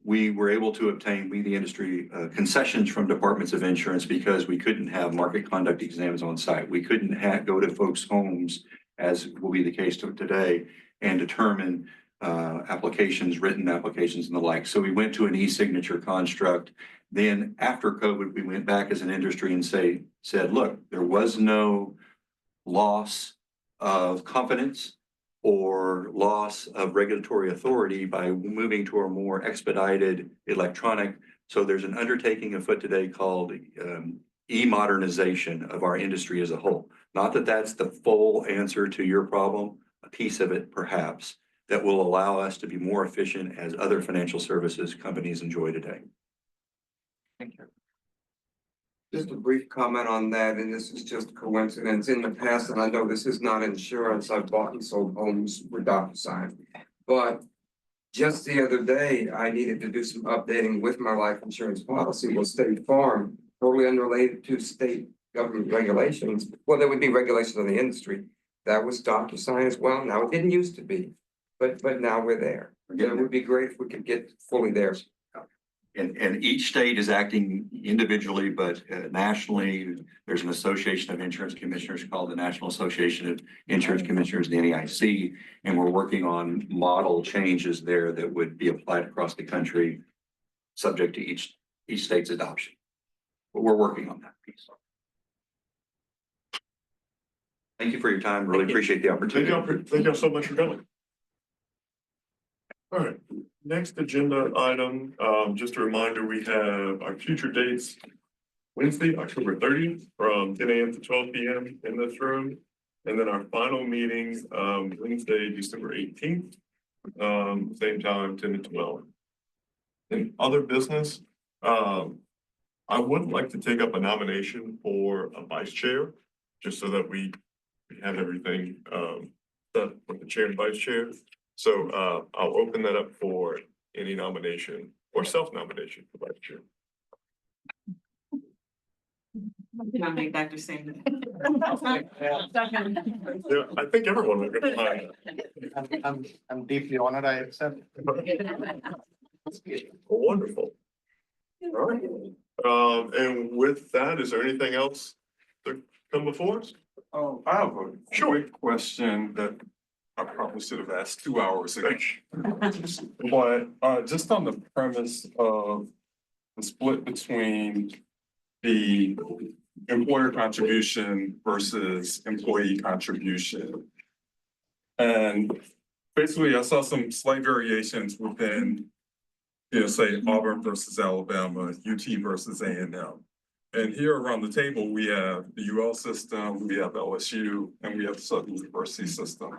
we were able to obtain, we the industry, concessions from departments of insurance because we couldn't have market conduct exams on site. We couldn't go to folks' homes, as will be the case today, and determine applications, written applications and the like. So we went to an e-signature construct. Then after COVID, we went back as an industry and said, look, there was no loss of confidence or loss of regulatory authority by moving to a more expedited electronic. So there's an undertaking afoot today called e-modernization of our industry as a whole. Not that that's the full answer to your problem, a piece of it perhaps, that will allow us to be more efficient as other financial services companies enjoy today. Thank you. Just a brief comment on that, and this is just coincidence. In the past, and I know this is not insurance, I've bought and sold homes with DocuSign. But just the other day, I needed to do some updating with my life insurance policy with State Farm, totally unrelated to state government regulations. Well, there would be regulations on the industry. That was DocuSign as well. Now, it didn't used to be, but now we're there. It would be great if we could get fully there. And each state is acting individually, but nationally, there's an association of insurance commissioners called the National Association of Insurance Commissioners, the NAIC, and we're working on model changes there that would be applied across the country, subject to each state's adoption. But we're working on that piece. Thank you for your time. Really appreciate the opportunity. Thank y'all so much for coming. All right, next agenda item, just a reminder, we have our future dates. Wednesday, October 30th from 10 a.m. to 12 p.m. in this room. And then our final meeting, Wednesday, December 18th, same time, 10 to 12. In other business, I would like to take up a nomination for a vice chair, just so that we have everything set with the chair and vice chair. So I'll open that up for any nomination or self-nomination for vice chair. I'll make Dr. Singh. Yeah, I think everyone will get behind I'm deeply honored, I accept. that. Wonderful. All right. And with that, is there anything else to come before us? Oh, I have a quick question that I probably should have asked 2 hours ago. But just on the premise of the split between the employer contribution versus employee contribution. And basically, I saw some slight variations within, say Auburn versus Alabama, UT versus A&M. And here around the table, we have the UL system, we have LSU, and we have the Southern University system.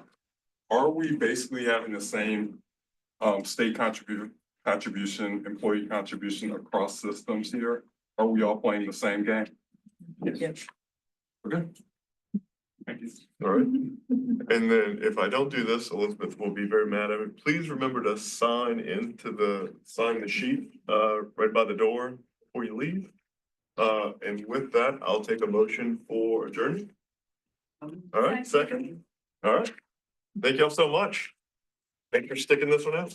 Are we basically having the same state contribution, employee contribution across systems here? Are we all playing the same game? Yes. Okay. Thank you. All right. And then if I don't do this, Elizabeth will be very mad at me. Please remember to sign the sheet right by the door before you leave. And with that, I'll take a motion for adjournment. All right, second. All right. Thank y'all so much. Thanks for sticking this one out.